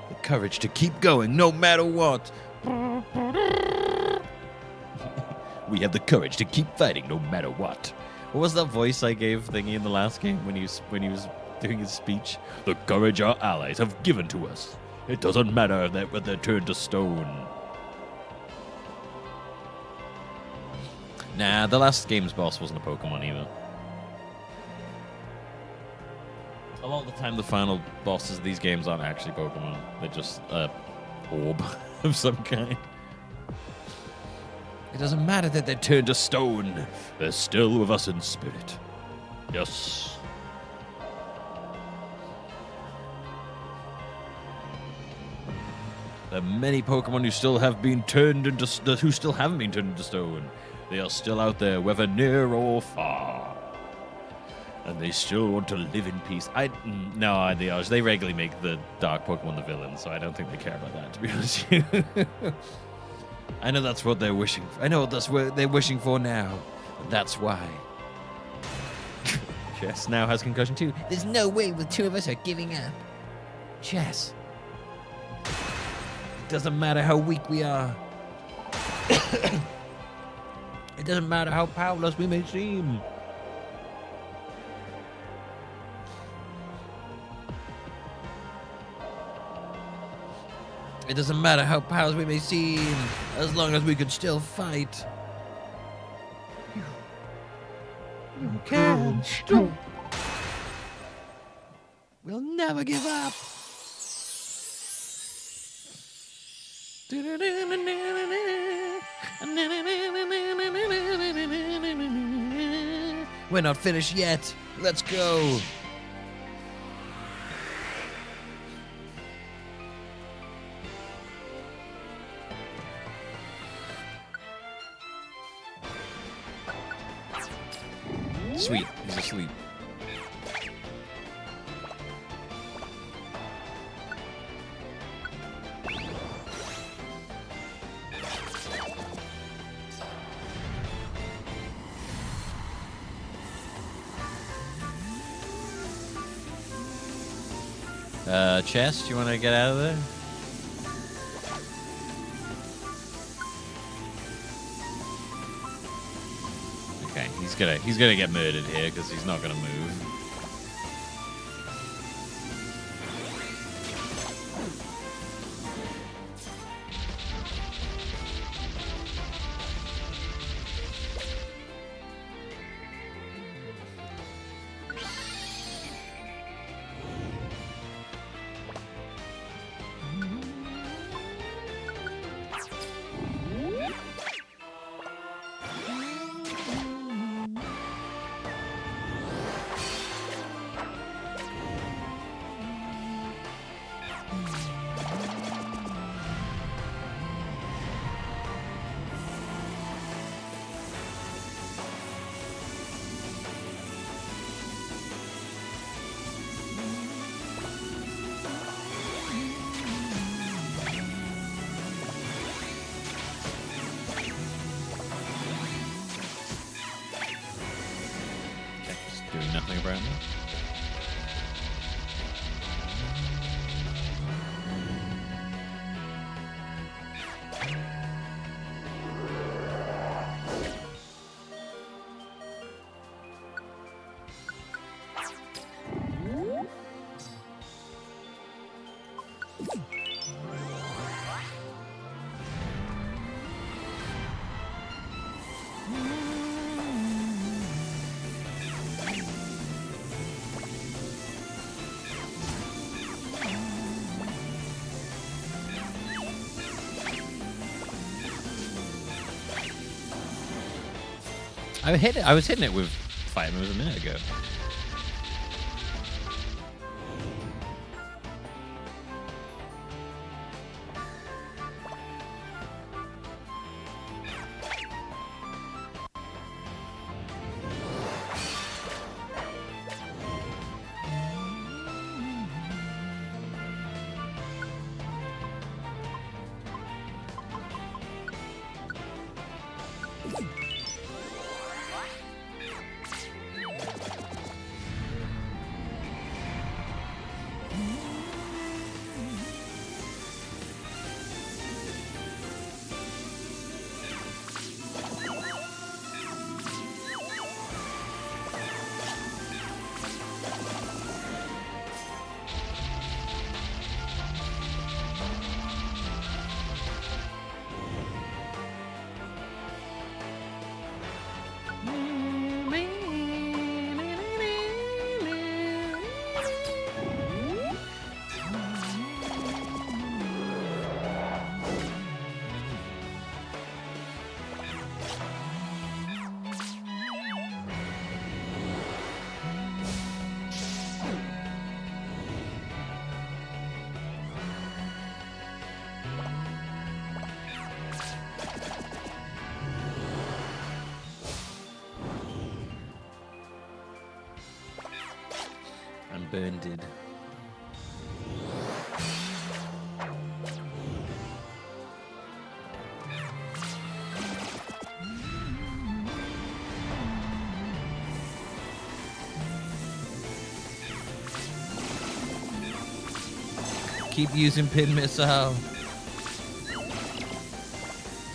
The courage to keep going no matter what. We have the courage to keep fighting no matter what. What was that voice I gave Thingy in the last game when he was doing his speech? The courage our allies have given to us. It doesn't matter that when they're turned to stone. Nah, the last game's boss wasn't a Pokemon either. A lot of the time, the final bosses of these games aren't actually Pokemon. They're just orb of some kind. It doesn't matter that they're turned to stone. They're still with us in spirit. Yes. There are many Pokemon who still haven't been turned into stone. They are still out there, whether near or far. And they still want to live in peace. No, they regularly make the dark Pokemon the villain, so I don't think they care about that, to be honest with you. I know that's what they're wishing for. I know that's what they're wishing for now. And that's why. Chess now has concussion too. There's no way the two of us are giving up. Chess. It doesn't matter how weak we are. It doesn't matter how powerless we may seem. It doesn't matter how powerless we may seem, as long as we can still fight. You can't stop. We'll never give up. We're not finished yet. Let's go. Sweet, he's asleep. Chest, you want to get out of there? Okay, he's gonna get murdered here because he's not gonna move. Doing nothing apparently. I was hitting it with fire moves a minute ago. I'm burned. Keep using pin missile.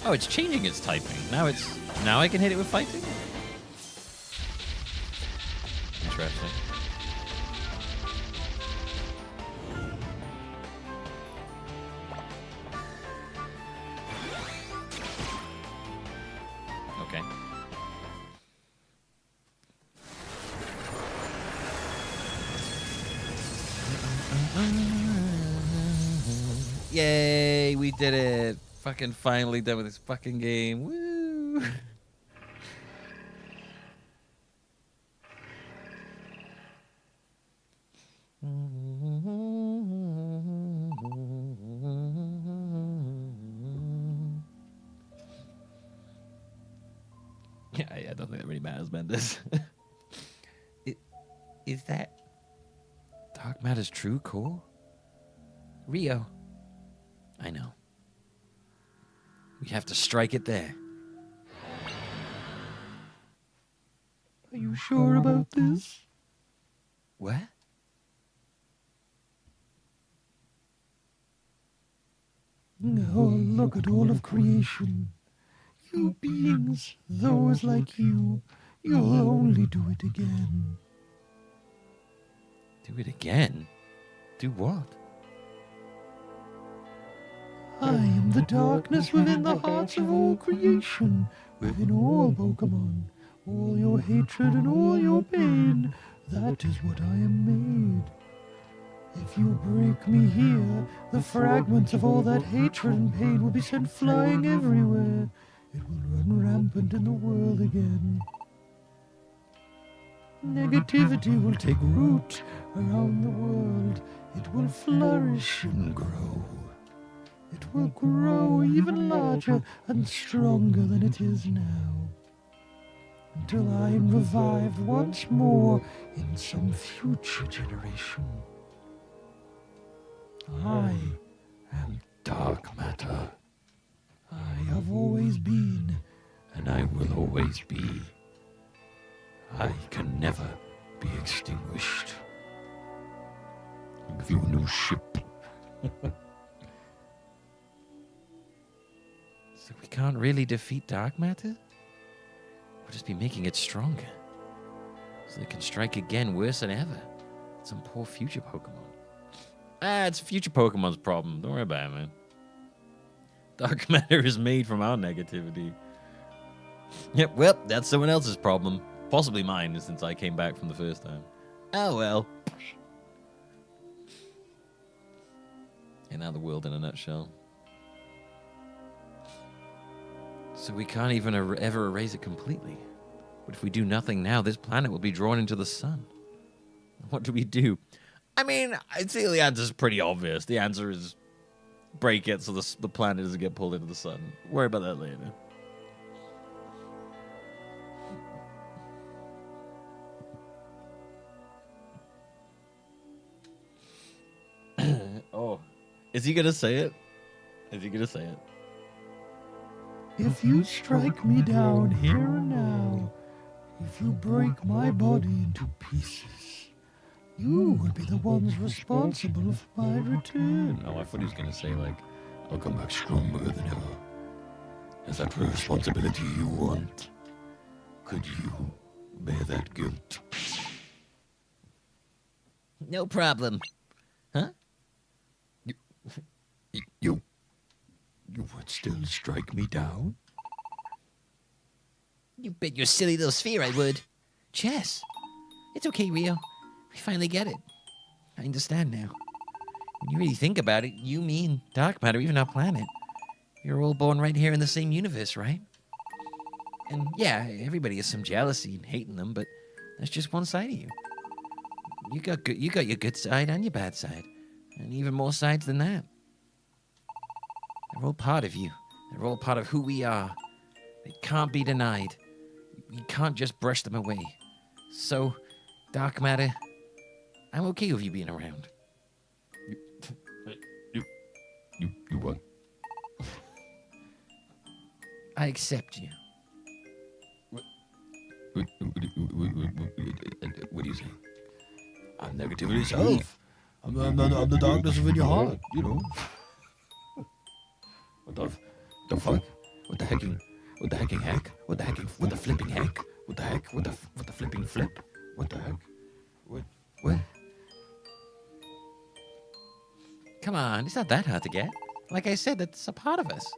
Oh, it's changing its typing. Now I can hit it with fighting. Interesting. Okay. Yay, we did it. Fucking finally done with this fucking game. Woo! Yeah, I don't think that really matters, Bendis. Is that Dark Matter's true core? Rio. I know. We have to strike it there. Are you sure about this? What? Now look at all of creation. You beings, those like you, you'll only do it again. Do it again? Do what? I am the darkness within the hearts of all creation, within all Pokémon, all your hatred and all your pain. That is what I am made. If you break me here, the fragments of all that hatred and pain will be sent flying everywhere. It will run rampant in the world again. Negativity will take root around the world. It will flourish and grow. It will grow even larger and stronger than it is now, until I am revived once more in some future generation. I am dark matter. I have always been, and I will always be. I can never be extinguished. I'll give you a new ship. So we can't really defeat Dark Matter? We'll just be making it stronger. So they can strike again worse than ever. Some poor future Pokemon. It's future Pokemon's problem. Don't worry about it, man. Dark Matter is made from our negativity. Yep, well, that's someone else's problem. Possibly mine, since I came back from the first time. Oh, well. And now the world in a nutshell. So we can't even ever erase it completely. But if we do nothing now, this planet will be drawn into the sun. What do we do? I mean, I'd say the answer is pretty obvious. The answer is break it so the planet doesn't get pulled into the sun. Worry about that later. Oh, is he gonna say it? Is he gonna say it? If you strike me down here and now, if you break my body into pieces, you will be the ones responsible for my return. Oh, I thought he was gonna say like, I'll come back stronger than ever. Is that the responsibility you want? Could you bear that guilt? No problem. Huh? You would still strike me down? You bet your silly little sphere I would. Chess. It's okay, Rio. We finally get it. I understand now. When you really think about it, you, me, and dark matter, even our planet, you're all born right here in the same universe, right? And yeah, everybody has some jealousy and hating them, but that's just one side of you. You got your good side and your bad side, and even more sides than that. They're all part of you. They're all part of who we are. They can't be denied. You can't just brush them away. So, dark matter, I'm okay with you being around. You what? I accept you. What do you say? I'm negativity itself. I'm the darkness within your heart, you know. What the fuck? What the hecking heck? What the flipping heck? What the heck? What the flipping flip? What the heck? What? Come on, it's not that hard to get. Like I said, that's a part of us.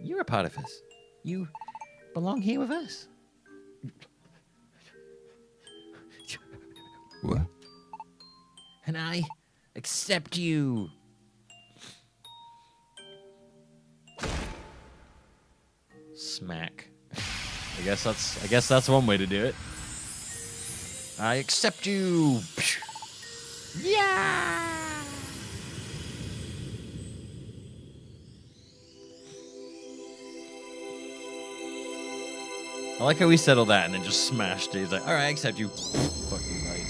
You're a part of us. You belong here with us. What? And I accept you. smack. I guess that's one way to do it. I accept you. Yeah! I like how we settled that and then just smashed it. He's like, all right, I accept you. Fuck you, right.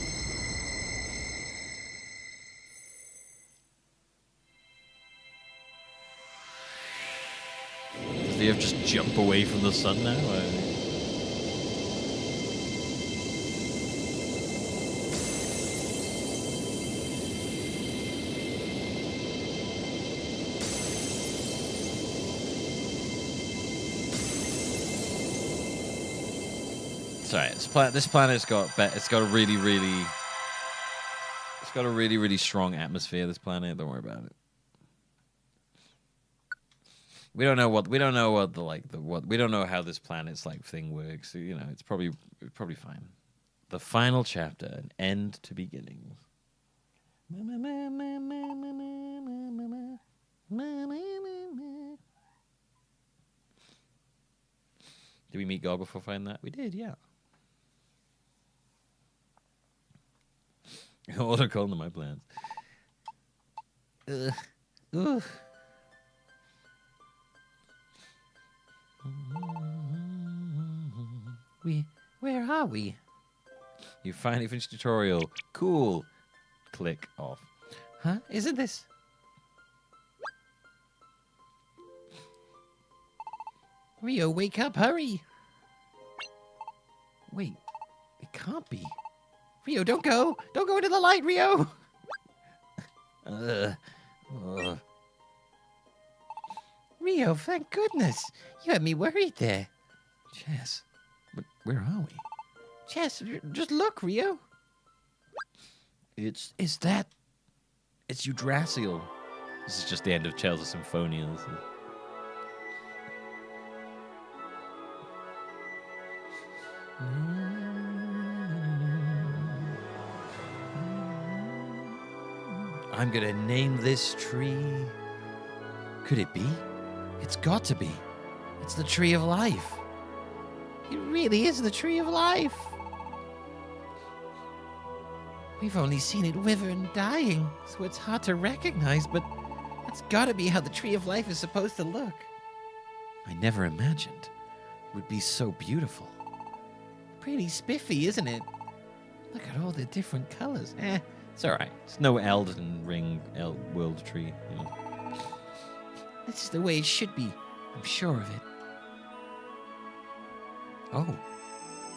Does he have just jump away from the sun now? Sorry, this planet's got a really strong atmosphere. This planet, don't worry about it. We don't know how this planet's like thing works. So, you know, it's probably fine. The final chapter, an end to beginnings. Did we meet God before finding that? We did, yeah. What are calling to my plans? Where are we? You finally finished tutorial. Cool. Click off. Huh? Isn't this? Rio, wake up, hurry! Wait, it can't be. Rio, don't go! Don't go into the light, Rio! Rio, thank goodness! You had me worried there. Chess, but where are we? Chess, just look, Rio. It's Yggdrasil. This is just the end of Tales of Symphonia. This is... I'm gonna name this tree. Could it be? It's got to be. It's the tree of life. It really is the tree of life. We've only seen it wither and dying, so it's hard to recognize, but that's gotta be how the tree of life is supposed to look. I never imagined it would be so beautiful. Pretty spiffy, isn't it? Look at all the different colors. It's alright. It's no Elden Ring world tree. You know. This is the way it should be. I'm sure of it. Oh,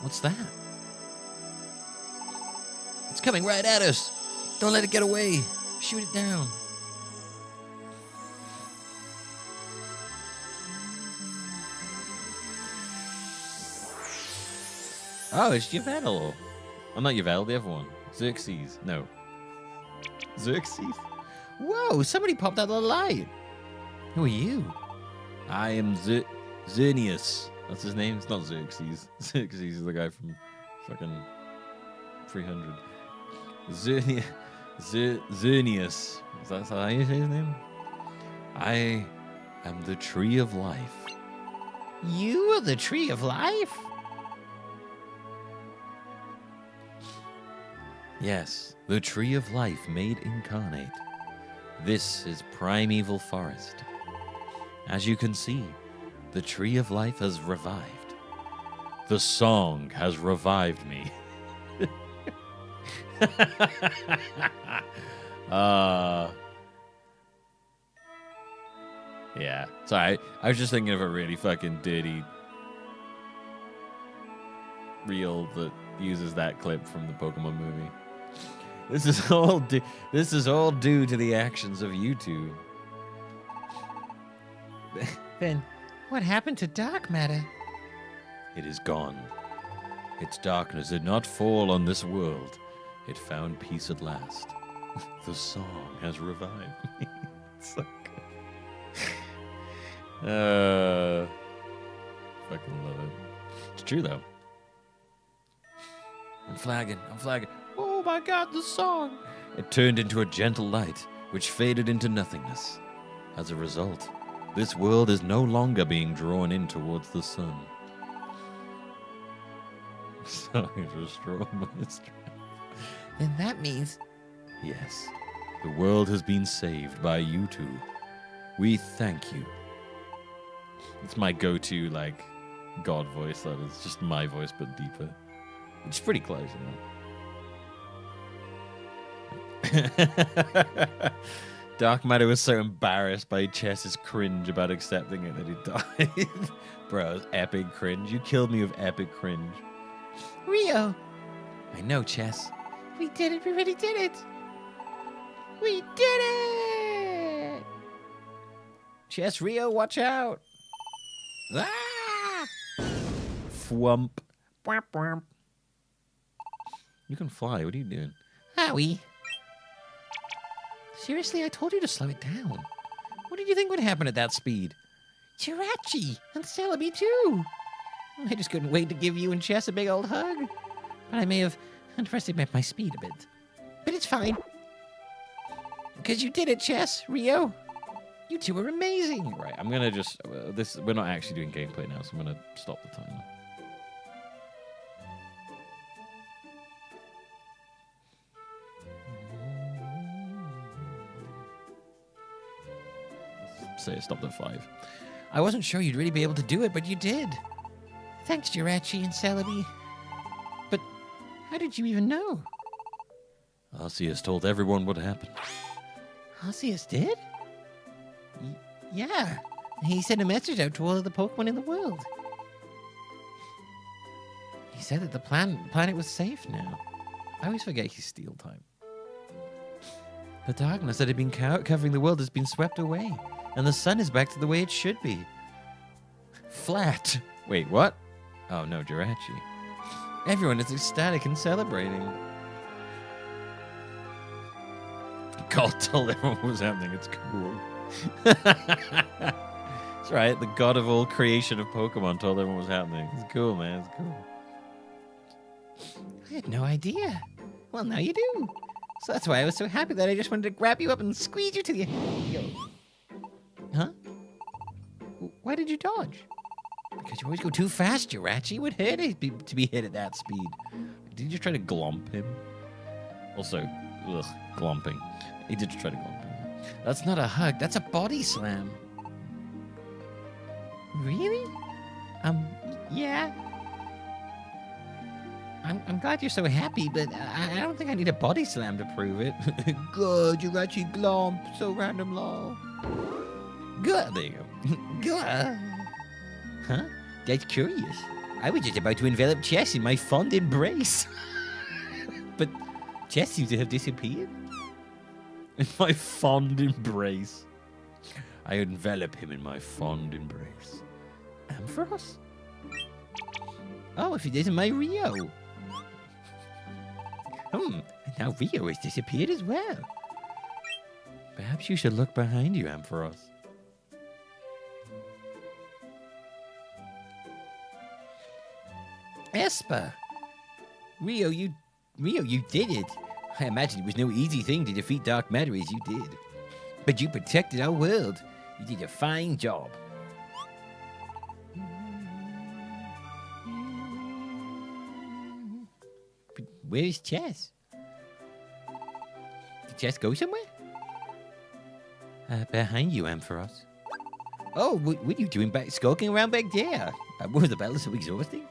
what's that? It's coming right at us. Don't let it get away. Shoot it down. Oh, it's Yvel. Oh, not Yvel, the other one. Xerxes. No. Xerxes? Whoa, somebody popped out of the light. Who are you? I am Xerneas. That's his name? It's not Xerxes. Xerxes is the guy from fucking 300. Xerneas. Is that how you say his name? I am the tree of life. You are the tree of life? Yes, the tree of life made incarnate. This is primeval forest. As you can see, the tree of life has revived. The song has revived me. Yeah. Sorry, I was just thinking of a really fucking dirty reel that uses that clip from the Pokemon movie. This is all due to the actions of YouTube. Then, what happened to dark matter? It is gone. Its darkness did not fall on this world. It found peace at last. The song has revived me. It's so good. Fucking love it. It's true though. I'm flagging. Oh my god, the song! It turned into a gentle light, which faded into nothingness. As a result, this world is no longer being drawn in towards the sun. Song is restored by strength. Then that means... Yes, the world has been saved by you two. We thank you. It's my go-to, like, God voice. That is just my voice, but deeper. It's pretty close, you know. Dark Matter was so embarrassed by Chess's cringe about accepting it that he died. Bro, it was epic cringe. You killed me with epic cringe. Rio! I know, Chess. We did it. We really did it. We did it! Chess, Rio, watch out. Ah! Thwump. Bwamp, bwamp. You can fly. What are you doing? Howie. Seriously, I told you to slow it down. What did you think would happen at that speed? Jirachi and Celebi too. I just couldn't wait to give you and Chess a big old hug. But I may have underestimated my speed a bit. But it's fine. Because you did it, Chess, Rio. You two were amazing. Right, I'm going to just... we're not actually doing gameplay now, so I'm going to stop the timer. Say it stopped at 5. I wasn't sure you'd really be able to do it, but you did. Thanks, Jirachi and Celebi. But how did you even know? Arceus told everyone what happened. Arceus did? Yeah. He sent a message out to all of the Pokemon in the world. He said that the planet was safe now. I always forget he's Steel type. The darkness that had been covering the world has been swept away. And the sun is back to the way it should be. Flat. Wait, what? Oh no, Jirachi. Everyone is ecstatic and celebrating. God told everyone what was happening. It's cool. That's right. The god of all creation of Pokemon told everyone what was happening. It's cool, man. It's cool. I had no idea. Well, now you do. So that's why I was so happy that I just wanted to grab you up and squeeze you to the... Huh? Why did you dodge? Because you always go too fast, Jirachi. It would hurt it to be hit at that speed. Did you just try to glomp him? Also, glomping. He did try to glomp him. That's not a hug. That's a body slam. Really? Yeah. I'm glad you're so happy, but I don't think I need a body slam to prove it. Good, Jirachi glomp. So random, lol. Good. There you go. Good. Huh? That's curious. I was just about to envelop Chess in my fond embrace. But Chess seems to have disappeared. In my fond embrace. I envelop him in my fond embrace. Ampharos? Oh, if it isn't my Rio. And now Rio has disappeared as well. Perhaps you should look behind you, Ampharos. Esper! Rio, you did it. I imagine it was no easy thing to defeat dark matter as you did. But you protected our world. You did a fine job. But where is Chess? Did Chess go somewhere? Behind you, Ampharos. Oh, what are you doing skulking around back there? Was the battle so exhausting?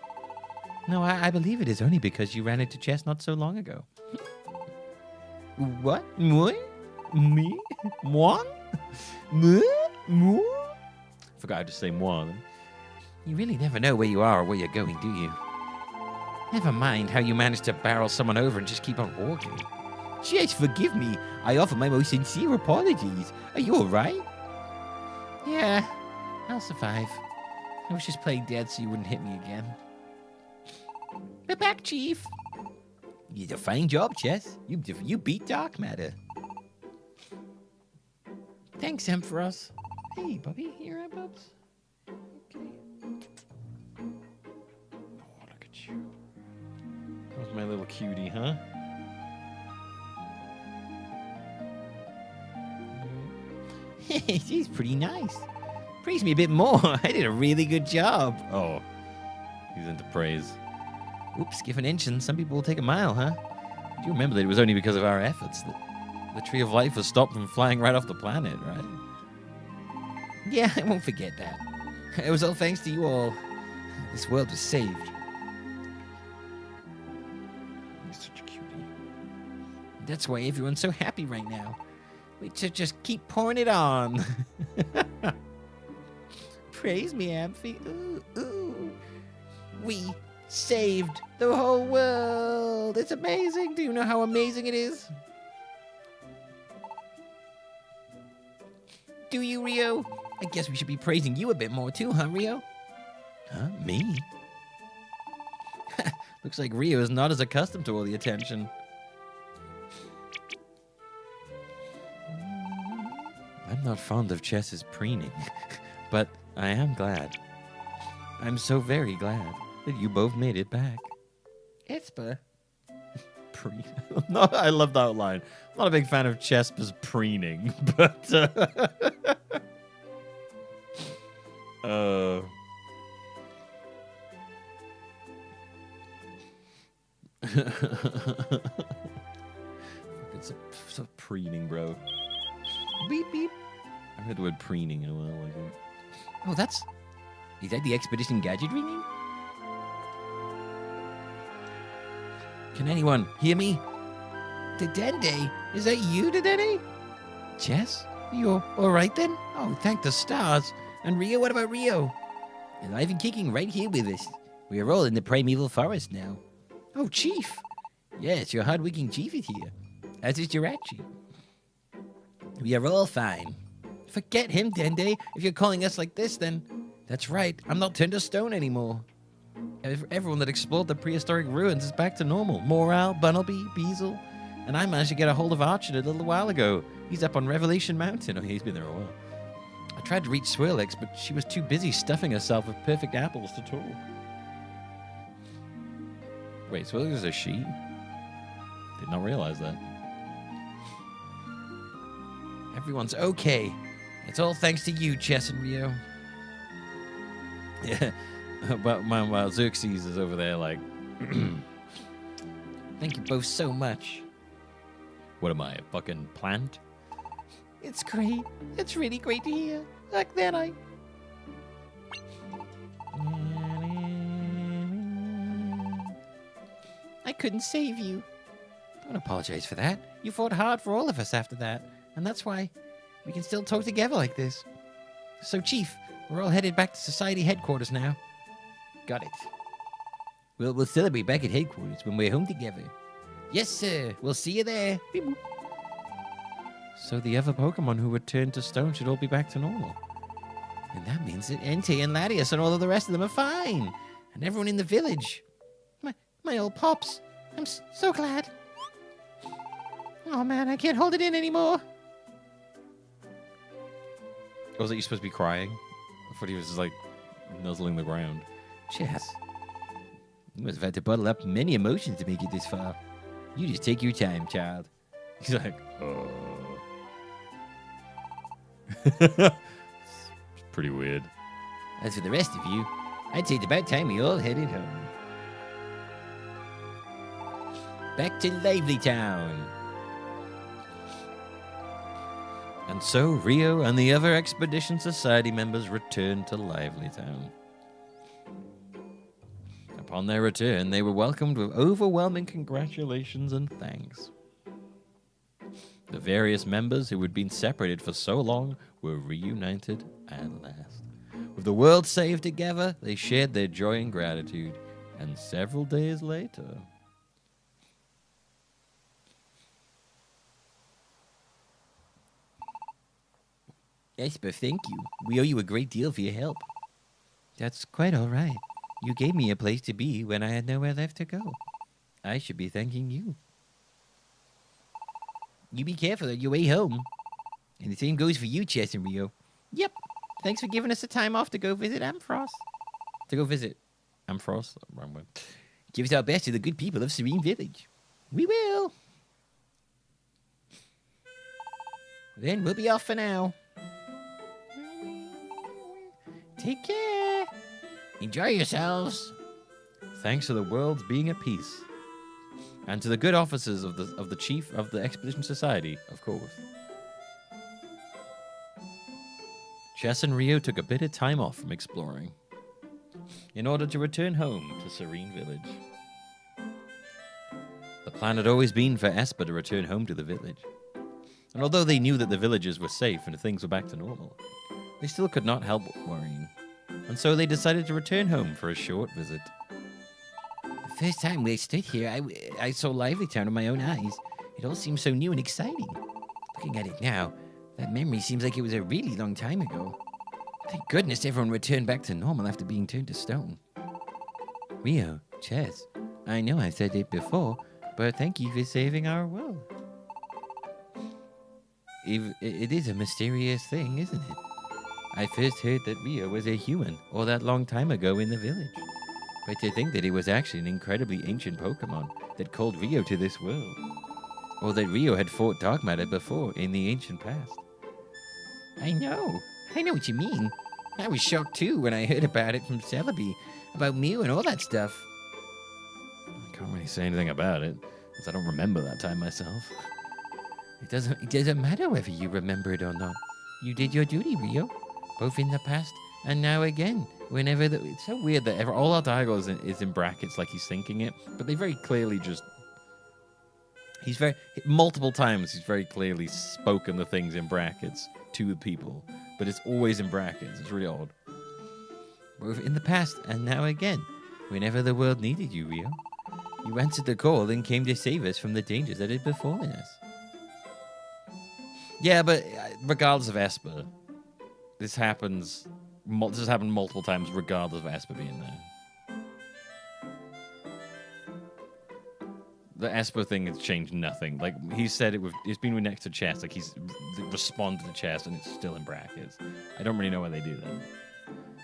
No, I believe it is only because you ran into Chess not so long ago. What? Moi? Me? Moi? Moi? Forgot to say moi then. You really never know where you are or where you're going, do you? Never mind how you managed to barrel someone over and just keep on walking. Just forgive me. I offer my most sincere apologies. Are you alright? Yeah, I'll survive. I was just playing dead so you wouldn't hit me again. We're back, Chief. You did a fine job, Chess. You beat Dark Matter. Thanks, Ampharos. Hey, Bubby. Here, Bubs. Okay. Oh, look at you. That was my little cutie, huh? She's pretty nice. Praise me a bit more. I did a really good job. Oh, he's into praise. Oops, give an inch and some people will take a mile, huh? Do you remember that it was only because of our efforts that the Tree of Life was stopped from flying right off the planet, right? Yeah, I won't forget that. It was all thanks to you all. This world was saved. He's such a cutie. That's why everyone's so happy right now. We should just keep pouring it on. Praise me, Amphi. Ooh, ooh. We saved the whole world. It's amazing. Do you know how amazing it is? Do you, Rio? I guess we should be praising you a bit more too, huh, Rio? Huh? Me? Looks like Rio is not as accustomed to all the attention. I'm not fond of Chess's preening, but I am glad. I'm so very glad that you both made it back. Esper. Preen. No, I love that line. I'm not a big fan of Chesper's preening, but it's a preening, bro. Beep, beep. I heard the word preening in a while. I think. Oh, is that the Expedition Gadgetry name? Can anyone hear me? Dedende? Is that you, Dedende? Chess? You're all right then? Oh, thank the stars. And Rio, what about Rio? Alive and kicking right here with us. We are all in the primeval forest now. Oh, Chief. Yes, your hard-working Chief is here. As is Jirachi. We are all fine. Forget him, Dende. If you're calling us like this, then... That's right. I'm not turned to stone anymore. Everyone that explored the prehistoric ruins is back to normal. Morale, Bunnelby, Beazle. And I managed to get a hold of Archer a little while ago. He's up on Revelation Mountain. Oh, he's been there a while. I tried to reach Swirlix, but she was too busy stuffing herself with perfect apples to talk. Wait, Swirlix is a she? Did not realize that. Everyone's okay. It's all thanks to you, Chess and Rio. Yeah, But while Xerxes is over there, like, thank you both so much. What am I, a fucking plant? It's great. It's really great to hear. Like then I couldn't save you. Don't apologize for that. You fought hard for all of us after that, and that's why we can still talk together like this. So, Chief, we're all headed back to Society headquarters now. Got it. We'll celebrate back at headquarters when we're home together. Yes, sir. We'll see you there. Beep, boop. So the other Pokemon who returned to stone should all be back to normal. And that means that Entei and Latias and all of the rest of them are fine. And everyone in the village. My old pops. I'm so glad. Oh, man, I can't hold it in anymore. Was it you supposed to be crying? I thought he was just like nuzzling the ground. Chess. You must have had to bottle up many emotions to make it this far. You just take your time, child. He's like, It's pretty weird. As for the rest of you, I'd say it's about time we all headed home. Back to Lively Town. And so Rio and the other Expedition Society members returned to Lively Town. Upon their return, they were welcomed with overwhelming congratulations and thanks. The various members who had been separated for so long were reunited at last. With the world saved together, they shared their joy and gratitude. And several days later... Esper, thank you. We owe you a great deal for your help. That's quite all right. You gave me a place to be when I had nowhere left to go. I should be thanking you. You be careful on your way home. And the same goes for you, Chess and Rio. Yep. Thanks for giving us the time off to go visit Ampharos. To go visit Ampharos? Wrong way. Give us our best to the good people of Serene Village. We will. Then we'll be off for now. Take care. Enjoy yourselves. Thanks to the world's being at peace. And to the good officers of the chief of the Expedition Society, of course. Chess and Rio took a bit of time off from exploring in order to return home to Serene Village. The plan had always been for Esper to return home to the village. And although they knew that the villagers were safe and things were back to normal, they still could not help worrying. And so they decided to return home for a short visit. The first time we stood here, I saw Lively Town with my own eyes. It all seems so new and exciting. Looking at it now, that memory seems like it was a really long time ago. Thank goodness everyone returned back to normal after being turned to stone. Rio, Chess, I know I said it before, but thank you for saving our world. It is a mysterious thing, isn't it? I first heard that Rio was a human all that long time ago in the village. But to think that it was actually an incredibly ancient Pokemon that called Rio to this world. Or that Rio had fought Dark Matter before in the ancient past. I know what you mean. I was shocked too when I heard about it from Celebi, about Mew and all that stuff. I can't really say anything about it, because I don't remember that time myself. It doesn't matter whether you remember it or not. You did your duty, Rio. Both in the past and now again. Whenever it's so weird that all our dialogue is in brackets, like he's thinking it, but they very clearly just. Multiple times he's very clearly spoken the things in brackets to the people, but it's always in brackets. It's really odd. Both in the past and now again. Whenever the world needed you, Rio. You answered the call and came to save us from the dangers that had befallen us. Yeah, but regardless of Esper, this happened multiple times regardless of Esper being there. The Esper thing has changed nothing. Like, he said it's been next to chess. Like, he's responded to chess and it's still in brackets. I don't really know why they do that.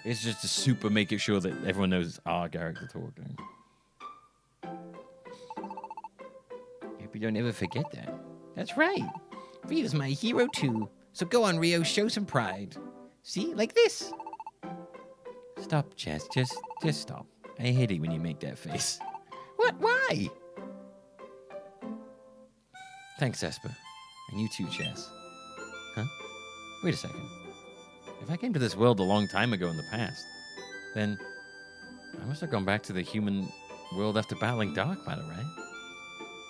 It's just to super make it sure that everyone knows it's our character talking. Hope you don't ever forget that. That's right. Rio's my hero too. So go on, Rio, show some pride. See? Like this. Stop, Chess. Just stop. I hate it when you make that face. What? Why? Thanks, Esper. And you too, Chess. Huh? Wait a second. If I came to this world a long time ago in the past, then I must have gone back to the human world after battling dark matter, right?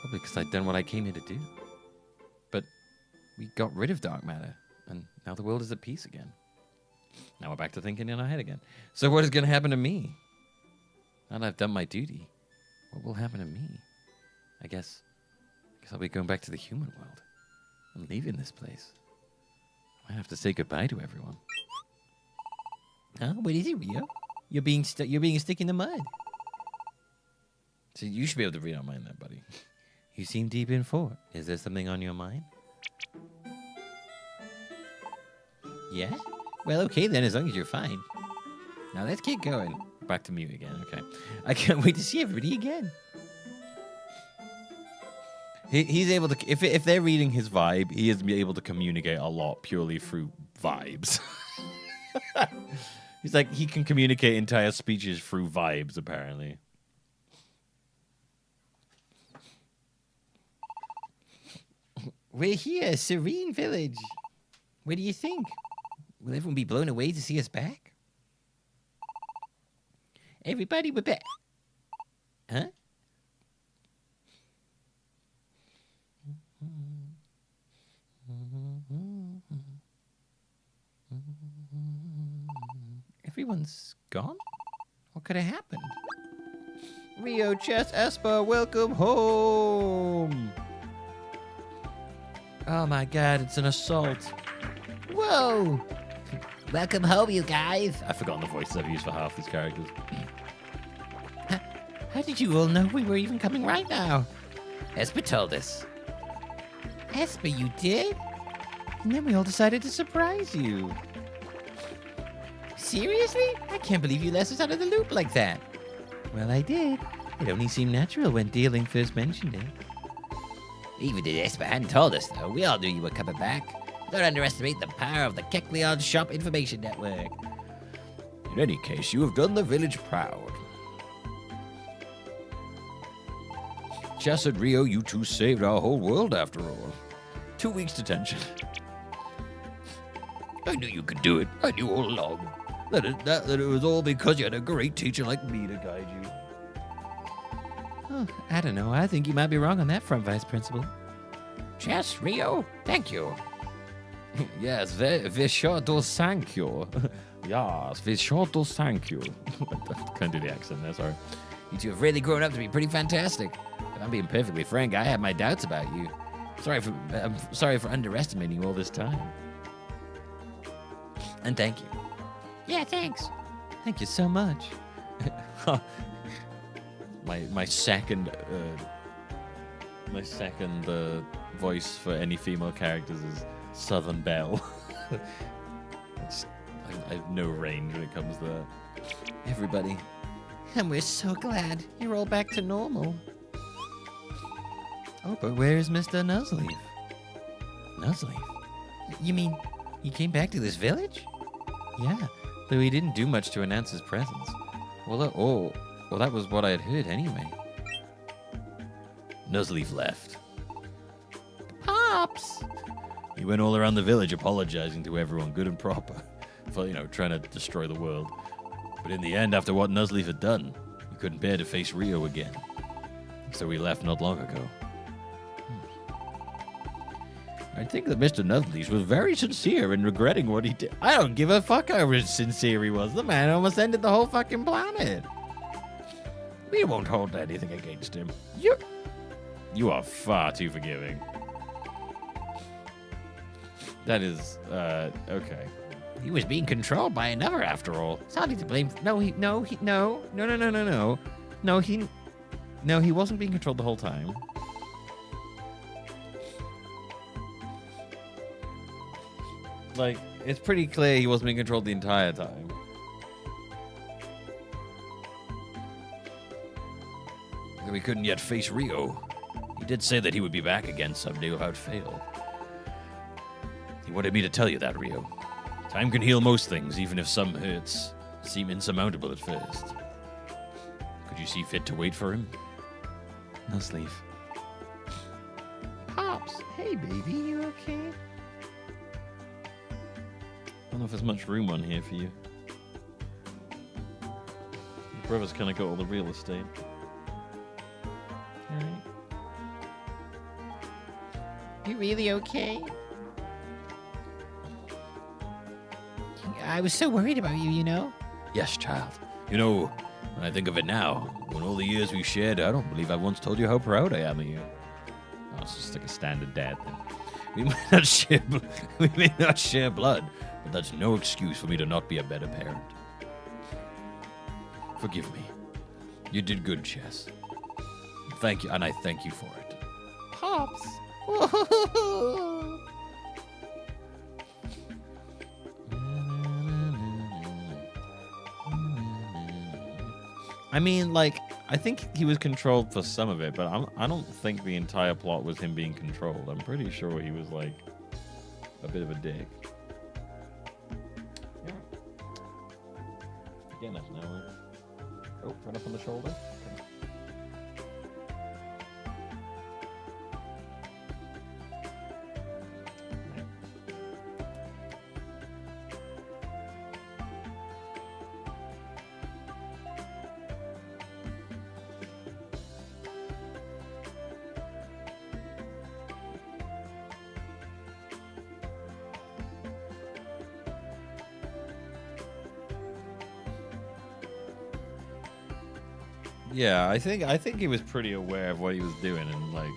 Probably because I'd done what I came here to do. But we got rid of dark matter, and now the world is at peace again. Now we're back to thinking in our head again. So what is going to happen to me? Now that I've done my duty, what will happen to me? I guess I'll be going back to the human world. I'm leaving this place. I might have to say goodbye to everyone. Huh? What is it, Rio? You're being a stick in the mud. So you should be able to read our mind then, buddy. You seem deep in thought. Is there something on your mind? Yeah? Well, okay then, as long as you're fine. Now let's keep going. Back to mute again, okay. I can't wait to see everybody again. He's able to, if they're reading his vibe, he is able to communicate a lot purely through vibes. He's like, he can communicate entire speeches through vibes, apparently. We're here, Serene Village. What do you think? Will everyone be blown away to see us back? Everybody, we're back. Huh? Everyone's gone? What could have happened? Rio, Chess, Esper, welcome home! Oh my god, it's an assault. Whoa! Welcome home, you guys. I've forgotten the voices I've used for half these characters. How did you all know we were even coming right now? Esper told us. Esper, you did? And then we all decided to surprise you. Seriously? I can't believe you let us out of the loop like that. Well, I did. It only seemed natural when Dealing first mentioned it. Even if Esper hadn't told us, though, we all knew you were coming back. Don't underestimate the power of the Kecleon Shop Information Network. In any case, you have done the village proud. Chess and Rio, you two saved our whole world after all. 2 weeks detention. I knew you could do it. I knew all along. That it was all because you had a great teacher like me to guide you. Oh, I don't know. I think you might be wrong on that front, Vice Principal. Chess, Rio, thank you. Yes, vi sure do thank you. Yes, vi sure do thank you. I couldn't do the accent there, sorry. You two have really grown up to be pretty fantastic. If I'm being perfectly frank, I had my doubts about you. I'm sorry for underestimating you all this time. And thank you. Yeah, thanks. Thank you so much. my second voice for any female characters is Southern Belle. I have no range when it comes to that. Everybody. And we're so glad you're all back to normal. Oh, but where is Mr. Nuzleaf? Nuzleaf? You mean he came back to this village? Yeah, though he didn't do much to announce his presence. Well, that was what I had heard anyway. Nuzleaf left. Pops! He went all around the village apologizing to everyone good and proper for, trying to destroy the world. But in the end, after what Nuzleaf had done, he couldn't bear to face Rio again. So he left not long ago. I think that Mr. Nuzleaf was very sincere in regretting what he did. I don't give a fuck how sincere he was. The man almost ended the whole fucking planet. We won't hold anything against him. You are far too forgiving. That is, okay. He was being controlled by another, after all. It's hardly to blame. No, he wasn't being controlled the whole time. Like, it's pretty clear he wasn't being controlled the entire time. Though we couldn't yet face Rio. He did say that he would be back again someday without fail. He wanted me to tell you that, Rio. Time can heal most things, even if some hurts. seem insurmountable at first. Could you see fit to wait for him? No sleeve. Pops, hey baby, you okay? I don't know if there's much room on here for you. Your brother's kind of got all the real estate. Alright. You really okay? I was so worried about you, you know? Yes, child. You know, when I think of it now, in all the years we've shared, I don't believe I once told you how proud I am of you. Oh, it's just like a standard dad thing. We may not share, we may not share blood, but that's no excuse for me to not be a better parent. Forgive me. You did good, Chess. Thank you, and I thank you for it. Pops! I mean, like, I think he was controlled for some of it, but I don't think the entire plot was him being controlled. I'm pretty sure he was, like, a bit of a dick. Yeah. Again, that's now. Oh, right up on the shoulder. Okay. Yeah, I think he was pretty aware of what he was doing, and like,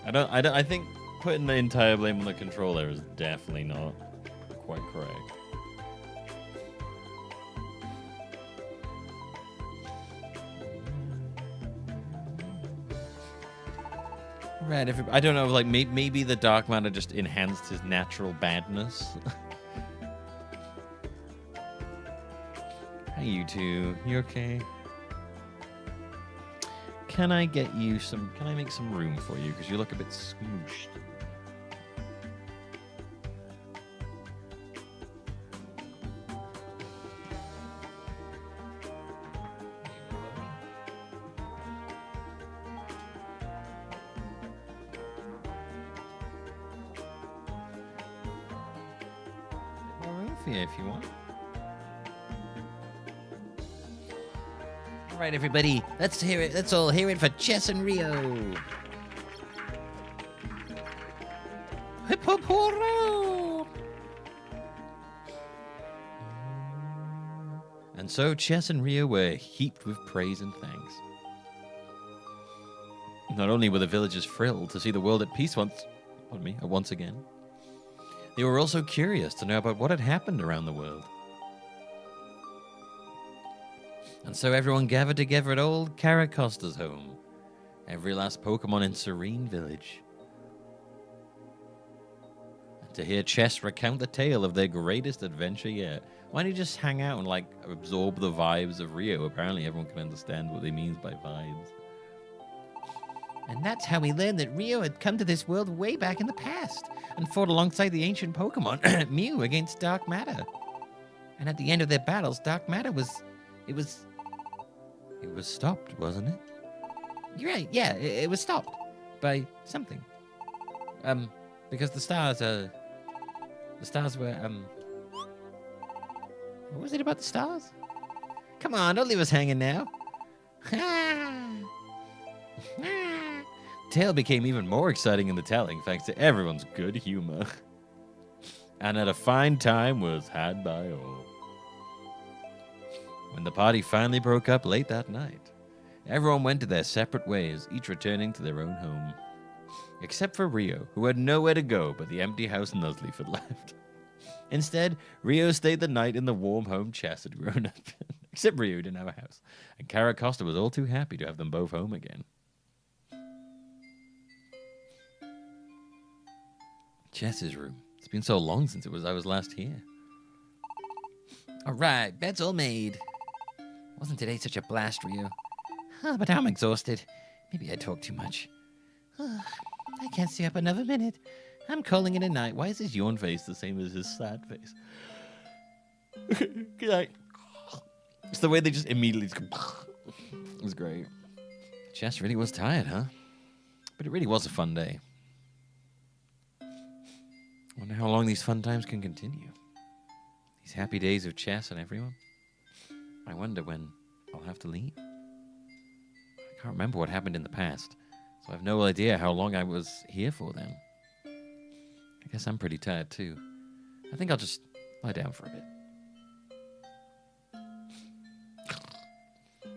I think putting the entire blame on the controller is definitely not quite correct. Right, I don't know, like maybe the dark matter just enhanced his natural badness. Hi, you two. You okay? Can I get you some... Can I make some room for you? Because you look a bit smooshed. More room for you if you want. All right, everybody, let's hear it. Let's all hear it for Chess and Rio. Hip hop hurrah! And so Chess and Rio were heaped with praise and thanks. Not only were the villagers thrilled to see the world at peace once again, they were also curious to know about what had happened around the world. And so everyone gathered together at old Caracosta's home, every last Pokemon in Serene Village, and to hear Chess recount the tale of their greatest adventure yet. Why don't you just hang out and, like, absorb the vibes of Rio? Apparently everyone can understand what he means by vibes. And that's how we learned that Rio had come to this world way back in the past and fought alongside the ancient Pokemon, Mew, against Dark Matter. And at the end of their battles, Dark Matter was stopped, wasn't it? You're right, yeah, it was stopped by something. Because the stars were, what was it about the stars? Come on, don't leave us hanging now. Tale became even more exciting in the telling thanks to everyone's good humor. And at a fine time was had by all. When the party finally broke up late that night, everyone went to their separate ways, each returning to their own home. Except for Rio, who had nowhere to go but the empty house Nuzleaf had left. Instead, Rio stayed the night in the warm home Chess had grown up in. Except Rio didn't have a house, and Caracosta was all too happy to have them both home again. Chess's room. It's been so long since I was last here. All right, bed's all made. Wasn't today such a blast, Rio? But I'm exhausted. Maybe I talk too much. I can't stay up another minute. I'm calling it a night. Why is his yawn face the same as his sad face? Like, it's the way they just immediately just go. It was great. Chess really was tired, huh? But it really was a fun day. Wonder how long these fun times can continue. These happy days of chess and everyone. I wonder when I'll have to leave. I can't remember what happened in the past, so I have no idea how long I was here for then. I guess I'm pretty tired too. I think I'll just lie down for a bit.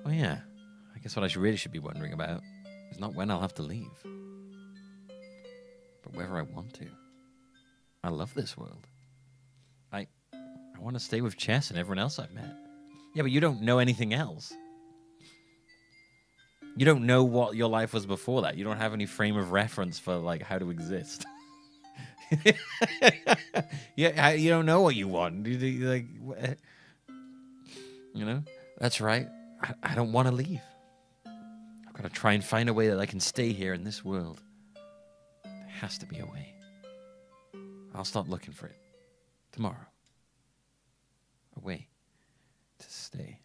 Oh yeah, I guess what I really should be wondering about is not when I'll have to leave, but whether I want to. I love this world. I want to stay with Chess and everyone else I've met. Yeah, but you don't know anything else. You don't know what your life was before that. You don't have any frame of reference for like how to exist. Yeah, you don't know what you want. You know, that's right. I don't want to leave. I've got to try and find a way that I can stay here in this world. There has to be a way. I'll start looking for it tomorrow. A way to stay.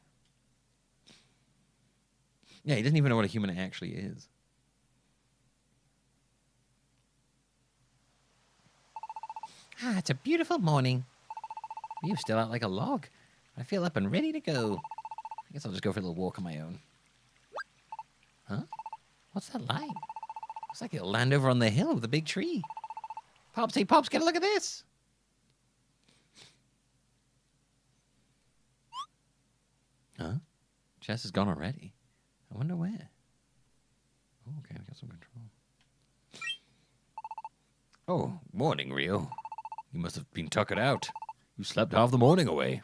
Yeah, he doesn't even know what a human actually is. Ah, it's a beautiful morning. You're still out like a log. I feel up and ready to go. I guess I'll just go for a little walk on my own. Huh? What's that light? Looks like it'll land over on the hill with the big tree. Pops, hey Pops, get a look at this. Huh? Chess is gone already. I wonder where. Oh, okay, we got some control. Oh, morning, Rio. You must have been tuckered out. You slept half the morning away.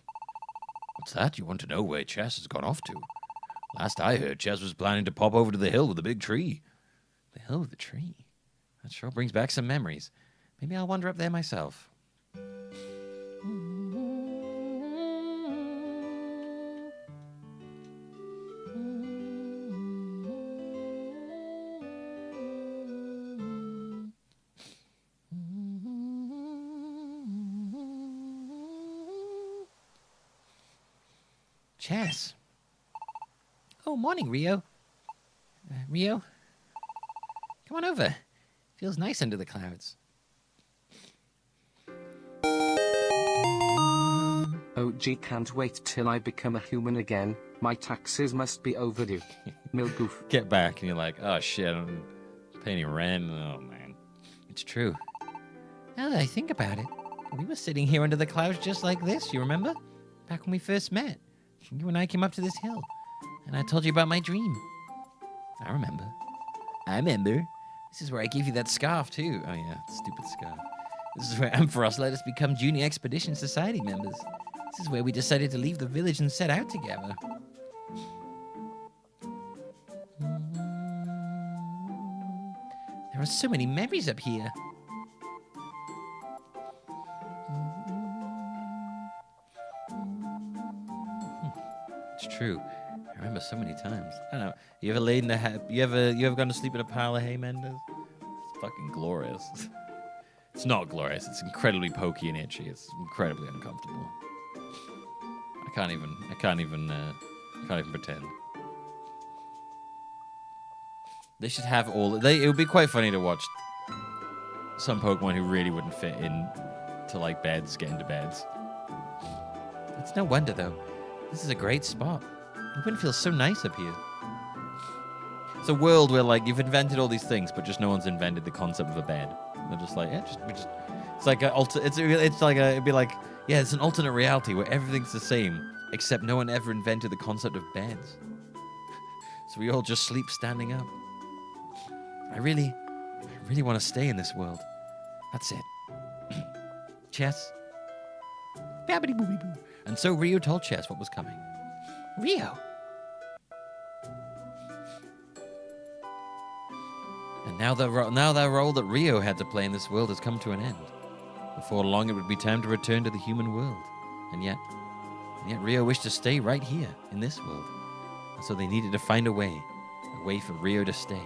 What's that? You want to know where Chess has gone off to? Last I heard, Chess was planning to pop over to the hill with the big tree. The hill with the tree? That sure brings back some memories. Maybe I'll wander up there myself. Chess. Oh, morning, Rio. Rio? Come on over. Feels nice under the clouds. Oh gee, can't wait till I become a human again. My taxes must be overdue. Milgoof. Get back and you're like, oh shit, I'm paying rent. Oh man. It's true. Now that I think about it, we were sitting here under the clouds just like this, you remember? Back when we first met. You and I came up to this hill, and I told you about my dream. I remember. This is where I gave you that scarf, too. Oh, yeah, stupid scarf. This is where Ampharos let us become Junior Expedition Society members. This is where we decided to leave the village and set out together. There are so many memories up here. It's true. I remember so many times. I don't know. You ever laid in the you ever gone to sleep in a pile of hay, Mendes? It's fucking glorious. It's not glorious. It's incredibly pokey and itchy. It's incredibly uncomfortable. I can't even pretend. They should have all. It would be quite funny to watch some Pokemon who really wouldn't fit in to like beds get into beds. It's no wonder though. This is a great spot. It wouldn't feel so nice up here. It's a world where like you've invented all these things, but just no one's invented the concept of a bed. They're just like, yeah, it's like it'd be like, yeah, it's an alternate reality where everything's the same, except no one ever invented the concept of beds. So we all just sleep standing up. I really want to stay in this world. That's it. Chess. Babbity booby boo. And so Rio told Chess what was coming. Rio. And now the role that Rio had to play in this world has come to an end. Before long, it would be time to return to the human world. And yet Rio wished to stay right here in this world. And so they needed to find a way for Rio to stay.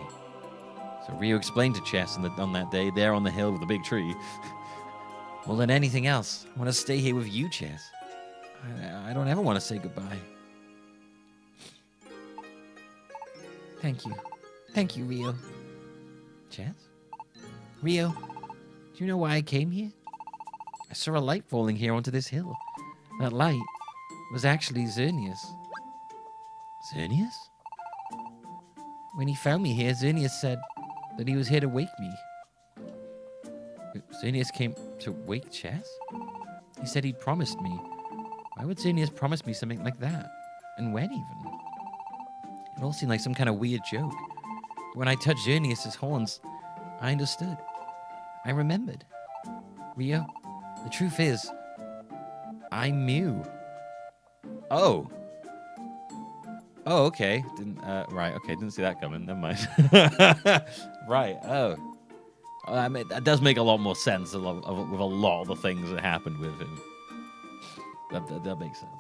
So Rio explained to Chess on that day, there on the hill with the big tree, more than anything else, I want to stay here with you, Chess. I don't ever want to say goodbye. Thank you. Thank you, Rio. Chance? Rio, do you know why I came here? I saw a light falling here onto this hill. That light was actually Xerneas. Xerneas? When he found me here, Xerneas said that he was here to wake me. Xerneas came to wake Chess? He said he'd promised me. Why would Xerneas promise me something like that? And when even? It all seemed like some kind of weird joke. But when I touched Xerneas' horns, I understood. I remembered. Rio, the truth is, I'm Mew. Oh. Oh, okay. Right, okay, didn't see that coming. Never mind. Right, oh. I mean, that does make a lot more sense with a lot of the things that happened with him. That makes sense.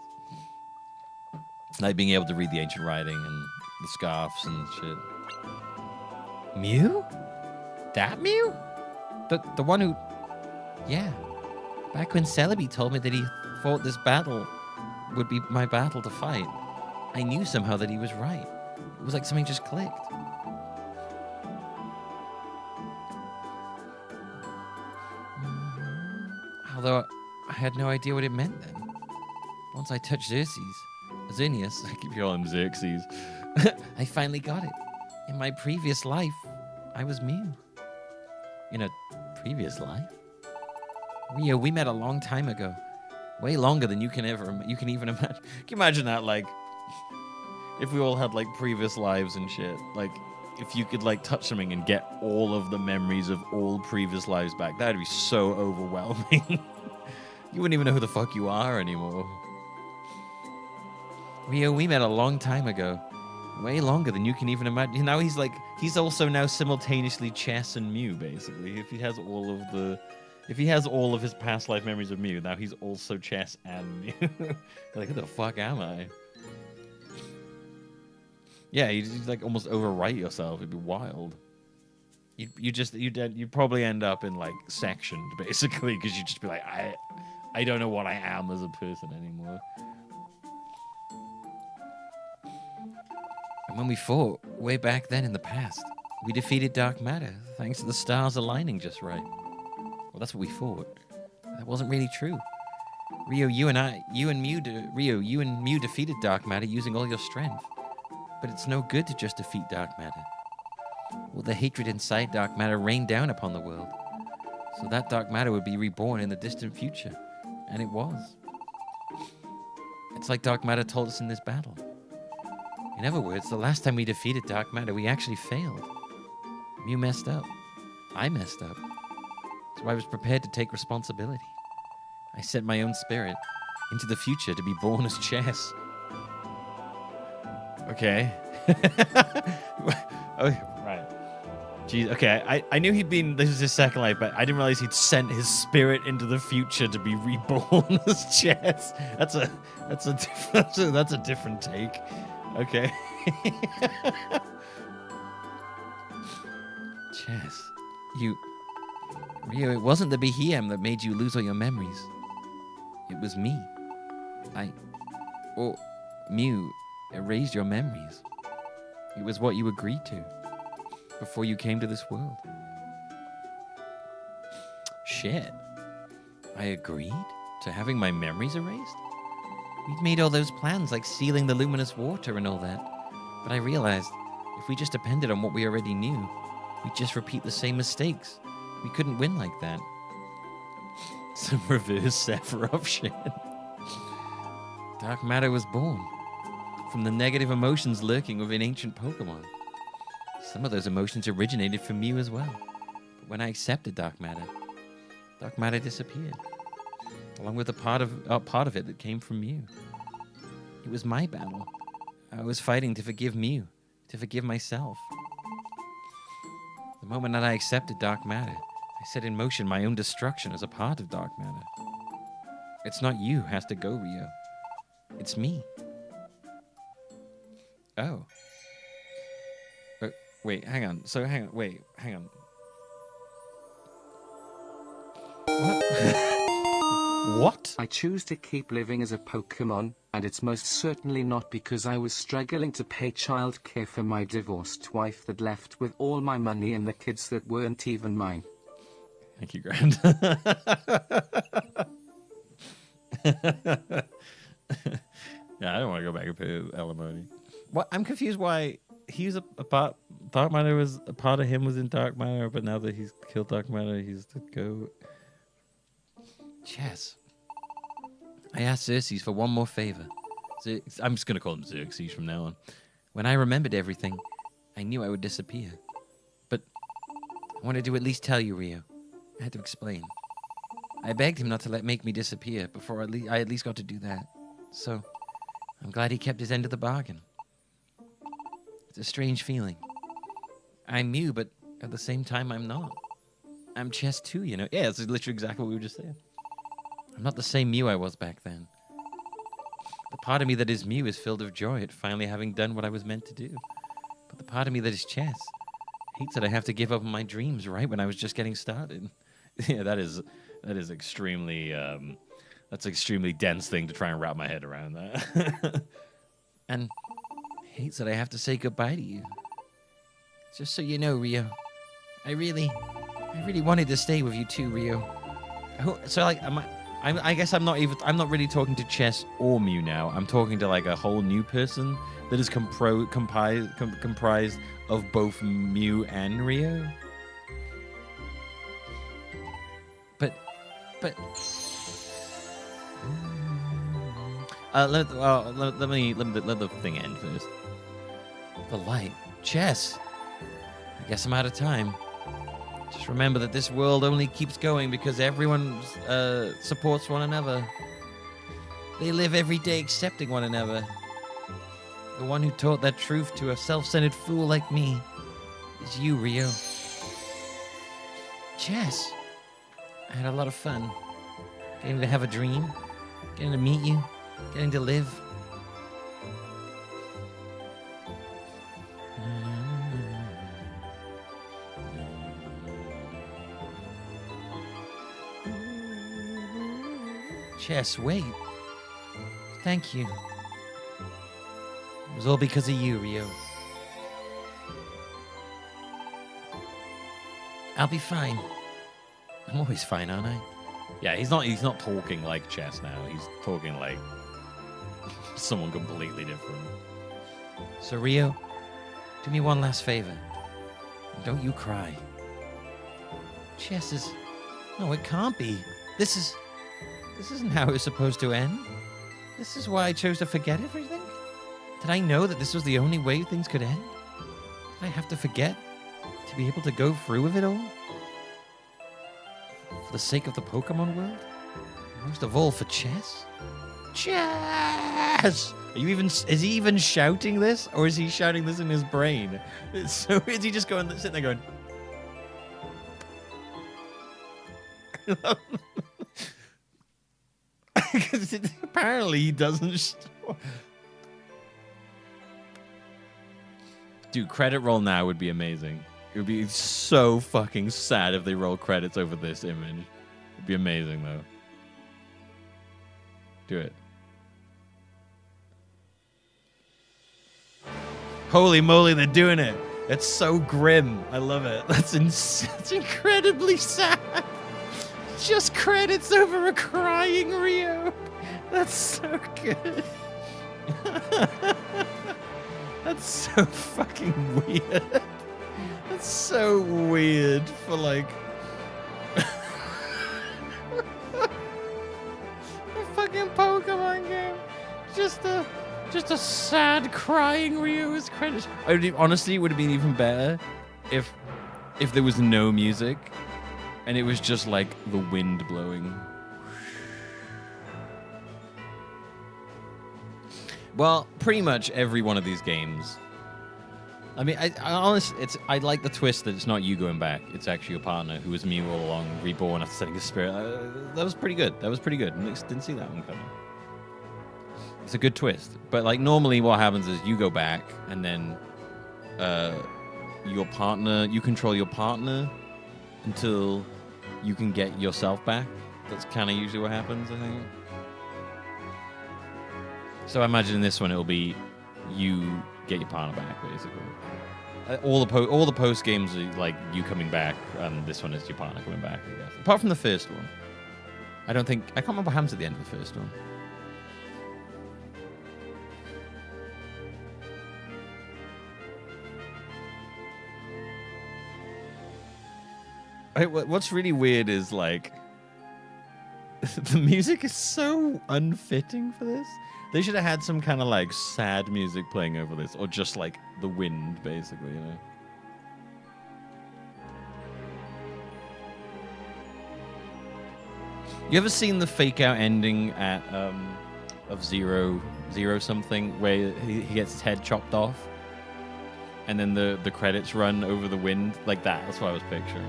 Like being able to read the ancient writing and the scarfs and shit. Mew? That Mew? The one who... Yeah. Back when Celebi told me that he thought this battle would be my battle to fight, I knew somehow that he was right. It was like something just clicked. Although I had no idea what it meant then. Once I touched Xerneas, I keep calling him Xerxes. I finally got it. In my previous life, I was Mew. In a previous life? Rio, we met a long time ago. Way longer than you can even imagine. Can you imagine that, like, if we all had, like, previous lives and shit? Like, if you could, like, touch something and get all of the memories of all previous lives back, that'd be so overwhelming. You wouldn't even know who the fuck you are anymore. Rio, we met a long time ago. Way longer than you can even imagine. Now he's also now simultaneously Chess and Mew, basically. If he has all of his past life memories of Mew, now he's also Chess and Mew. Like, who the fuck am I? Yeah, you'd like almost overwrite yourself. It'd be wild. You'd probably end up in like sectioned, basically, because you'd just be like, I don't know what I am as a person anymore. And when we fought, way back then in the past, we defeated dark matter, thanks to the stars aligning just right. Well, that's what we fought. That wasn't really true. Rio, you and Mew defeated dark matter using all your strength. But it's no good to just defeat dark matter. Well, the hatred inside dark matter rained down upon the world. So that dark matter would be reborn in the distant future. And it was. It's like dark matter told us in this battle. In other words, the last time we defeated dark matter, we actually failed. Mew messed up. I messed up. So I was prepared to take responsibility. I sent my own spirit into the future to be born as Chess. Okay. Okay, right. Jeez, okay, I knew this was his second life, but I didn't realize he'd sent his spirit into the future to be reborn as Chess. That's a different take. Okay. Chess. Rio, it wasn't the Behem that made you lose all your memories. It was me. Mew erased your memories. It was what you agreed to before you came to this world. Shit. I agreed to having my memories erased? We'd made all those plans, like sealing the luminous water and all that. But I realized if we just depended on what we already knew, we'd just repeat the same mistakes. We couldn't win like that. Some reverse Sephiroth shit. Dark matter was born from the negative emotions lurking within ancient Pokémon. Some of those emotions originated from Mew as well. But when I accepted dark matter disappeared, along with a part of it that came from Mew. It was my battle. I was fighting to forgive Mew, to forgive myself. The moment that I accepted dark matter, I set in motion my own destruction as a part of dark matter. It's not you who has to go, Rio. It's me. Oh. Wait, hang on. Hang on. What? What? I choose to keep living as a Pokemon, and it's most certainly not because I was struggling to pay childcare for my divorced wife that left with all my money and the kids that weren't even mine. Thank you, Grand. Yeah, I don't want to go back and pay alimony. What? I'm confused why he's a part. Dark Matter was a part of him was in Dark Matter, but now that he's killed Dark Matter, he's to go. Chess. I asked Xerxes for one more favor. I'm just going to call him Xerxes from now on. When I remembered everything, I knew I would disappear. But I wanted to at least tell you, Rio. I had to explain. I begged him not to make me disappear before I at least got to do that. So, I'm glad he kept his end of the bargain. It's a strange feeling. I'm Mew, but at the same time, I'm not. I'm Chess too, you know? Yeah, it's literally exactly what we were just saying. I'm not the same Mew I was back then. The part of me that is Mew is filled with joy at finally having done what I was meant to do. But the part of me that is Chess hates that I have to give up on my dreams right when I was just getting started. Yeah, that is extremely that's an extremely dense thing to try and wrap my head around that. And hates that I have to say goodbye to you. Just so you know, Rio, I really wanted to stay with you too, Rio. So like, I guess I'm not really talking to Chess or Mew now. I'm talking to like a whole new person that is comprised of both Mew and Rio. But let the thing end first. the light, Chess. I guess I'm out of time. Just remember that this world only keeps going because everyone supports one another. They live every day accepting one another. The one who taught that truth to a self-centered fool like me is you, Rio. Chess. I had a lot of fun. Getting to have a dream. Getting to meet you. Getting to live. Chess, wait. Thank you. It was all because of you, Rio. I'll be fine. I'm always fine, aren't I? Yeah, he's not talking like Chess now. He's talking like someone completely different. So, Rio, do me one last favor. Don't you cry. Chess is... No, it can't be. This isn't how it was supposed to end. This is why I chose to forget everything? Did I know that this was the only way things could end? Did I have to forget to be able to go through with it all? For the sake of the Pokemon world? Most of all for Chess? Chess! Is he even shouting this, or is he shouting this in his brain? So is he just sitting there going? Because apparently he doesn't. Dude, credit roll now would be amazing. It would be so fucking sad if they roll credits over this image. It'd be amazing though. Do it. Holy moly, they're doing it. It's so grim. I love it. That's incredibly sad. Just credits over a crying Rio. That's so good. That's so fucking weird. That's so weird for like a fucking Pokemon game. Just a sad crying Rio's credits. Honestly, it would have been even better if there was no music and it was just like the wind blowing. Well, pretty much every one of these games. I mean, I honestly, I like the twist that it's not you going back. It's actually your partner who was Mew all along, reborn after setting his spirit. That was pretty good. Didn't see that one coming. It's a good twist. But like normally what happens is you go back and then your partner, you control your partner until you can get yourself back. That's kind of usually what happens, I think. So I imagine in this one it'll be you get your partner back, basically. All the post games are like you coming back, and this one is your partner coming back, I guess. Apart from the first one. I can't remember what happens at the end of the first one. What's really weird is like the music is so unfitting for this. They should have had some kind of like sad music playing over this, or just like the wind, basically, you know. You ever seen the fake out ending at of Zero something where he gets his head chopped off, and then the credits run over the wind like that? That's what I was picturing.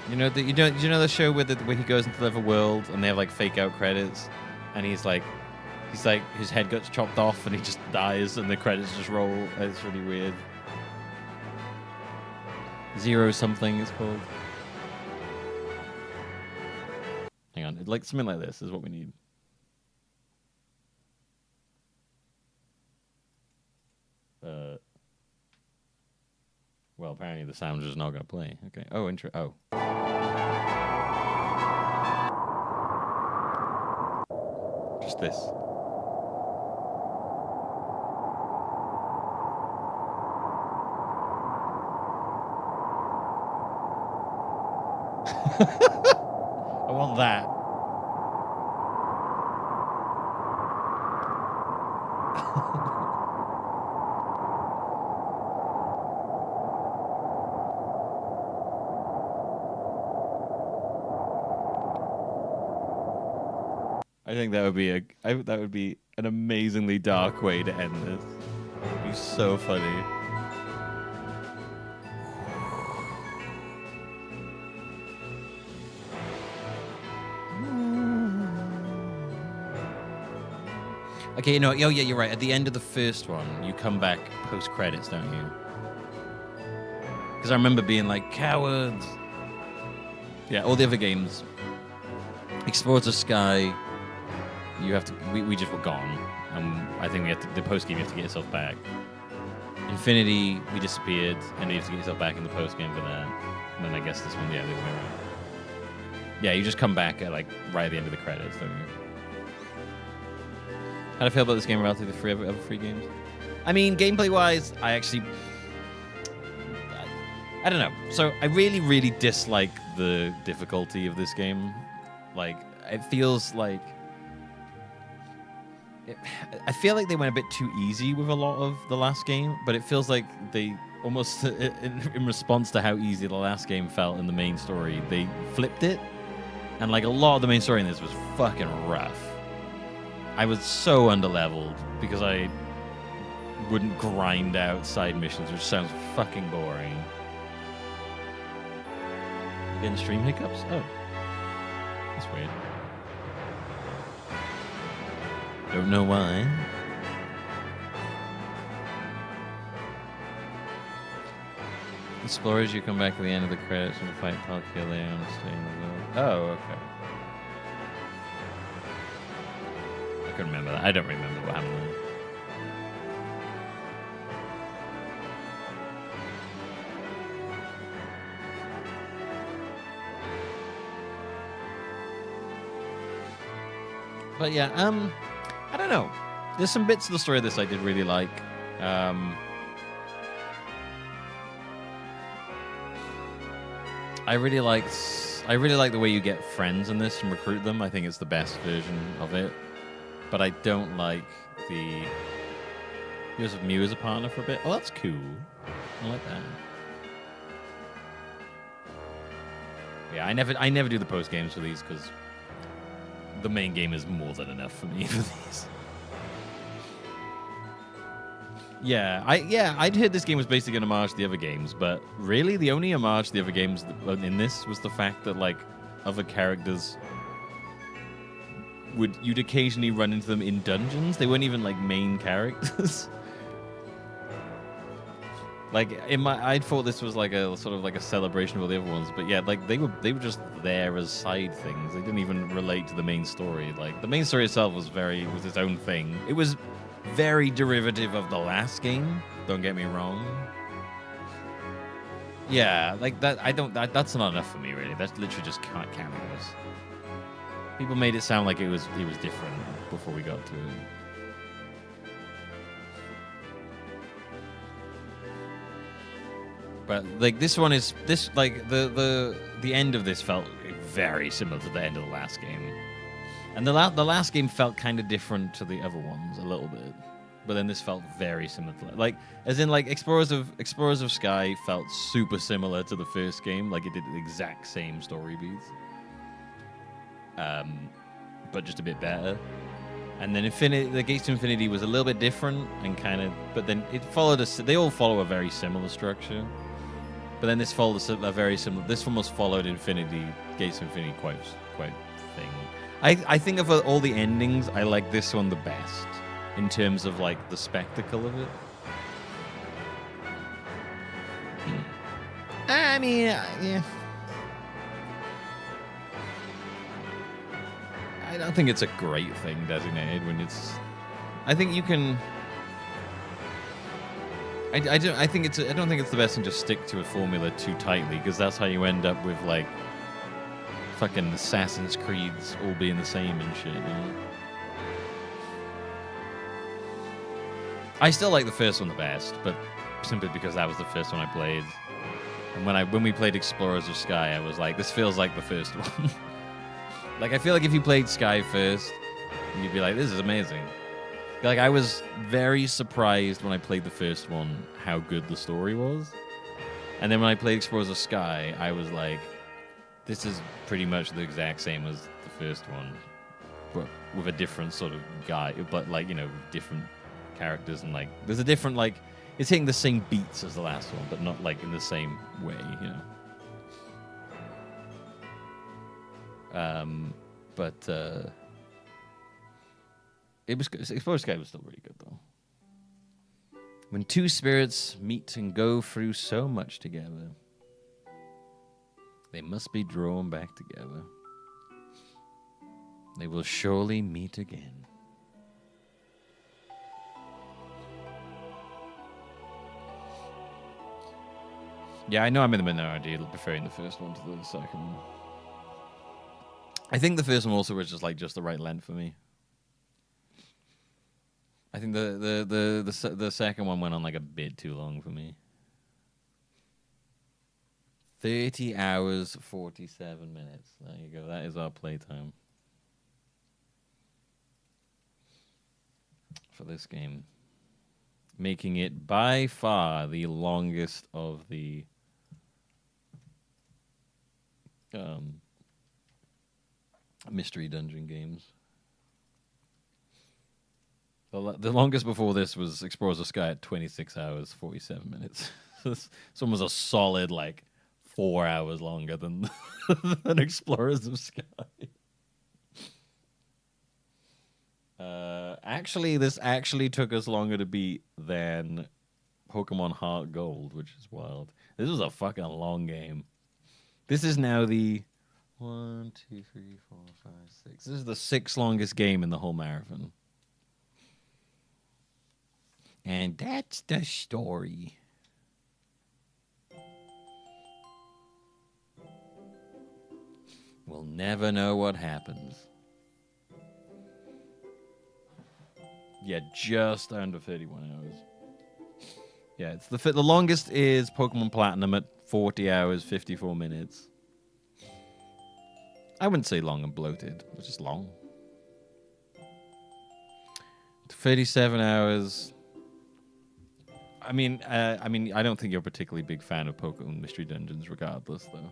You know the show where he goes into the other world and they have like fake out credits, and he's like his head gets chopped off and he just dies and the credits just roll. It's really weird. Zero something it's called. Hang on, like something like this is what we need. Well, apparently the sound is not going to play. Okay. Oh, oh. Just this. I want that. I think that would be an amazingly dark way to end this. It would be so funny. Okay, you know, oh yeah, you're right. At the end of the first one, you come back post credits, don't you? Because I remember being like, cowards. Yeah, all the other games. Explorers of Sky. You have to. We just were gone. I think we have to. The post game, you have to get yourself back. Infinity, we disappeared, and you have to get yourself back in the post game for that. And then I guess this one, yeah, the other way around. Yeah, you just come back at like right at the end of the credits, don't you? How do I feel about this game relative to other free games? I mean, gameplay-wise, I don't know. So I really, really dislike the difficulty of this game. Like, it feels like I feel like they went a bit too easy with a lot of the last game, but it feels like they almost, in response to how easy the last game felt in the main story, they flipped it. And like a lot of the main story in this was fucking rough. I was so underleveled because I wouldn't grind out side missions, which sounds fucking boring. You getting stream hiccups? Oh. That's weird. Don't know why. Explorers, you come back at the end of the credits and fight Palkia Leon and stay in the world. Oh, okay. I couldn't remember that. I don't remember what happened there. But yeah, I don't know. There's some bits of the story of this I did really like. I really like the way you get friends in this and recruit them. I think it's the best version of it. But I don't like the use of Mew as a partner for a bit. Oh, that's cool. I like that. Yeah, I never do the post games for these because the main game is more than enough for me for these. Yeah, I'd heard this game was basically an homage to the other games, but really the only homage to the other games in this was the fact that like other characters you'd occasionally run into them in dungeons. They weren't even like main characters. Like I thought this was like a sort of like a celebration of all the other ones, but yeah, like they were just there as side things. They didn't even relate to the main story. Like the main story itself was its own thing. It was very derivative of the last game. Don't get me wrong. Yeah, like that. That's not enough for me, really. That's literally just cameos. People made it sound like it was different before we got to it. But like this one is like the end of this felt very similar to the end of the last game, and the last game felt kind of different to the other ones a little bit, but then this felt very similar to like as in like Explorers of Sky felt super similar to the first game, like it did the exact same story beats, but just a bit better. And then the Gates to Infinity was a little bit different and kind of, but then it followed they all follow a very similar structure. But then this followed a very similar. This one was followed Gates of Infinity quite thing. I think of all the endings, I like this one the best in terms of like the spectacle of it. I mean, yeah. I don't think it's a great thing designated when it's. I think you can. I don't think it's the best thing to stick to a formula too tightly, because that's how you end up with like fucking Assassin's Creeds all being the same and shit. You know? I still like the first one the best, but simply because that was the first one I played. And when we played Explorers of Sky, I was like, this feels like the first one. Like I feel like if you played Sky first, you'd be like, this is amazing. Like I was very surprised when I played the first one how good the story was, and then when I played Explorers of Sky, I was like, "This is pretty much the exact same as the first one, but with a different sort of guy, but like different characters and like there's a different like it's hitting the same beats as the last one, but not like in the same way, you know." It was good. Explorers Sky was still really good, though. When two spirits meet and go through so much together, they must be drawn back together. They will surely meet again. Yeah, I know I'm in the minority preferring the first one to the second one. I think the first one also was just the right length for me. I think the second one went on like a bit too long for me. 30 hours, 47 minutes. There you go. That is our playtime for this game. Making it by far the longest of the mystery dungeon games. The longest before this was Explorers of Sky at 26 hours, 47 minutes. This one was a solid, 4 hours longer than Explorers of Sky. This actually took us longer to beat than Pokemon Heart Gold, which is wild. This was a fucking long game. This is now the 1, 2, 3, 4, 5, 6. This is the 6th longest game in the whole marathon. And that's the story. We'll never know what happens. Yeah, just under 31 hours. Yeah, it's the longest is Pokemon Platinum at 40 hours, 54 minutes. I wouldn't say long and bloated. It's just long. 37 hours. I mean, I don't think you're a particularly big fan of Pokemon Mystery Dungeons, regardless, though.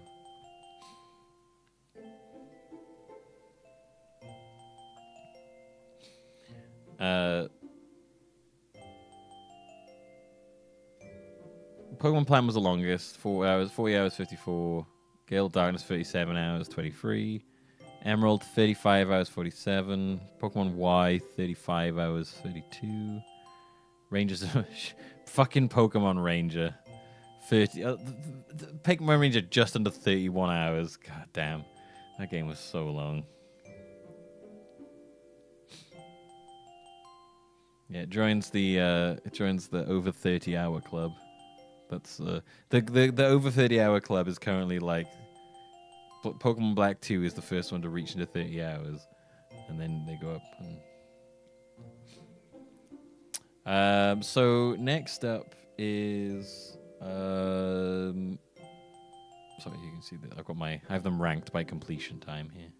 Pokemon Platinum was the longest, 40 hours, 54. Gale Darkness, 37 hours, 23. Emerald, 35 hours, 47. Pokemon Y, 35 hours, 32. Rangers, fucking Pokemon Ranger. 30. The Pokemon Ranger just under 31 hours. God damn, that game was so long. Yeah, it joins the over 30-hour club. That's the over 30-hour club is currently like Pokemon Black 2 is the first one to reach into 30 hours, and then they go up. So next up is sorry, you can see that I have them ranked by completion time here,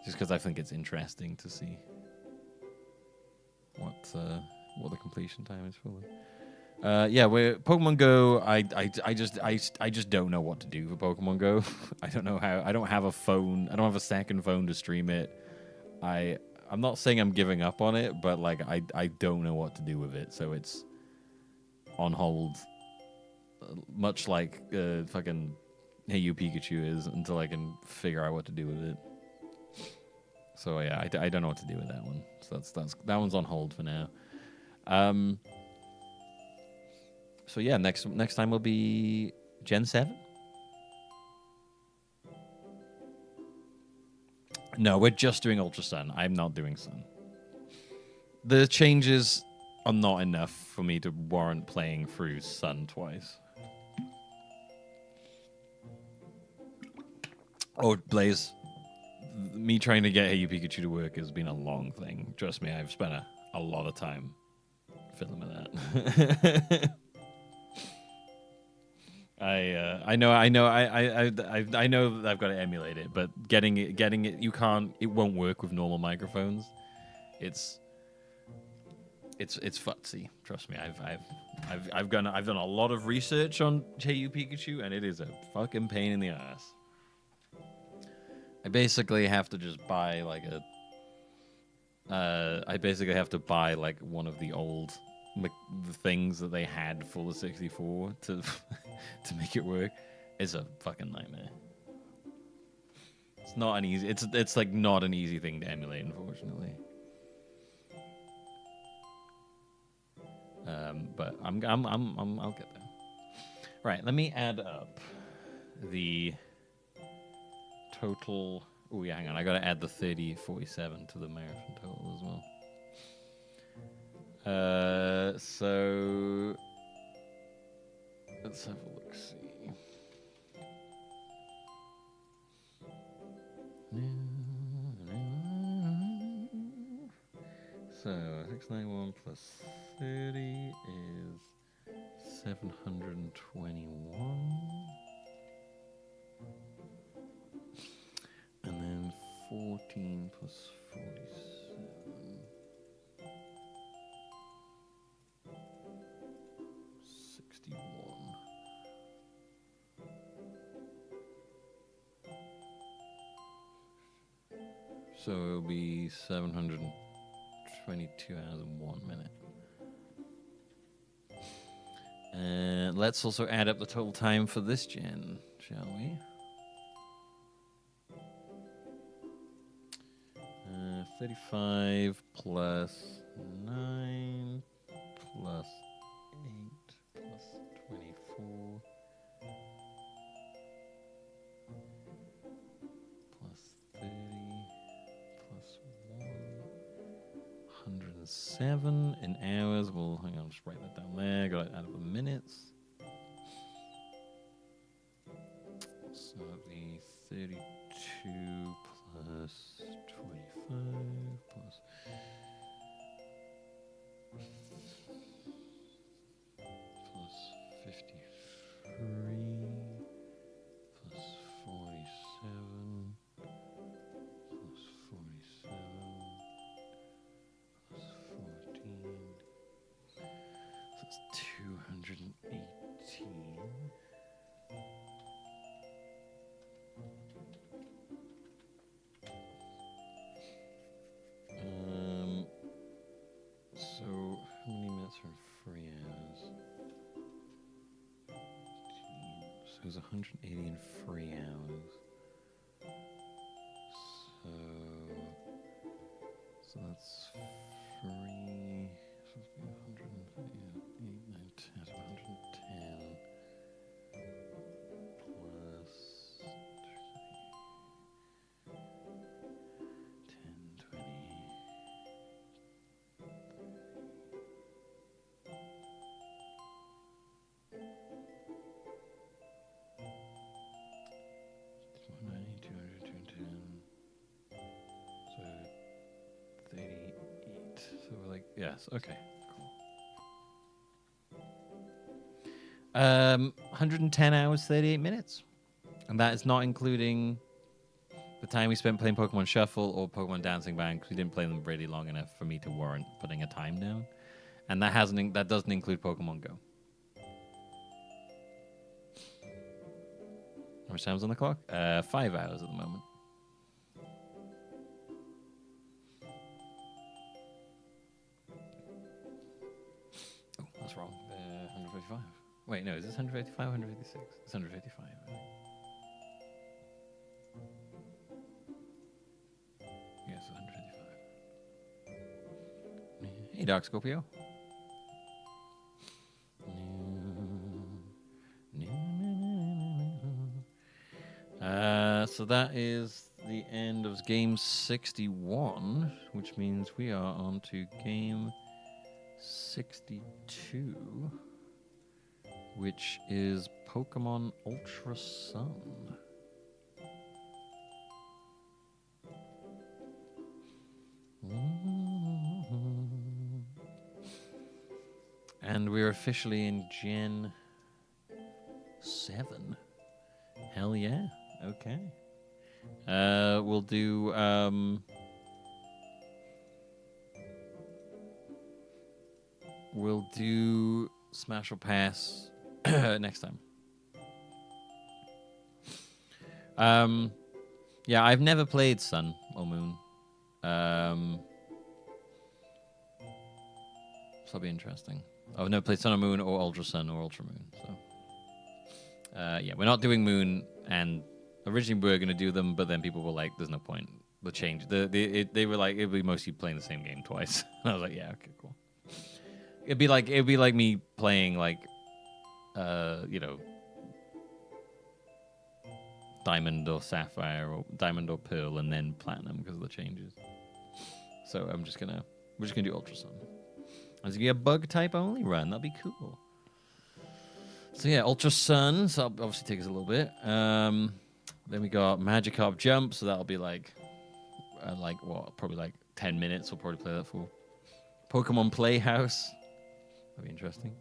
just because I think it's interesting to see what the completion time is for them. Yeah, we're Pokemon Go. I just don't know what to do for Pokemon Go. I don't know how. I don't have a phone. I don't have a second phone to stream it. I'm not saying I'm giving up on it, but like I don't know what to do with it. So it's on hold, much like fucking Hey You Pikachu is, until I can figure out what to do with it. So yeah, I don't know what to do with that one. So that one's on hold for now. So yeah, next time will be Gen 7. No, we're just doing Ultra Sun. I'm not doing Sun. The changes are not enough for me to warrant playing through Sun twice. Oh, Blaze. Me trying to get Hey You Pikachu to work has been a long thing. Trust me, I've spent a lot of time fiddling with that. I know that I've got to emulate it, but getting it, it won't work with normal microphones. It's futsy. Trust me, I've done a lot of research on Hey You Pikachu, and it is a fucking pain in the ass. I basically have to just buy like one of the old things that they had for the 64 to to make it work. It's a fucking nightmare. It's not an easy. It's like not an easy thing to emulate, unfortunately. But I'll get there. Right, let me add up the total. Oh yeah, hang on. I gotta add the 30:47 to the marathon total as well. So let's have a look. See. So 691 plus 30 is 721. And then 14 plus 47. 61. So it'll be 722 hours and 1 minute. And let's also add up the total time for this gen, shall we? 35 plus 9 plus 8 plus 24 plus 30 plus 1 107 in hours. Well, hang on, just write that down there. Got to add up the minutes. So the 32 plus 25 plus 53 plus 47 plus 47 plus 14. So that's 218. So how many minutes are 3 hours? So it's 180 in 3 hours. So that's 3. So it's 100, 8, 9, 10, 110. Yes. Okay. Cool. 110 hours, 38 minutes, and that is not including the time we spent playing Pokemon Shuffle or Pokemon Dancing Band, because we didn't play them really long enough for me to warrant putting a time down. And that doesn't include Pokemon Go. How much time's on the clock? 5 hours at the moment. Oh, that's wrong. 155. Wait, no, is this 155 or 156? It's 155. Right? Yes, 155. Hey, Dark Scorpio. So that is the end of game 61, which means we are on to game 62, which is Pokemon Ultra Sun. And we're officially in Gen 7. Hell yeah. Okay. We'll do Smash or Pass next time. Yeah, I've never played Sun or Moon. So that'll be interesting. I've never played Sun or Moon or Ultra Sun or Ultra Moon. So yeah, we're not doing Moon, and originally we were going to do them, but then people were like, there's no point. The change. They were like, it'd be mostly playing the same game twice. And I was like, yeah, okay, cool. It'd be like me playing like Diamond or Sapphire or Diamond or Pearl and then Platinum because of the changes. So we're just gonna do Ultra Sun. It's gonna be a bug type only run. That'd be cool. So yeah, Ultra Sun. So that'll obviously take us a little bit. Then we got Magikarp Jump. So that'll be like probably like 10 minutes. We'll probably play that for. Pokemon Playhouse. That'd be interesting.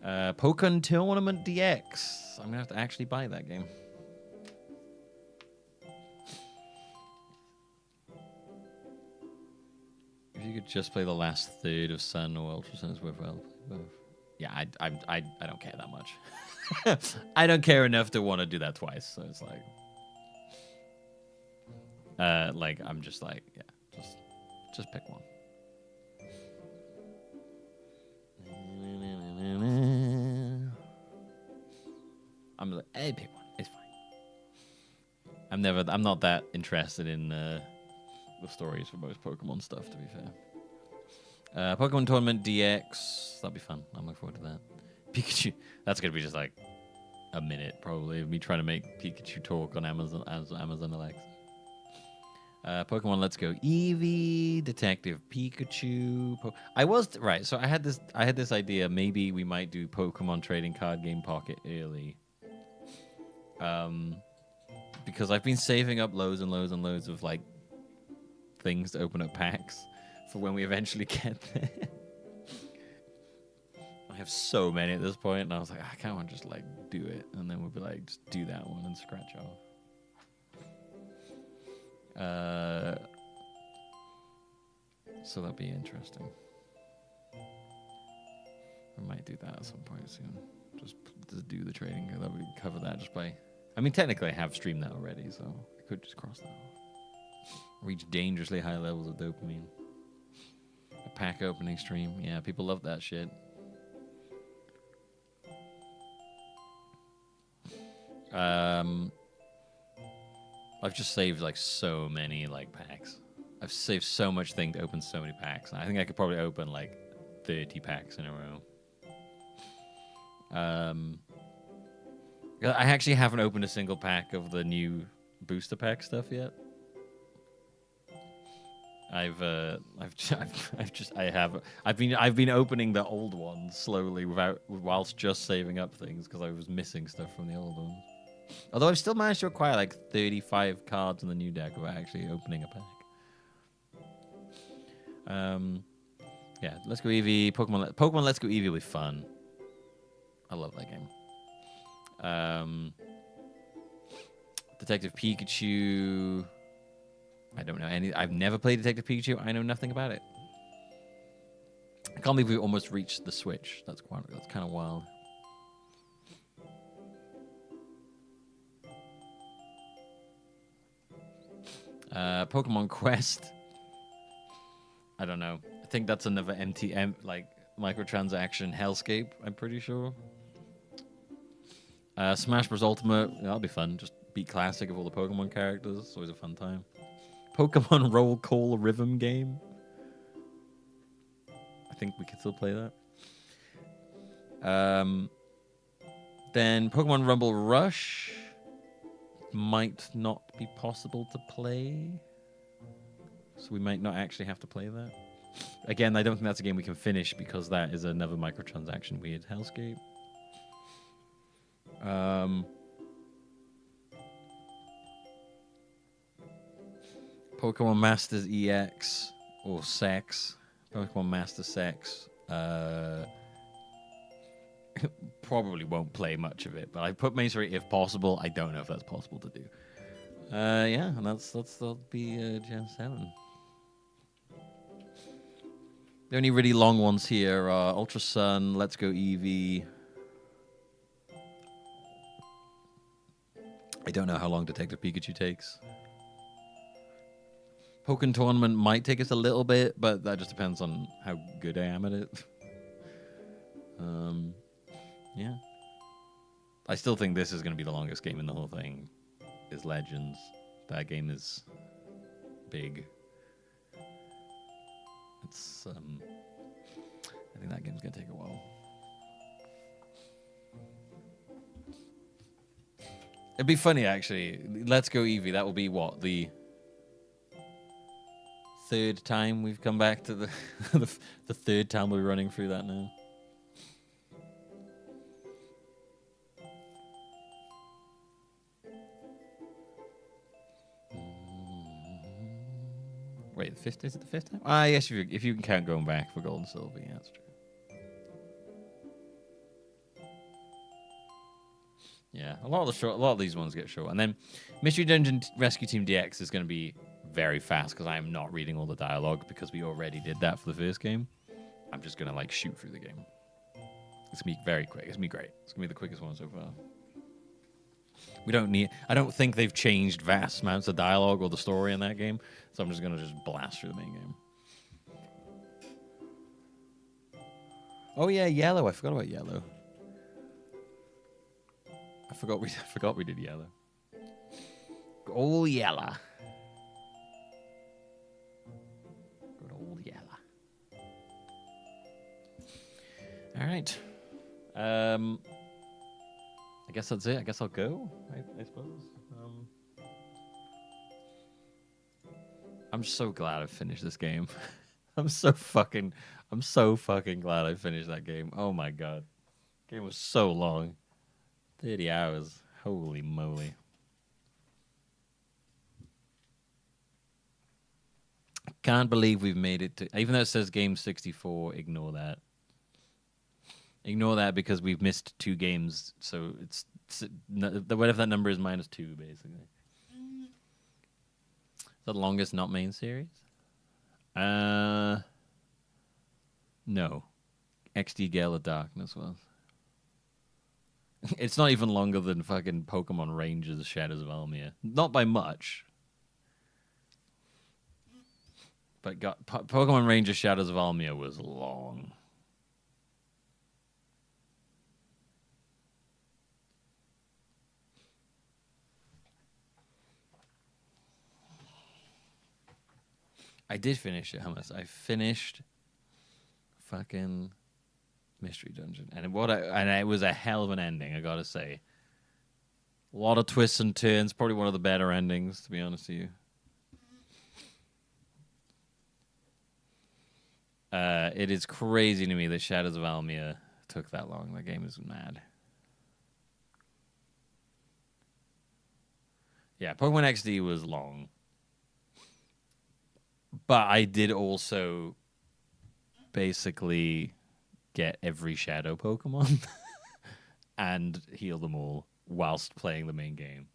Pokemon Tournament DX. I'm gonna have to actually buy that game. If you could just play the last third of Sun or Ultra Sun, it's worthwhile. Yeah, I don't care that much. I don't care enough to want to do that twice. So it's like I'm just like, yeah, just pick one. I'm like, hey, pick one. It's fine. I'm not that interested in the stories for most Pokemon stuff, to be fair. Pokemon Tournament DX. That'll be fun. I'm looking forward to that. Pikachu. That's going to be just like a minute, probably, of me trying to make Pikachu talk on Amazon Alexa. Pokemon Let's Go Eevee, Detective Pikachu. So I had this idea. Maybe we might do Pokemon Trading Card Game Pocket early. Because I've been saving up loads and loads and loads of like things to open up packs for when we eventually get there. I have so many at this point, and I was like, I can't want to just like do it, and then we'll be like, just do that one and scratch off. So that'll be interesting. We might do that at some point soon. Just do the trading. That we cover that just by. I mean, technically, I have streamed that already, so I could just cross that off. Reach dangerously high levels of dopamine. A pack opening stream. Yeah, people love that shit. I've just saved like so many like packs. I've saved so much thing to open so many packs. I think I could probably open like 30 packs in a row. I actually haven't opened a single pack of the new booster pack stuff yet. I've been opening the old ones slowly whilst just saving up things because I was missing stuff from the old ones. Although I've still managed to acquire like 35 cards in the new deck without actually opening a pack. Yeah, Let's Go Eevee, Pokemon Let's Go Eevee will be fun. I love that game. Detective Pikachu. I don't know any. I've never played Detective Pikachu. I know nothing about it. I can't believe we almost reached the Switch. That's kind of wild. Pokemon Quest. I don't know. I think that's another MTM like microtransaction hellscape. I'm pretty sure. Smash Bros. Ultimate. That'll be fun. Just beat classic of all the Pokemon characters. It's always a fun time. Pokemon Roll Call Rhythm game. I think we can still play that. Then Pokemon Rumble Rush might not be possible to play. So we might not actually have to play that. Again, I don't think that's a game we can finish because that is another microtransaction weird hellscape. Pokemon Masters EX or Sex. Pokemon Master Sex. Probably won't play much of it, but I put Main Story if possible. I don't know if that's possible to do. Yeah, and that'll be Gen 7. The only really long ones here are Ultra Sun, Let's Go Eevee. I don't know how long Detective Pikachu takes. Pokemon Tournament might take us a little bit, but that just depends on how good I am at it. Yeah. I still think this is going to be the longest game in the whole thing. Is Legends. That game is big. It's I think that game's going to take a while. It'd be funny actually. Let's Go Eevee. That will be what, the third time we've come back to the the third time we're running through that now. Wait, the fifth? Is it the fifth time? Ah, yes. If you can count going back for Gold and Silver, yeah, that's true. Yeah, a lot of these ones get short, and then Mystery Dungeon Rescue Team DX is going to be very fast because I am not reading all the dialogue because we already did that for the first game. I'm just going to like shoot through the game. It's going to be very quick. It's going to be great. It's going to be the quickest one so far. I don't think they've changed vast amounts of dialogue or the story in that game, so I'm just going to just blast through the main game. Oh yeah, Yellow. I forgot about Yellow. I forgot we did Yellow. Oh, Yellow. Good old Yellow. All right. I guess that's it. I guess I'll go, I suppose. I'm so glad I finished this game. I'm so fucking glad I finished that game. Oh my god. The game was so long. 30 hours. Holy moly. I can't believe we've made it to... Even though it says game 64, ignore that. Ignore that because we've missed 2 games, so it's whatever that number is -2, basically. Is that the longest not main series? No. XD Gale of Darkness was. It's not even longer than fucking Pokemon Rangers Shadows of Almia. Not by much. But Pokemon Rangers Shadows of Almia was long. I did finish it, Hummus. I finished fucking Mystery Dungeon. And it was a hell of an ending, I gotta say. A lot of twists and turns. Probably one of the better endings, to be honest with you. It is crazy to me that Shadows of Almia took that long. That game is mad. Yeah, Pokemon XD was long. But I did also basically get every shadow Pokemon and heal them all whilst playing the main game.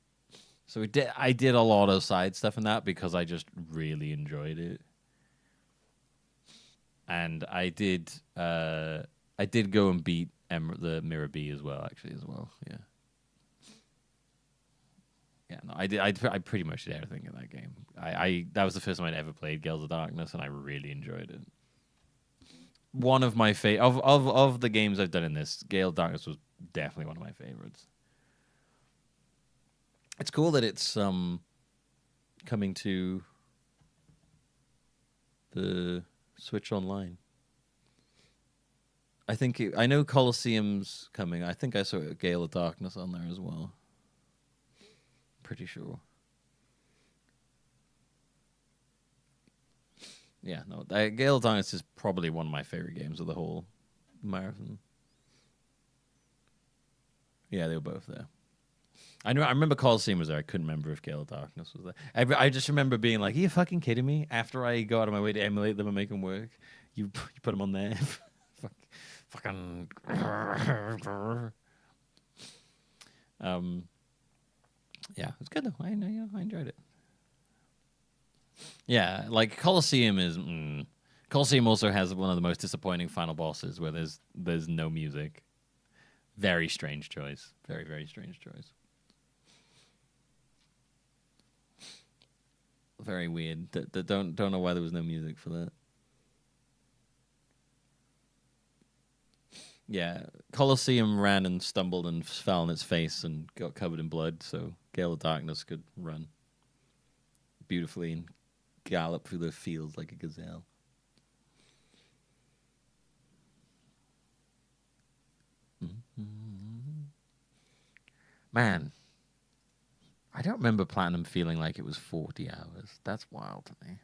So I did a lot of side stuff in that because I just really enjoyed it. And I did go and beat the Mirror Bee as well, actually, as well. Yeah. Yeah, no, I pretty much did everything in that game. That was the first time I'd ever played Gales of Darkness, and I really enjoyed it. One of my of the games I've done in this, Gale of Darkness was definitely one of my favorites. It's cool that it's coming to the Switch Online. I know Colosseum's coming. I think I saw Gale of Darkness on there as well. Pretty sure. Yeah, no, Gale of Darkness is probably one of my favorite games of the whole marathon. Yeah, they were both there. I remember Colosseum was there. I couldn't remember if Gale of Darkness was there. I just remember being like, "Are you fucking kidding me?" After I go out of my way to emulate them and make them work, you put them on there. Fucking. Yeah, it's good though. I enjoyed it. Yeah, like Colosseum is. Colosseum also has one of the most disappointing final bosses where there's no music. Very strange choice. Very, very strange choice. Very weird. Don't know why there was no music for that. Yeah, Colosseum ran and stumbled and fell on its face and got covered in blood, so Gale of Darkness could run beautifully and gallop through the fields like a gazelle. Man, I don't remember Platinum feeling like it was 40 hours. That's wild to me.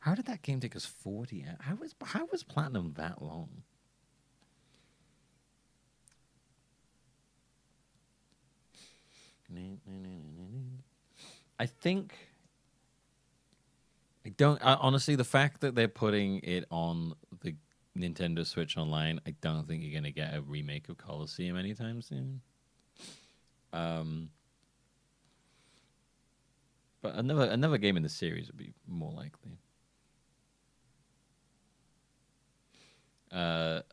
How did that game take us 40 hours? How was Platinum that long? I think honestly, the fact that they're putting it on the Nintendo Switch Online, I don't think you're going to get a remake of Colosseum anytime soon. But another game in the series would be more likely.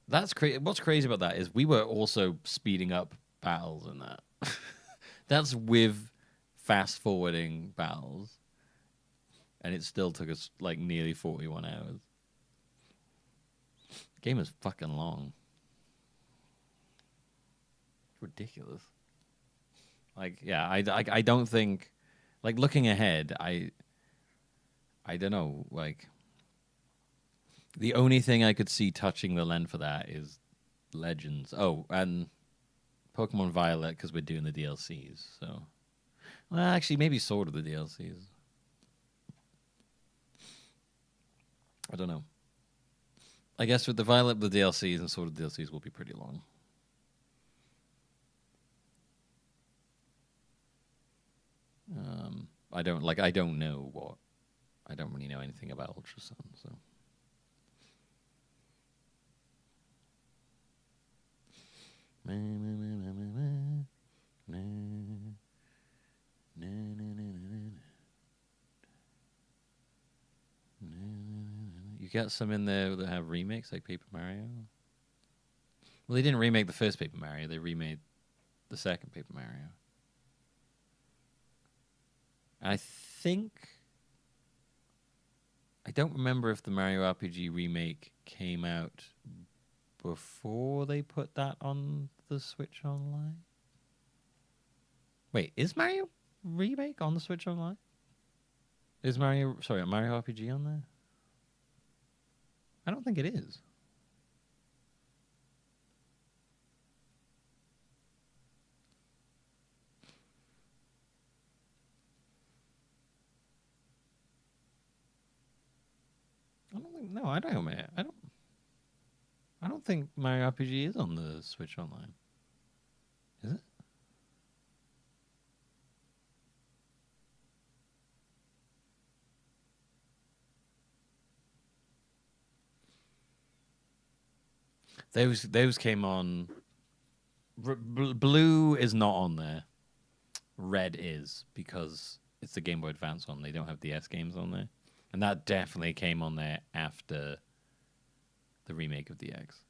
That's crazy. What's crazy about that is we were also speeding up battles in that. That's with fast forwarding battles, and it still took us like nearly 41 hours. The game is fucking long. It's ridiculous. Like, yeah, I don't think, like, looking ahead, I don't know, like, the only thing I could see touching the length for that is Legends. Oh, and Pokemon Violet, because we're doing the DLCs, so. Well, actually, maybe Sword of the DLCs. I don't know. I guess with the Violet, the DLCs and Sword of the DLCs will be pretty long. I don't know what. I don't really know anything about Ultra Sun, so. You got some in there that have remakes like Paper Mario? Well, they didn't remake the first Paper Mario. They remade the second Paper Mario. I don't remember if the Mario RPG remake came out before they put that on the Switch Online. Wait, is Mario remake on the Switch Online? Is Mario RPG on there? I don't think it is. I don't think Mario RPG is on the Switch Online. Is it? Those came on. Blue is not on there. Red is because it's the Game Boy Advance one. They don't have DS games on there, and that definitely came on there after the remake of the X.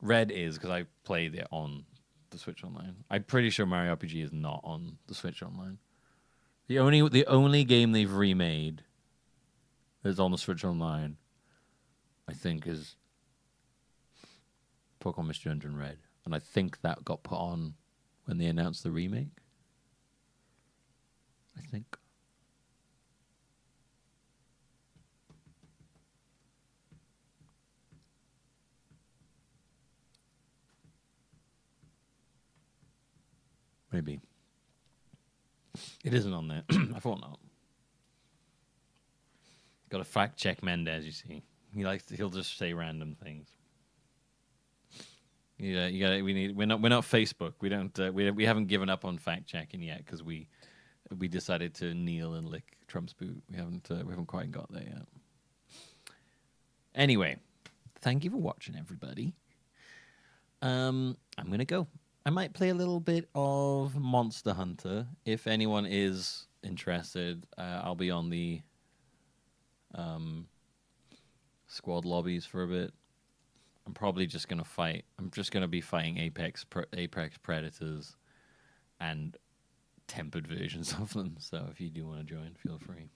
Red is because I played it on the Switch Online. I'm pretty sure Mario RPG is not on the Switch Online. The only game they've remade that's on the Switch Online, I think, is Pokemon Mystery Dungeon Red, and I think that got put on when they announced the remake. I think. Maybe. It isn't on there. I thought not. Got to fact check Mendez, you see. He'll just say random things. Yeah, you got. We're not Facebook. We don't. We haven't given up on fact checking yet because we decided to kneel and lick Trump's boot. We haven't quite got there yet. Anyway, thank you for watching, everybody. I'm gonna go. I might play a little bit of Monster Hunter if anyone is interested. I'll be on the squad lobbies for a bit. I'm probably just gonna fight. I'm just gonna be fighting Apex Predators and tempered versions of them. So if you do want to join, feel free.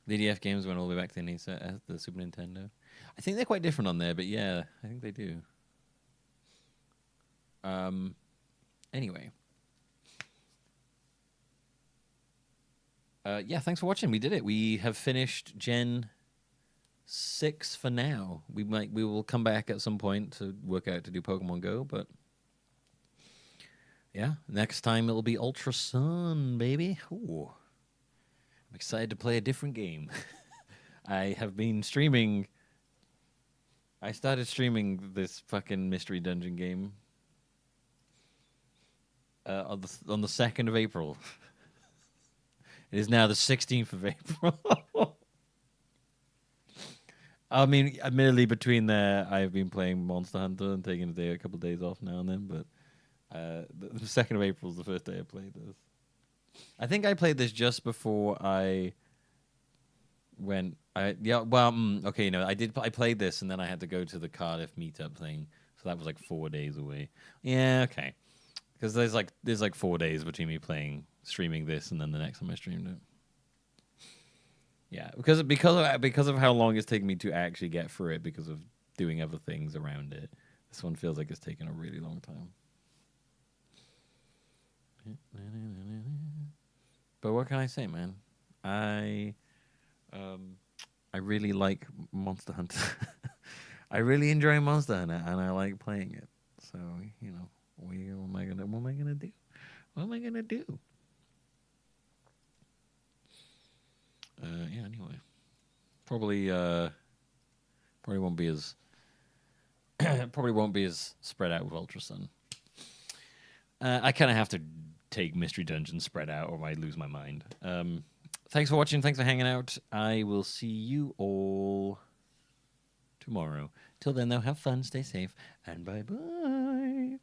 The EDF games went all the way back to the Super Nintendo. I think they're quite different on there, but yeah, I think they do. Anyway. Yeah, thanks for watching. We did it. We have finished Gen 6 for now. We will come back at some point to work out to do Pokemon Go, but yeah, next time it'll be Ultra Sun, baby. Ooh. I'm excited to play a different game. I have been streaming. I started streaming this fucking Mystery Dungeon game on the 2nd of April. It is now the 16th of April. I mean, admittedly, between there, I've been playing Monster Hunter and taking a couple of days off now and then, but the 2nd of April is the first day I played this. I think I played this just before I went. Okay, no, I played this and then I had to go to the Cardiff meetup thing, so that was like 4 days away. Yeah, okay, because there's like 4 days between me streaming this and then the next time I streamed it. Yeah, because of how long it's taken me to actually get through it because of doing other things around it. This one feels like it's taken a really long time. But what can I say, man? I really like Monster Hunter. I really enjoy Monster Hunter, and I like playing it. So you know, what am I gonna do? What am I gonna do? Yeah. Anyway, probably won't be as spread out with Ultra Sun. I kind of have to take Mystery Dungeon spread out, or I might lose my mind. Thanks for watching. Thanks for hanging out. I will see you all tomorrow. Till then, though, have fun, stay safe, and bye-bye.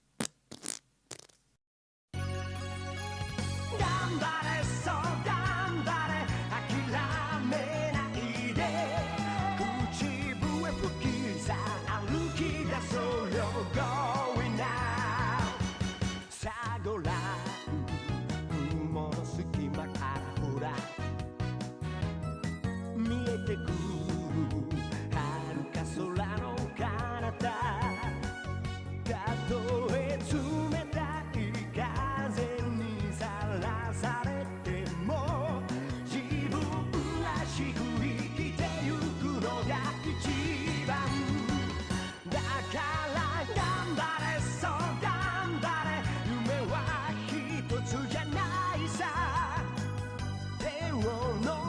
No